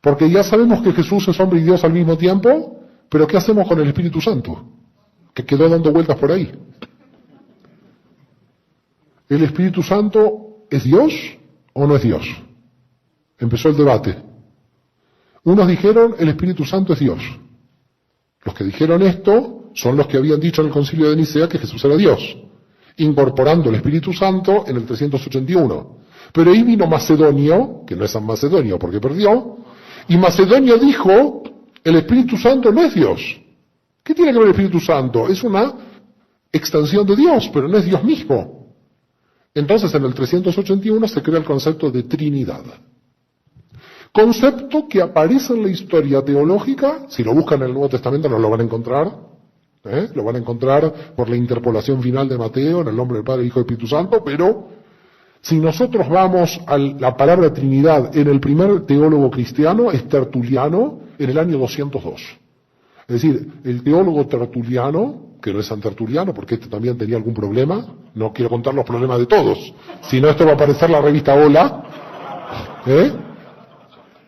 porque ya sabemos que Jesús es hombre y Dios al mismo tiempo, pero ¿qué hacemos con el Espíritu Santo? Que quedó dando vueltas por ahí. ¿El Espíritu Santo es Dios o no es Dios? Empezó el debate. Unos dijeron, el Espíritu Santo es Dios. Los que dijeron esto son los que habían dicho en el concilio de Nicea que Jesús era Dios, incorporando el Espíritu Santo en el 381. Pero ahí vino Macedonio, que no es San Macedonio porque perdió, y Macedonio dijo, el Espíritu Santo no es Dios. ¿Qué tiene que ver el Espíritu Santo? Es una extensión de Dios, pero no es Dios mismo. Entonces en el 381 se crea el concepto de Trinidad. Concepto que aparece en la historia teológica, si lo buscan en el Nuevo Testamento no lo van a encontrar, lo van a encontrar por la interpolación final de Mateo, en el nombre del Padre, Hijo y Espíritu Santo, pero si nosotros vamos a la palabra Trinidad en el primer teólogo cristiano, es Tertuliano, en el año 202. Es decir, el teólogo Tertuliano, que no es San Tertuliano, porque este también tenía algún problema, no quiero contar los problemas de todos, si no esto va a aparecer la revista Hola,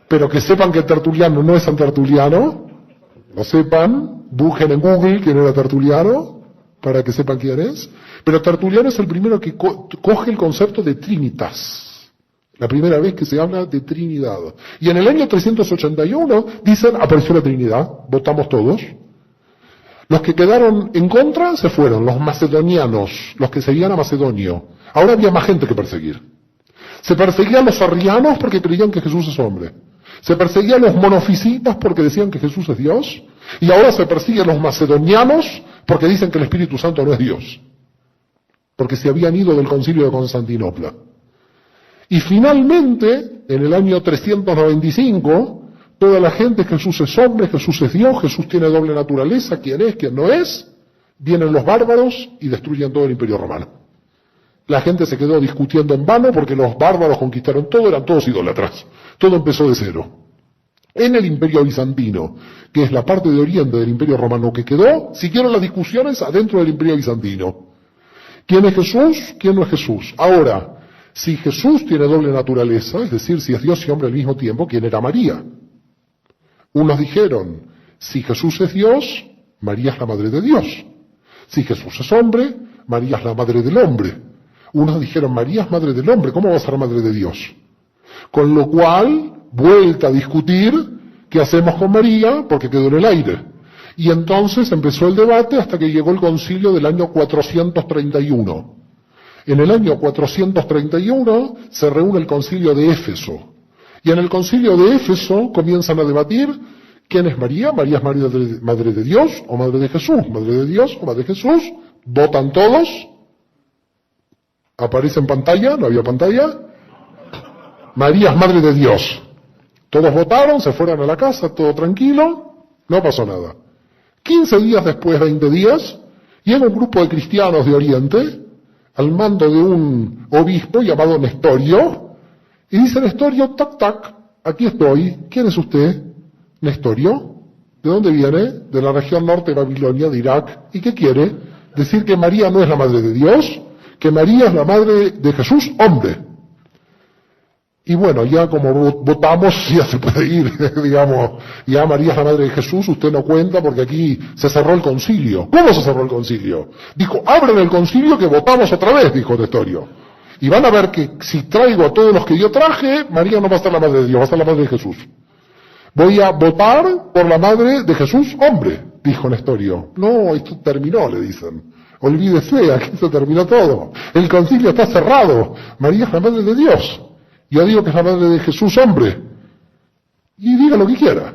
pero que sepan que Tertuliano no es San Tertuliano, lo sepan, busquen en Google quién era Tertuliano, para que sepan quién es, pero Tertuliano es el primero que coge el concepto de Trinitas, la primera vez que se habla de Trinidad. Y en el año 381 dicen, apareció la Trinidad, votamos todos. Los que quedaron en contra se fueron, los macedonianos, los que seguían a Macedonio. Ahora había más gente que perseguir. Se perseguían los arrianos porque creían que Jesús es hombre. Se perseguían los monofisitas porque decían que Jesús es Dios. Y ahora se persiguen los macedonianos porque dicen que el Espíritu Santo no es Dios, porque se habían ido del concilio de Constantinopla. Y finalmente, en el año 395, toda la gente, Jesús es hombre, Jesús es Dios, Jesús tiene doble naturaleza, quién es, quién no es, vienen los bárbaros y destruyen todo el Imperio Romano. La gente se quedó discutiendo en vano porque los bárbaros conquistaron todo, eran todos idólatras. Todo empezó de cero. En el Imperio Bizantino, que es la parte de oriente del Imperio Romano que quedó, siguieron las discusiones adentro del Imperio Bizantino. ¿Quién es Jesús? ¿Quién no es Jesús? Ahora, si Jesús tiene doble naturaleza, es decir, si es Dios y hombre al mismo tiempo, ¿quién era María? Unos dijeron, si Jesús es Dios, María es la madre de Dios. Si Jesús es hombre, María es la madre del hombre. Unos dijeron, María es madre del hombre, ¿cómo va a ser madre de Dios? Con lo cual, vuelta a discutir qué hacemos con María, porque quedó en el aire. Y entonces empezó el debate hasta que llegó el concilio del año 431. En el año 431 se reúne el concilio de Éfeso. Y en el concilio de Éfeso comienzan a debatir quién es María. María es madre de Dios o madre de Jesús. Madre de Dios o madre de Jesús. Votan todos. Aparece en pantalla, no había pantalla. María es madre de Dios. Todos votaron, se fueron a la casa, todo tranquilo, no pasó nada. 15 días después, 20 días, llega un grupo de cristianos de Oriente, al mando de un obispo llamado Nestorio, y dice Nestorio, tac, tac, aquí estoy, ¿quién es usted? Nestorio, ¿de dónde viene? De la región norte de Babilonia, de Irak, ¿y qué quiere? Decir que María no es la madre de Dios, que María es la madre de Jesús, hombre. Y bueno, ya como votamos, ya se puede ir, digamos, ya María es la madre de Jesús, usted no cuenta porque aquí se cerró el concilio. ¿Cómo se cerró el concilio? Dijo, abren el concilio que votamos otra vez, dijo Nestorio. Y van a ver que si traigo a todos los que yo traje, María no va a ser la madre de Dios, va a ser la madre de Jesús. Voy a votar por la madre de Jesús, hombre, dijo Nestorio. No, esto terminó, le dicen. Olvídese, aquí se terminó todo. El concilio está cerrado. María es la madre de Dios. Yo digo que es la madre de Jesús, hombre. Y diga lo que quiera.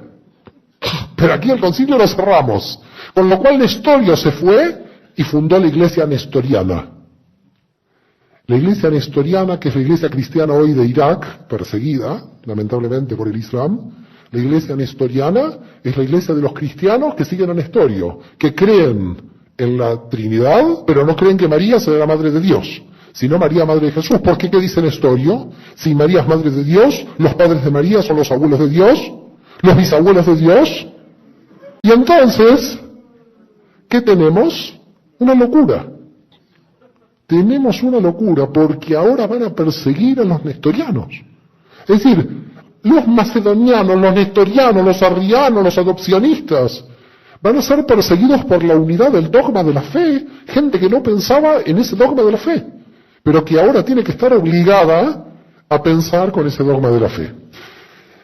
Pero aquí el concilio lo cerramos. Con lo cual Nestorio se fue y fundó la iglesia nestoriana. La iglesia nestoriana, que es la iglesia cristiana hoy de Irak, perseguida, lamentablemente, por el Islam. La iglesia nestoriana es la iglesia de los cristianos que siguen a Nestorio, que creen en la Trinidad, pero no creen que María sea la madre de Dios, sino María, madre de Jesús. ¿Por qué? ¿Qué dice Nestorio? Si María es madre de Dios, los padres de María son los abuelos de Dios, los bisabuelos de Dios. Y entonces, ¿qué tenemos? Una locura. Tenemos una locura porque ahora van a perseguir a los nestorianos. Es decir, los macedonianos, los nestorianos, los arrianos, los adopcionistas, van a ser perseguidos por la unidad del dogma de la fe, gente que no pensaba en ese dogma de la fe, pero que ahora tiene que estar obligada a pensar con ese dogma de la fe.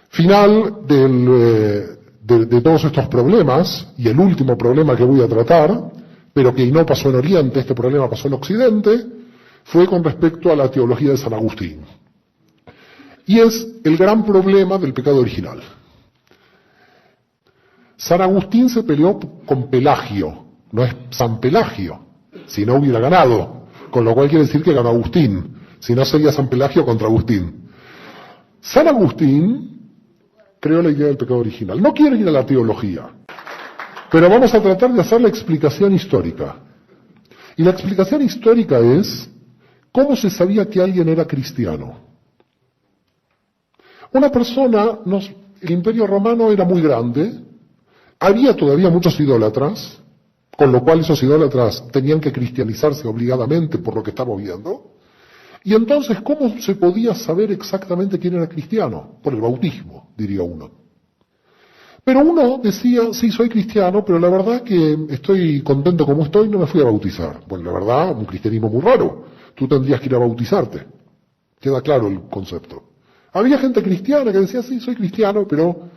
Final de todos estos problemas, y el último problema que voy a tratar, pero que no pasó en Oriente, este problema pasó en Occidente, fue con respecto a la teología de San Agustín. Y es el gran problema del pecado original. San Agustín se peleó con Pelagio, no es San Pelagio, si no hubiera ganado, con lo cual quiere decir que ganó Agustín, si no sería San Pelagio contra Agustín. San Agustín creó la idea del pecado original. No quiero ir a la teología, pero vamos a tratar de hacer la explicación histórica. Y la explicación histórica es cómo se sabía que alguien era cristiano. Una persona, el Imperio Romano era muy grande, había todavía muchos idólatras, con lo cual esos idólatras tenían que cristianizarse obligadamente por lo que estamos viendo. Y entonces, ¿cómo se podía saber exactamente quién era cristiano? Por el bautismo, diría uno. Pero uno decía, sí, soy cristiano, pero la verdad que estoy contento como estoy, no me fui a bautizar. Bueno, la verdad, un cristianismo muy raro. Tú tendrías que ir a bautizarte. Queda claro el concepto. Había gente cristiana que decía, sí, soy cristiano, pero...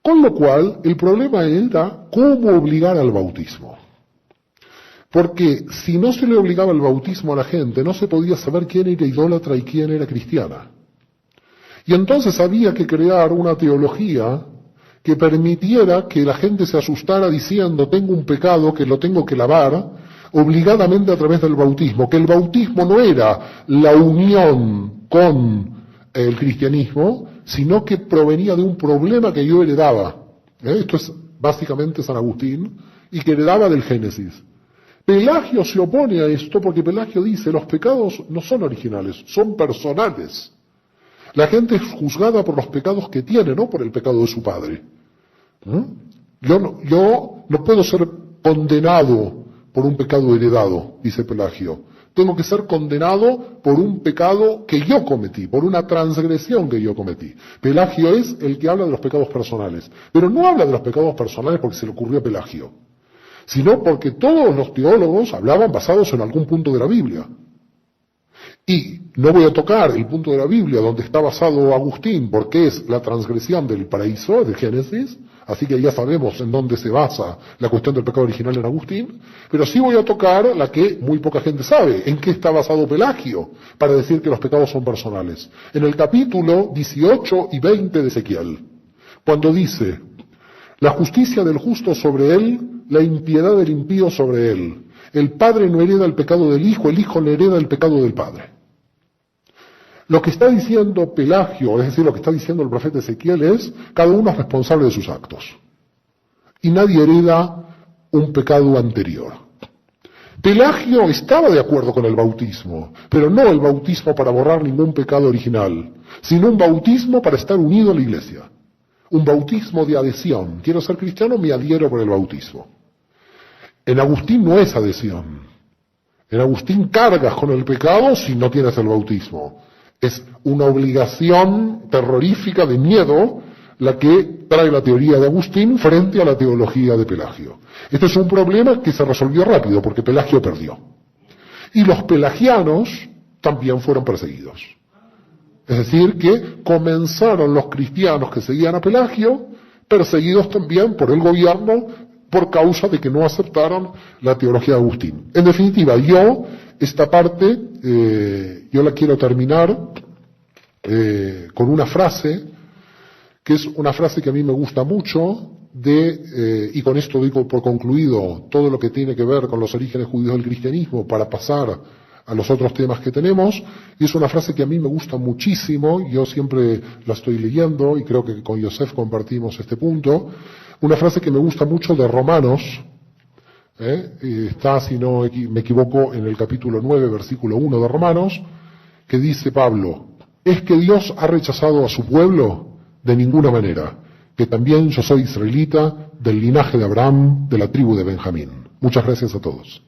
Con lo cual, el problema era cómo obligar al bautismo. Porque si no se le obligaba el bautismo a la gente, no se podía saber quién era idólatra y quién era cristiana. Y entonces había que crear una teología que permitiera que la gente se asustara diciendo tengo un pecado que lo tengo que lavar obligadamente a través del bautismo, que el bautismo no era la unión con el cristianismo, sino que provenía de un problema que yo heredaba. Esto es básicamente San Agustín, y que heredaba del Génesis. Pelagio se opone a esto porque Pelagio dice los pecados no son originales, son personales. La gente es juzgada por los pecados que tiene, no por el pecado de su padre. Yo no puedo ser condenado por un pecado heredado, dice Pelagio. Tengo que ser condenado por un pecado que yo cometí, por una transgresión que yo cometí. Pelagio es el que habla de los pecados personales, pero no habla de los pecados personales porque se le ocurrió a Pelagio, sino porque todos los teólogos hablaban basados en algún punto de la Biblia. Y no voy a tocar el punto de la Biblia donde está basado Agustín, porque es la transgresión del paraíso, de Génesis, así que ya sabemos en dónde se basa la cuestión del pecado original en Agustín, pero sí voy a tocar la que muy poca gente sabe, en qué está basado Pelagio, para decir que los pecados son personales. En el capítulo 18 y 20 de Ezequiel, cuando dice, la justicia del justo sobre él, la impiedad del impío sobre él. El padre no hereda el pecado del hijo, el hijo le hereda el pecado del padre. Lo que está diciendo Pelagio, es decir, lo que está diciendo el profeta Ezequiel es, cada uno es responsable de sus actos. Y nadie hereda un pecado anterior. Pelagio estaba de acuerdo con el bautismo, pero no el bautismo para borrar ningún pecado original, sino un bautismo para estar unido a la iglesia. Un bautismo de adhesión. Quiero ser cristiano, me adhiero por el bautismo. En Agustín no es adhesión. En Agustín cargas con el pecado si no tienes el bautismo. Es una obligación terrorífica de miedo la que trae la teoría de Agustín frente a la teología de Pelagio. Este es un problema que se resolvió rápido porque Pelagio perdió. Y los pelagianos también fueron perseguidos. Es decir, que comenzaron los cristianos que seguían a Pelagio, perseguidos también por el gobierno por causa de que no aceptaron la teología de Agustín. En definitiva, esta parte, yo la quiero terminar con una frase, que es una frase que a mí me gusta mucho, y con esto doy por concluido todo lo que tiene que ver con los orígenes judíos del cristianismo para pasar a los otros temas que tenemos, y es una frase que a mí me gusta muchísimo, yo siempre la estoy leyendo, y creo que con Yosef compartimos este punto, una frase que me gusta mucho de Romanos, está, si no me equivoco, en el capítulo 9, versículo 1 de Romanos, que dice Pablo, ¿es que Dios ha rechazado a su pueblo? De ninguna manera, que también yo soy israelita, del linaje de Abraham, de la tribu de Benjamín. Muchas gracias a todos.